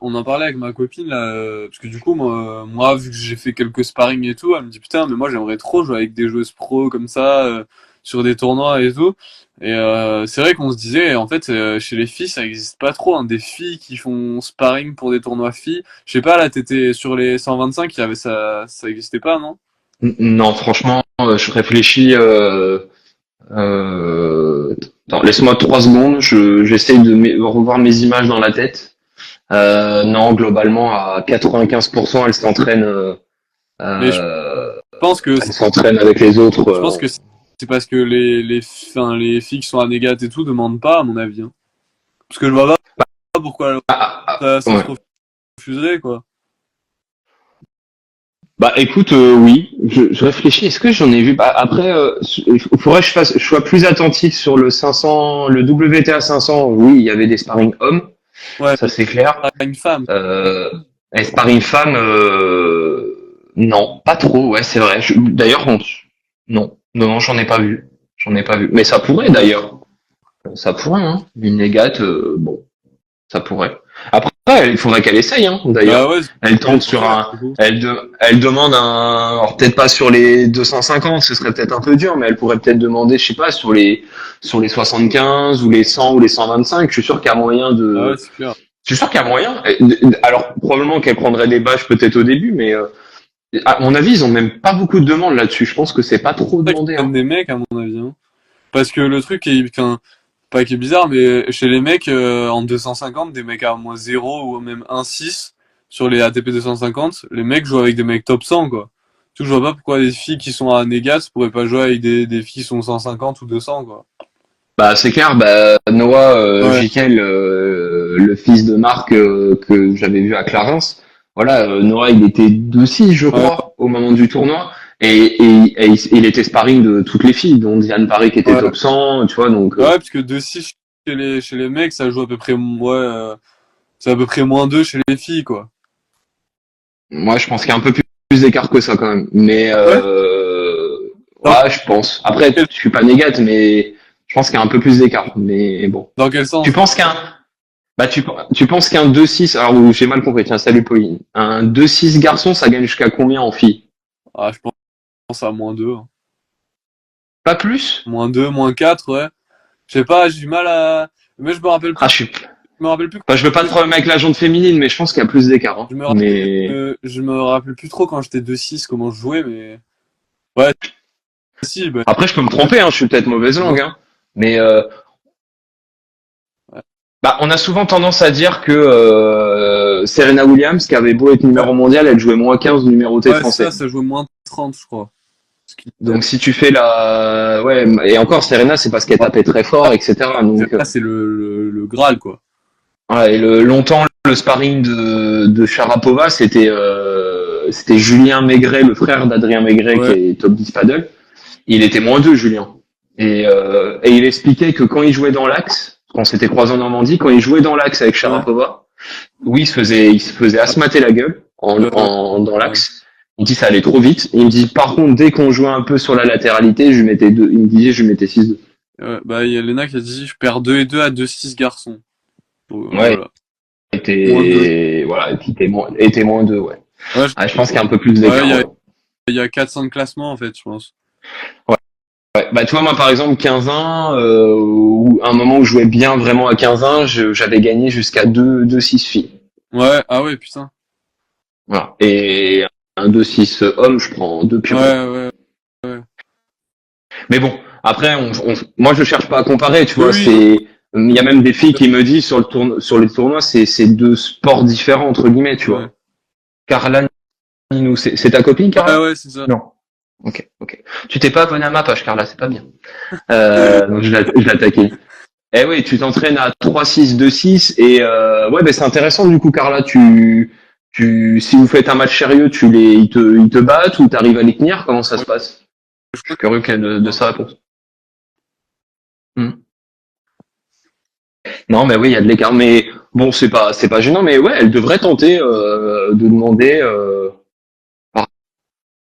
S3: on en parlait avec ma copine là, parce que du coup, moi, vu que j'ai fait quelques sparring et tout, elle me dit putain, mais moi j'aimerais trop jouer avec des joueuses pro comme ça, sur des tournois et tout. Et c'est vrai qu'on se disait, en fait, chez les filles, ça existe pas trop, hein, des filles qui font sparring pour des tournois filles. Je sais pas, là, t'étais sur les 125, il y avait ça existait pas, non?
S2: non, franchement, je réfléchis. Attends, laisse-moi 3 secondes. J'essaye de revoir mes images dans la tête. Non, globalement, à 95%, elles s'entraînent,
S3: Mais je pense que
S2: elles s'entraînent avec les autres.
S3: je pense que c'est parce que enfin, les filles qui sont à Négat et tout demandent pas, à mon avis. Hein. Parce que je vois pas pourquoi ça se
S2: Ouais.
S3: refuserait, quoi.
S2: Bah écoute, oui, je réfléchis. Est-ce que j'en ai vu? Bah après, il faudrait que je sois plus attentif sur le 500, le WTA 500. Oui, il y avait des sparring hommes,
S3: Ouais,
S2: ça c'est clair.
S3: pas une femme.
S2: Euh, et sparring femmes, non, pas trop. Ouais, c'est vrai. D'ailleurs, non, non, j'en ai pas vu. J'en ai pas vu. Mais ça pourrait d'ailleurs. Ça pourrait, hein. Une négate, bon, ça pourrait. Après, il faudrait qu'elle essaye, hein,
S3: Bah
S2: d'ailleurs.
S3: ouais,
S2: Elle
S3: c'est
S2: tente
S3: pour
S2: sur
S3: ça,
S2: un,
S3: du coup.
S2: elle demande un, alors peut-être pas sur les 250, ce serait peut-être un peu dur, mais elle pourrait peut-être demander, je sais pas, sur les 75 ou les 100 ou les 125. Je suis sûr qu'il y a moyen
S3: Ah ouais,
S2: de,
S3: c'est clair.
S2: je suis sûr qu'il y a moyen. Alors, probablement qu'elle prendrait des bâches peut-être au début, mais, à mon avis, ils ont même pas beaucoup de demandes là-dessus. Je pense que c'est pas trop
S3: C'est ça qu'ils
S2: demandé,
S3: prennent
S2: hein.
S3: des mecs, à mon avis. Hein. Parce que le truc pas qui est bizarre, mais chez les mecs, en 250, des mecs à moins 0 ou même 1,6 sur les ATP 250, les mecs jouent avec des mecs top 100, quoi. Du coup, je vois pas pourquoi les filles qui sont à Négas pourraient pas jouer avec des filles qui sont 150 ou 200, quoi.
S2: Bah c'est clair, bah Noah
S3: Ouais,
S2: Jekyll, le fils de Marc que j'avais vu à Clarence, voilà, Noah il était 2-6 je
S3: ouais,
S2: crois au moment du tournoi et il était sparring de toutes les filles, dont Diane Parry qui était
S3: ouais.
S2: top 100, tu vois donc
S3: Ouais, parce que 2,6 chez les mecs, ça joue à peu près, ouais, c'est à peu près moins 2 chez les filles, quoi.
S2: moi je pense qu'il y a un peu plus d'écart que ça quand même, mais
S3: Ouais. Dans
S2: ouais je pense. Après
S3: quel,
S2: je suis pas négate mais je pense qu'il y a un peu plus d'écart, mais bon.
S3: dans quel
S2: Tu
S3: sens?
S2: penses qu'un Bah, tu penses qu'un 2-6, alors j'ai mal compris, tiens, salut Pauline. Un 2-6 garçon, ça gagne jusqu'à combien en filles?
S3: Ah, je pense à moins 2. Hein.
S2: Pas plus?
S3: Moins 2, moins 4, ouais. Je sais pas, j'ai du mal à. Mais
S2: Ah, je suis,
S3: je me rappelle plus.
S2: bah, je veux pas te problème avec la jante féminine, mais je pense qu'il y a plus d'écart, hein. Mais,
S3: Je me rappelle plus trop quand j'étais 2,6 comment je jouais, mais ouais, si, bah,
S2: après, je peux me tromper, hein, je suis peut-être mauvaise langue, hein. Mais,
S3: ouais.
S2: bah, on a souvent tendance à dire que, Serena Williams, qui avait beau être
S3: Ouais,
S2: numéro mondial, elle jouait moins 15 numéroté
S3: ouais, c'est ça,
S2: français.
S3: ça jouait moins 30, je crois. Ce qui-
S2: Donc, si tu fais ouais, et encore, Serena, c'est parce qu'elle
S3: Ouais,
S2: tapait très fort, etc. Donc,
S3: là, c'est le Graal, quoi.
S2: ouais, et longtemps, le sparring de Sharapova, c'était Julien Maigret, le frère d'Adrien Maigret, qui
S3: Ouais,
S2: est top 10 paddle. Il était -2, Julien. Et il expliquait que quand il jouait dans l'axe, quand on s'était croisé en Normandie, quand il jouait dans l'axe avec
S3: ouais,
S2: Sharapova, oui, il se faisait asmater la gueule dans
S3: ouais.
S2: l'axe. Il dit ça allait trop vite. Il me dit par contre dès qu'on jouait un peu sur la latéralité, je lui mettais deux. Il me disait je lui mettais 6-2.
S3: Ouais, bah, il y a Lena qui a dit, je perds 2 et 2 à 2,6 garçons.
S2: Ouais,
S3: Voilà. Moins 2.
S2: était voilà, et puis était -2, ouais.
S3: Ouais,
S2: Ah, je pense qu'il y a un peu plus
S3: ouais,
S2: d'écart, ouais.
S3: il y a 400 de classement, en fait, je pense.
S2: Ouais. Ouais. Bah, tu vois, moi, par exemple, 15-1, ou un moment où je jouais bien vraiment à 15-1, j'avais gagné jusqu'à 2-6 filles.
S3: Ouais, ah ouais, putain.
S2: Voilà. Et un 2-6 homme, je prends deux
S3: Ouais,
S2: pions, quoi.
S3: ouais, ouais.
S2: Mais bon, après, moi, je cherche pas à comparer, tu
S3: Oui,
S2: vois,
S3: oui.
S2: il y a même des filles qui me disent sur les tournois, c'est deux sports différents, entre guillemets, tu
S3: Ouais.
S2: vois. Carla Ninou, c'est ta copine,
S3: Ouais,
S2: Carla?
S3: ouais, c'est ça.
S2: Non. Ok, ok. Tu t'es pas abonné à ma page, Carla, c'est pas bien. Donc je l'attaquais. Eh oui, tu t'entraînes à 3-6-2-6 et ouais, ben c'est intéressant du coup, Carla. Si vous faites un match sérieux, ils te battent ou t'arrives à les tenir. Comment ça se
S3: Ouais,
S2: passe?
S3: je
S2: Je suis
S3: crois
S2: curieux de
S3: que...
S2: sa réponse. Hmm. Non, mais oui, il y a de l'écart. Mais bon, c'est pas gênant. Mais ouais, elle devrait tenter de demander.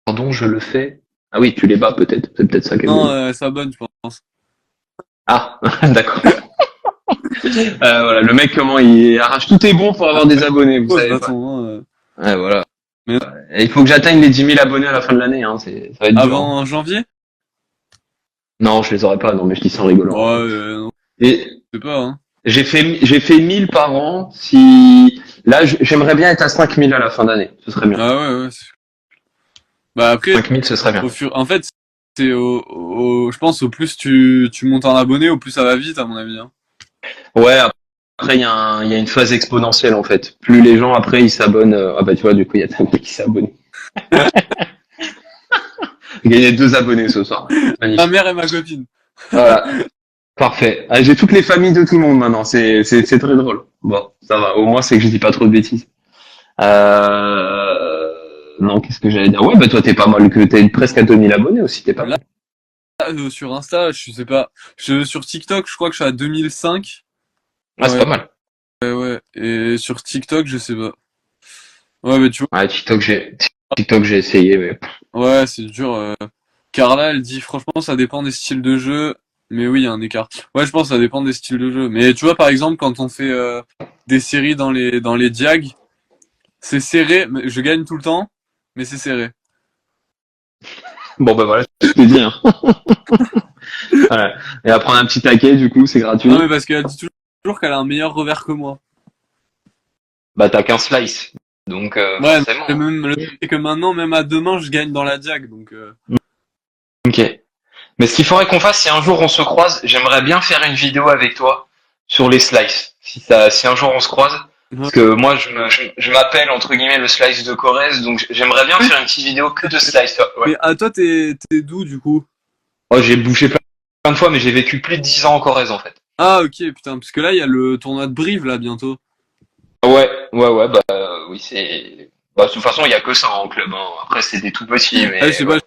S2: Pardon, je le fais. Ah oui, tu les bats peut-être. C'est peut-être ça qu'elle veut
S3: Non,
S2: dire.
S3: ça bonne, je pense.
S2: Ah, d'accord. Voilà, le mec comment il arrache. Tout est bon pour avoir des abonnés, vous
S3: Oh, de
S2: savez
S3: toute
S2: pas.
S3: façon, hein,
S2: Ouais, voilà.
S3: mais
S2: Et il faut que j'atteigne les 10 000 abonnés à la fin de l'année, hein. Ça va être dur, hein.
S3: avant janvier?
S2: Non, je les aurais pas. Non, mais je dis ça en rigolant,
S3: Bon,
S2: hein.
S3: non,
S2: Et
S3: je sais pas, hein.
S2: j'ai fait 1000 par an. Si là, j'aimerais bien être à 5 000 à la fin d'année. Ce serait bien.
S3: Ah ouais, ouais. Bah après,
S2: 5 000, ce serait bien.
S3: en fait, c'est je pense au plus tu montes en abonné, au plus ça va vite, à mon avis, hein.
S2: Ouais. après, il y a une phase exponentielle, en fait. Plus les gens, après, ils s'abonnent. Ah bah, tu vois, du coup, il y a ta mec qui s'est abonné. J'ai gagné 2 abonnés ce soir.
S3: Ma
S2: Magnifique.
S3: mère et ma copine.
S2: Voilà. Parfait. Ah, j'ai toutes les familles de tout le monde maintenant. C'est très drôle. Bon, ça va. Au moins, c'est que je dis pas trop de bêtises. Non, qu'est-ce que j'allais dire? Ouais, bah, toi, t'es pas mal, que t'es presque à 2000 abonnés aussi. T'es pas
S3: Là,
S2: mal.
S3: sur Insta, je sais pas. Sur TikTok, je crois que je suis à 2005.
S2: Ah, c'est
S3: Ouais,
S2: pas mal.
S3: ouais. Et sur TikTok, je sais pas. Ouais, mais tu
S2: Ouais, TikTok, j'ai essayé, mais
S3: vois, ouais, c'est dur. Carla, elle dit, franchement, ça dépend des styles de jeu. Mais oui, il y a un écart. Ouais, je pense que ça dépend des styles de jeu. Mais tu vois, par exemple, quand on fait des séries dans les diags, c'est serré. Mais je gagne tout le temps, mais c'est serré.
S2: bon, bah voilà, je t'ai dit, hein. Voilà. Et à prendre un petit taquet, du coup, c'est
S3: Non,
S2: gratuit.
S3: mais parce qu'elle dit toujours qu'elle a un meilleur revers que moi.
S2: Bah, t'as qu'un slice. Donc,
S3: Ouais,
S2: forcément.
S3: et même, le truc, c'est que maintenant, même à deux mains, je gagne dans la diag. Donc,
S2: Ok. Mais ce qu'il faudrait qu'on fasse, si un jour on se croise, j'aimerais bien faire une vidéo avec toi sur les slices. Si un jour on se croise,
S3: ouais.
S2: parce que moi, je m'appelle entre guillemets le slice de Corrèze, donc j'aimerais bien faire une petite vidéo que de slice. Ouais.
S3: Mais à toi, t'es d'où, du coup?
S2: Oh, j'ai bougé plein de fois, mais j'ai vécu plus de 10 ans en Corrèze, en fait.
S3: Ah, ok, putain, parce que là, il y a le tournoi de Brive, là, bientôt.
S2: Ouais, bah, oui, bah, de toute façon, il y a que ça en club, hein. Après, c'est des tout petits,
S3: Ah, je
S2: mais
S3: sais pas,
S2: ouais.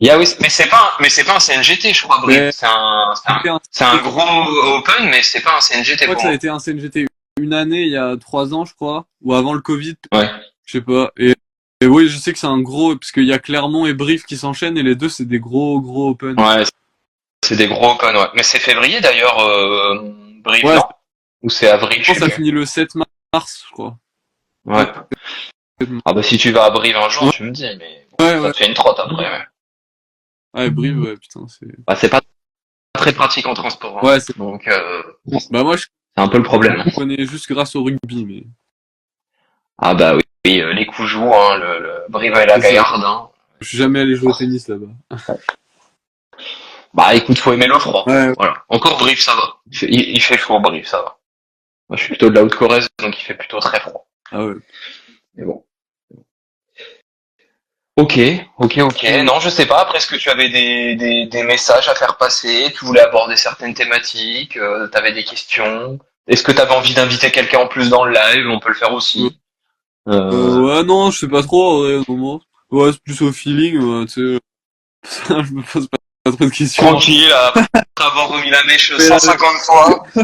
S2: Oui, mais c'est pas un CNGT, je crois, Brive.
S3: mais
S2: C'est un gros open, mais c'est pas un
S3: je
S2: CNGT
S3: crois que
S2: pour
S3: ça a
S2: moi.
S3: été un CNGT une année, il y a 3 ans, je crois, ou avant le Covid,
S2: Ouais.
S3: je sais pas. Et oui, je sais que c'est un gros, parce qu'il y a Clermont et Brive qui s'enchaînent, et les deux, c'est des gros open.
S2: Ouais, c'est des gros open, ouais. Mais c'est février, d'ailleurs, Brive,
S3: Ouais,
S2: non? Ou c'est avril,
S3: je
S2: je
S3: pense
S2: sais
S3: que ça
S2: plus.
S3: finit le 7 mars, je crois.
S2: Ouais.
S3: Ouais, 7 mars.
S2: Ah bah, si tu vas à Brive un jour,
S3: Ouais,
S2: tu me dis, mais bon,
S3: ouais,
S2: ça
S3: ouais.
S2: te fait une trotte après, ouais.
S3: Ouais, Brive, ouais, putain, c'est...
S2: Bah, c'est pas très pratique en transport, hein.
S3: Ouais,
S2: Donc,
S3: bah moi, je
S2: c'est un peu le problème.
S3: connais juste grâce au rugby, mais
S2: Ah bah oui, oui, les coups jouent, hein, le Brive et la
S3: c'est ça.
S2: Gaillarde, hein.
S3: Je suis jamais allé jouer au tennis là-bas.
S2: Bah écoute, faut aimer le froid.
S3: Ouais,
S2: Voilà. Encore Brive, ça va. Il fait chaud, Brive, ça va. Moi, je suis plutôt de la Haute-Corrèze, donc il fait plutôt très froid.
S3: ah ouais.
S2: Mais bon. Ok, ok.
S3: Euh,
S2: Non, je sais pas. Après, est-ce que tu avais des messages à faire passer? Tu voulais aborder certaines thématiques? T'avais des questions? Est-ce que t'avais envie d'inviter quelqu'un en plus dans le live? On peut le faire aussi.
S3: ouais, non, je sais pas trop, ouais, non, non. Ouais, c'est plus au feeling, tu sais. Je me pose pas trop de questions.
S2: Tranquille, après avoir remis la mèche
S3: Mais là,
S2: 150 fois.
S3: ah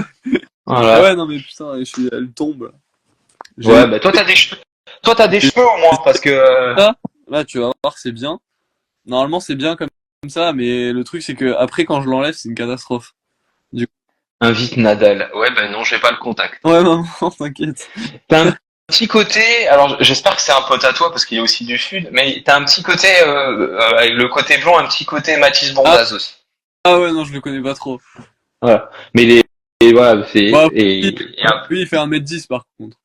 S2: Voilà.
S3: ouais, non, mais putain, elle tombe, là. J'ai eu
S2: Ouais, bah toi t'as des cheveux au moins, parce que
S3: ça. Là, tu vas voir, c'est bien. Normalement, c'est bien comme ça, mais le truc, c'est que après, quand je l'enlève, c'est une catastrophe. Du coup.
S2: invite Nadal. Ouais, ben non, j'ai pas le contact.
S3: Ouais, non, non, t'inquiète.
S2: T'as un petit côté, alors j'espère que c'est un pote à toi parce qu'il est aussi du sud, mais t'as un petit côté, avec le côté blond, un petit côté Mathis
S3: Ah,
S2: Bondaz aussi.
S3: ah ouais, non, je le connais pas trop.
S2: Voilà. Mais et voilà,
S3: Bah, oui,
S2: et
S3: lui, il fait 1m10 par contre.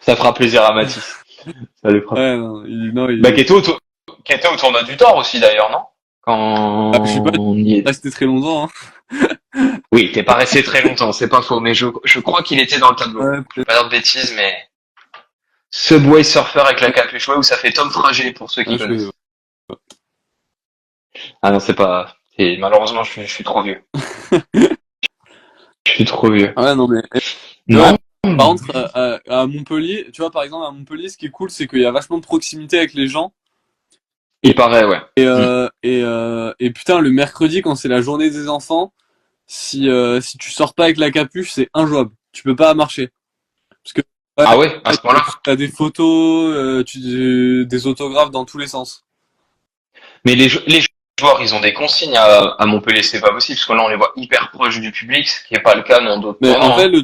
S2: ça fera plaisir à Mathis. Ça lui fera.
S3: Ouais, non,
S2: Bah, qui était au tournoi du Thor aussi d'ailleurs, non? Quand
S3: Ah, je suis pas
S2: on y est.
S3: resté très longtemps, hein.
S2: Oui, t'es pas resté très longtemps, c'est pas faux, mais je crois qu'il était dans le tableau.
S3: Ouais,
S2: Je vais pas dire de bêtises, mais Subway Surfer avec la capuche, ouais, où ça fait Tom Frager pour ceux qui
S3: je connais.
S2: connaissent. Ah non, c'est pas. Malheureusement, je suis trop vieux. Je suis trop vieux.
S3: Ah ouais, non, mais ouais,
S2: Non.
S3: par contre, à Montpellier, tu vois, par exemple, à Montpellier, ce qui est cool, c'est qu'il y a vachement de proximité avec les gens.
S2: Il paraît, ouais.
S3: Et putain, le mercredi, quand c'est la journée des enfants, si tu sors pas avec la capuche, c'est injouable. Tu peux pas marcher. Parce que
S2: Ah ouais, à ce point-là.
S3: t'as des photos, des autographes dans tous les sens.
S2: Mais les joueurs, ils ont des consignes à Montpellier, c'est pas possible, parce que là, on les voit hyper proches du public, ce qui est pas le cas dans d'autres
S3: Mais en
S2: tournois,
S3: fait,
S2: hein.
S3: le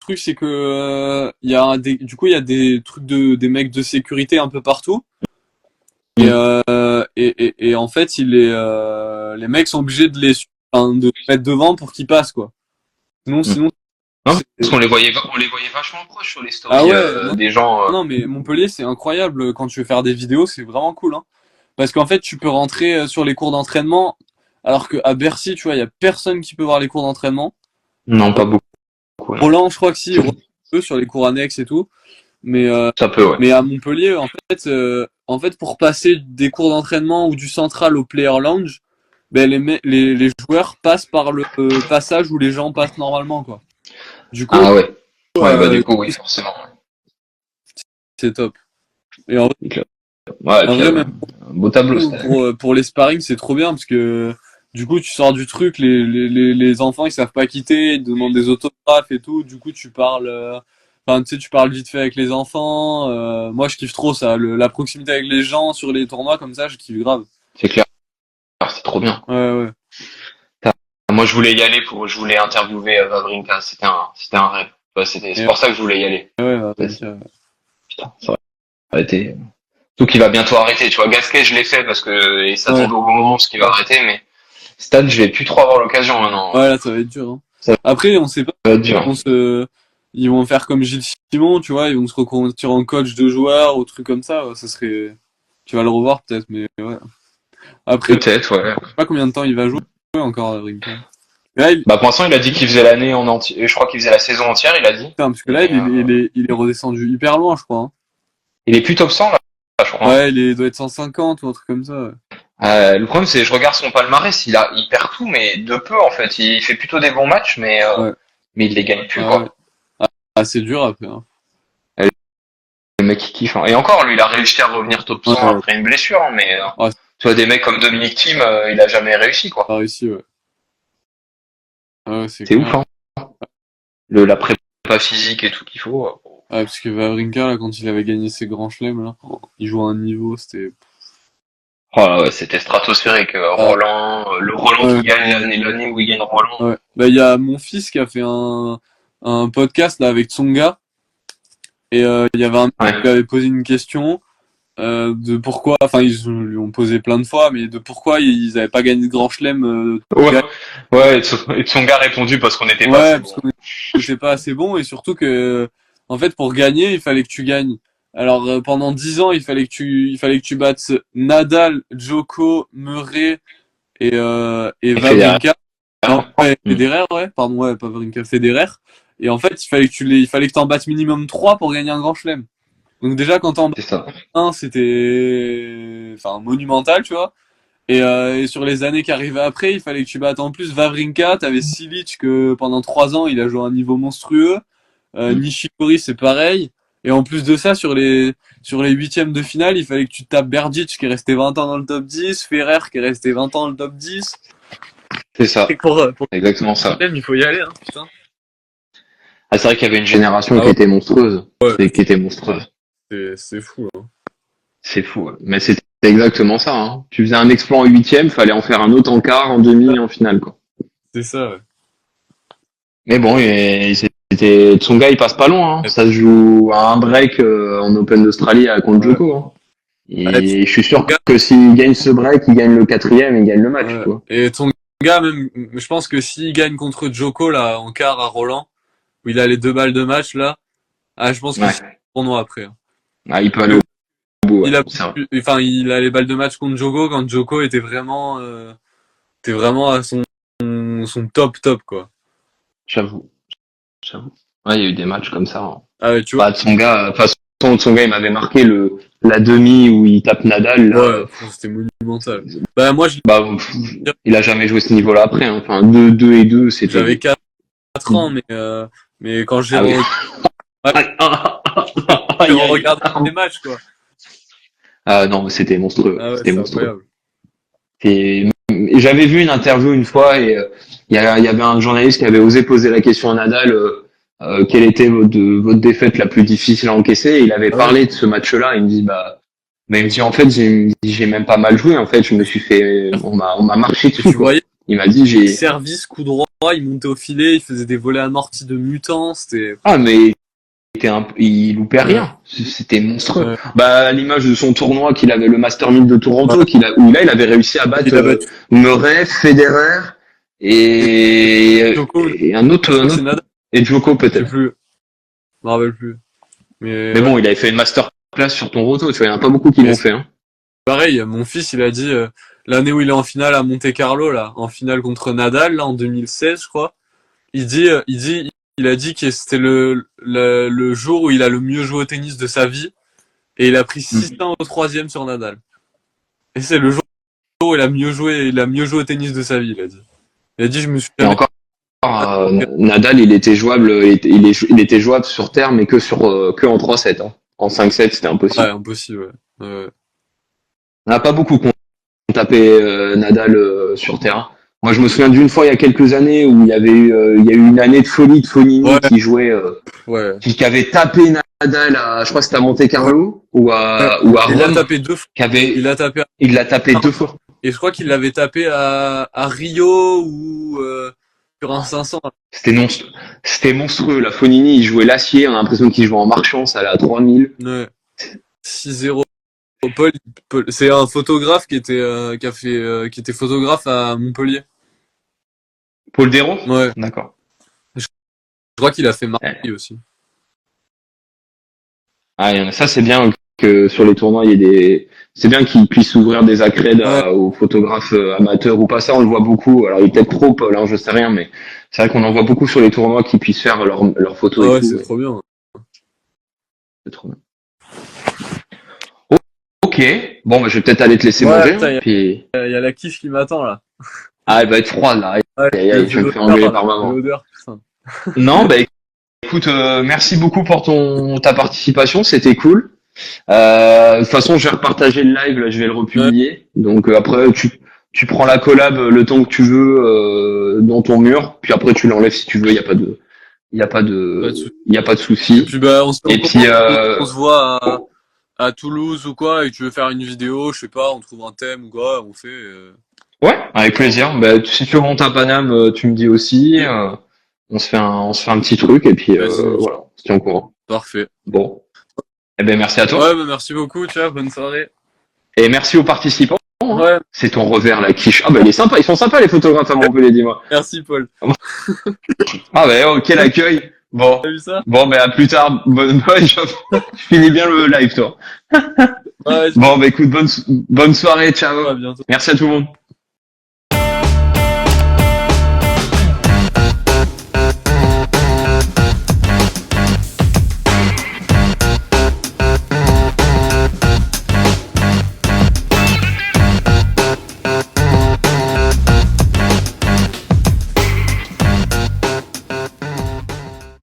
S3: truc, c'est que du coup, il y a des trucs des mecs de sécurité un peu partout. Et en fait, les mecs sont obligés de les mettre devant pour qu'ils passent, quoi.
S2: Mm.
S3: Sinon,
S2: Non,
S3: c'est,
S2: parce on les voyait vachement proches sur les
S3: ah
S2: stories
S3: ouais, non,
S2: des gens.
S3: non, mais Montpellier, c'est incroyable quand tu veux faire des vidéos, c'est vraiment cool, hein. Parce qu'en fait, tu peux rentrer sur les cours d'entraînement, Alors que à Bercy, tu vois, il y a personne qui peut voir les cours d'entraînement.
S2: Non, pas beaucoup. Ouais.
S3: Roland, je crois que si, Roland peut sur les cours annexes et tout. Mais,
S2: Ça peut, ouais.
S3: mais à Montpellier, en fait, pour passer des cours d'entraînement ou du central au player lounge, ben les joueurs passent par le passage où les gens passent normalement, quoi. Du coup,
S2: Ah ouais. Ouais, bah
S3: euh,
S2: du coup, oui, forcément.
S3: c'est top. Et en,
S2: Ouais, et
S3: en
S2: puis
S3: vrai, même
S2: un beau tableau, c'était.
S3: pour les sparring, c'est trop bien parce que du coup, tu sors du truc, les enfants, ils savent pas quitter, ils te demandent des autographes et tout. Du coup, tu parles, enfin, tu sais, tu parles vite fait avec les enfants. Moi, je kiffe trop ça, la proximité avec les gens sur les tournois comme ça, je kiffe grave.
S2: C'est clair, c'est trop bien.
S3: Ouais, ouais.
S2: Moi, je voulais y aller je voulais interviewer Wawrinka. C'était un rêve. Ouais, c'est pour ça que je voulais y aller.
S3: Ouais,
S2: Ouais,
S3: ouais.
S2: putain, ça aurait été. Surtout qu'il va bientôt arrêter. Tu vois, Gasquet, je l'ai fait parce que et ça
S3: Ouais.
S2: tombe au bon moment parce qu'il va arrêter, mais Stade, je vais plus trop avoir l'occasion maintenant.
S3: Ouais, là, ça va être dur, hein.
S2: Ça
S3: Après, on sait pas,
S2: va être dur.
S3: ils vont faire comme Gilles Simon, tu vois, ils vont se reconvertir en coach de joueurs ou truc comme ça. Ouais, ça serait, tu vas le revoir peut-être, mais ouais. Après, je sais
S2: Peut-être, ouais.
S3: pas combien de temps il va jouer encore, Rinka. Là,
S2: Bah pour l'instant, il a dit qu'il faisait l'année en entier. Je crois qu'il faisait la saison entière, il a dit.
S3: putain, parce que là,
S2: Mais
S3: il est redescendu hyper loin, je crois, hein.
S2: il est plus top 100 là, je crois.
S3: Ouais, doit être 150 ou un truc comme ça. Ouais.
S2: Le problème, c'est je regarde son palmarès, il perd tout, mais de peu en fait. Il fait plutôt des bons matchs,
S3: Ouais.
S2: mais il les gagne plus
S3: Ah ouais.
S2: quoi.
S3: Ah, c'est dur après, hein.
S2: Le mec qui kiffe, hein. Et encore, lui, il a réussi à revenir top 100
S3: Ouais.
S2: après une blessure, hein, mais
S3: Ouais,
S2: tu vois des mecs comme Dominic Thiem, il a jamais réussi quoi.
S3: pas réussi, ouais. Ah ouais, c'est
S2: C'est
S3: clair.
S2: ouf, hein. La prépa physique et tout qu'il faut.
S3: Ouais, parce que Wawrinka, là, quand il avait gagné ses grands chelems, là, il jouait à un niveau, c'était...
S2: Oh là, ouais, c'était stratosphérique.
S3: Ah,
S2: Roland, le Roland
S3: ouais,
S2: qui gagne l'année où il gagne Roland.
S3: ouais. Bah, il y a mon fils qui a fait un podcast, là, avec Tsonga, et il y avait un mec
S2: Ouais.
S3: qui lui avait posé une question, de pourquoi, enfin, ils lui ont posé plein de fois, mais de pourquoi ils avaient pas gagné de grand chelem,
S2: Ouais, ouais, et son gars a répondu parce qu'on n'était pas
S3: ouais,
S2: assez
S3: parce
S2: bon.
S3: qu'on était pas assez bon et surtout que, en fait, pour gagner, il fallait que tu gagnes. Alors pendant 10 ans, il fallait que tu battes Nadal, Djoko, Murray et
S2: Et Federer.
S3: Wawrinka. Non, ouais,
S2: Hmm.
S3: Federer, ouais, pardon, ouais, pas Wawrinka, Federer. Et en fait, il fallait que t'en battes minimum 3 pour gagner un grand chelem. Donc déjà, quand t'en
S2: C'est
S3: battes
S2: ça.
S3: un, c'était, enfin, monumental, tu vois. Et sur les années qui arrivaient après, il fallait que tu battes en plus Wawrinka, t'avais Silic que pendant 3 ans il a joué à un niveau monstrueux, Nishikori c'est pareil, et en plus de ça sur les huitièmes de finale, il fallait que tu tapes Berdic qui est resté 20 ans dans le top 10, Ferrer qui est resté 20 ans dans le top 10.
S2: C'est ça.
S3: Et pour
S2: C'est exactement ça.
S3: le il faut y aller, hein, putain.
S2: Ah, c'est vrai qu'il y avait une génération
S3: Ah
S2: qui
S3: ouais,
S2: était monstrueuse. Qui était monstrueuse.
S3: c'est fou, hein.
S2: C'est fou. Ouais. Mais c'était exactement ça. Hein. Tu faisais un exploit en huitième, fallait en faire un autre en quart, en demi, et en finale, quoi.
S3: C'est ça, ouais.
S2: Mais bon, c'était Tsonga, il passe pas loin. Hein. Ça se joue à un break en Open d'Australie contre
S3: Ouais.
S2: Djoko. Hein.
S3: Ouais,
S2: Et je suis sûr que s'il gagne ce break, il gagne le quatrième, il gagne le match.
S3: ouais.
S2: Tu vois.
S3: Et ton gars, même, je pense que s'il gagne contre Djoko, là, en quart à Roland, où il a les 2 balles de match, là, ah, je pense qu'il se
S2: Ouais.
S3: tournoi après, hein.
S2: Ah, il peut aller au bout. Ouais.
S3: Il a,
S2: C'est vrai.
S3: enfin, il a les balles de match contre Djoko quand Djoko était vraiment à son top, quoi.
S2: J'avoue. J'avoue. Ouais, il y a eu des matchs comme ça. Hein.
S3: Ah ouais, tu vois.
S2: Bah, Tsonga, de toute façon, Tsonga, il m'avait marqué la demi où il tape Nadal.
S3: Ouais,
S2: Là,
S3: c'était monumental. Bah, moi,
S2: bah, il a jamais joué ce niveau-là après. Hein. Enfin, 2-2
S3: j'avais
S2: c'était.
S3: 4 ans, mais quand
S2: Ah oui.
S3: j'ai regardé les matchs, quoi.
S2: Ah non, c'était monstrueux.
S3: Ah ouais,
S2: C'était
S3: c'est
S2: monstrueux.
S3: incroyable.
S2: Et j'avais vu une interview une fois et il y avait un journaliste qui avait osé poser la question à Nadal quelle était votre défaite la plus difficile à encaisser et il avait
S3: Ah ouais.
S2: parlé de ce match-là. Il me dit mais il me dit en fait j'ai même pas mal joué en fait je me suis fait on m'a marché
S3: Et
S2: dessus
S3: tu
S2: quoi.
S3: voyais,
S2: Il m'a dit j'ai
S3: service, coup droit, il montait au filet, il faisait des volets amortis de mutants, c'était,
S2: ah mais il loupait
S3: ouais,
S2: rien. C'était monstrueux.
S3: ouais.
S2: Bah, à l'image de son tournoi qu'il avait, le Master 1000 de Toronto,
S3: Ouais.
S2: où là, il avait réussi à battre
S3: Il a battu
S2: Murray, Federer
S3: Djoko, je
S2: et
S3: crois que c'est Nadal,
S2: et Djoko
S3: je sais
S2: peut-être.
S3: plus, je me rappelle plus. Mais
S2: Mais
S3: ouais.
S2: bon, il avait fait une master class sur Toronto, tu vois, il y en a pas beaucoup qui l'ont
S3: Mais
S2: fait, hein.
S3: pareil, mon fils, il a dit, l'année où il est en finale à Monte-Carlo, là, en finale contre Nadal, là, en 2016, je crois. Il a dit que c'était le jour où il a le mieux joué au tennis de sa vie, et il a pris 6-1 au troisième sur Nadal. Et c'est le jour où il a mieux joué au tennis de sa vie, il a dit. Il a dit, je me suis
S2: Et
S3: jamais...
S2: encore, Nadal, il était jouable, il était jouable sur terre, mais que en 3-7, hein. En 5-7, c'était impossible.
S3: Ouais, impossible, ouais.
S2: On n'a pas beaucoup tapé Nadal sur terrain. Moi, je me souviens d'une fois il y a quelques années où il y a eu une année de folie de Fonini
S3: Ouais.
S2: qui jouait,
S3: Ouais.
S2: qui avait tapé Nadal je crois que c'était à Monte Carlo ou à
S3: Il l'a
S2: Rome,
S3: tapé 2 fois.
S2: il l'a tapé 2 fois.
S3: Et je crois qu'il l'avait tapé à Rio ou sur un 500.
S2: C'était monstrueux. La Fonini, il jouait l'acier, on a l'impression qu'il jouait en marchand, ça allait à 3000.
S3: Ouais. 6-0. C'est un photographe qui était photographe à Montpellier.
S2: Paul Déron?
S3: Ouais.
S2: D'accord.
S3: Je crois qu'il a fait Marseille aussi.
S2: Ah, ça c'est bien que sur les tournois, c'est bien qu'ils puissent ouvrir des accrèdes aux photographes amateurs ou pas. Ça, on le voit beaucoup. Alors, il est peut-être pro, Paul, hein, je sais rien, mais c'est vrai qu'on en voit beaucoup sur les tournois qui puissent faire leurs photos
S3: Ouais,
S2: et tout.
S3: c'est trop bien.
S2: C'est trop bien. Ok. Bon, bah, je vais peut-être aller te laisser
S3: Ouais,
S2: manger.
S3: putain,
S2: Puis...
S3: Il y a la quiche qui m'attend là.
S2: Ah, elle va être froide, là.
S3: Ouais,
S2: Je vais me faire engueuler par maman.
S3: L'odeur, putain.
S2: Non, bah, écoute, merci beaucoup pour ta participation. C'était cool. De toute façon, je vais repartager le live, là, je vais le republier. Donc après, tu prends la collab le temps que tu veux dans ton mur, puis après tu l'enlèves si tu veux. Il y a pas de, il y a pas de, il y a pas de
S3: Et
S2: souci.
S3: puis bah on se
S2: Et puis
S3: on se voit à Toulouse ou quoi et tu veux faire une vidéo, je sais pas, on trouve un thème ou quoi, on fait.
S2: ouais, avec plaisir. Bah, si tu remontes à Paname, tu me dis aussi. On se fait un petit truc et puis
S3: Vas-y,
S2: voilà, on se tient au courant.
S3: parfait.
S2: Bon. Eh ben merci à toi.
S3: Ouais, bah merci beaucoup, tu vois, bonne soirée.
S2: Et merci aux participants.
S3: Ouais,
S2: C'est ton revers, la quiche. Ah bah il est sympa, ils sont sympas les photographes à Montpellier, dis-moi.
S3: merci Paul.
S2: Ah bah oh, quel accueil. Bon,
S3: T'as vu ça?
S2: bon bah à plus tard. Ouais, je finis bien le live toi.
S3: Ouais,
S2: Bon bah écoute, bonne soirée, ciao.
S3: à bientôt.
S2: Merci à tout le monde.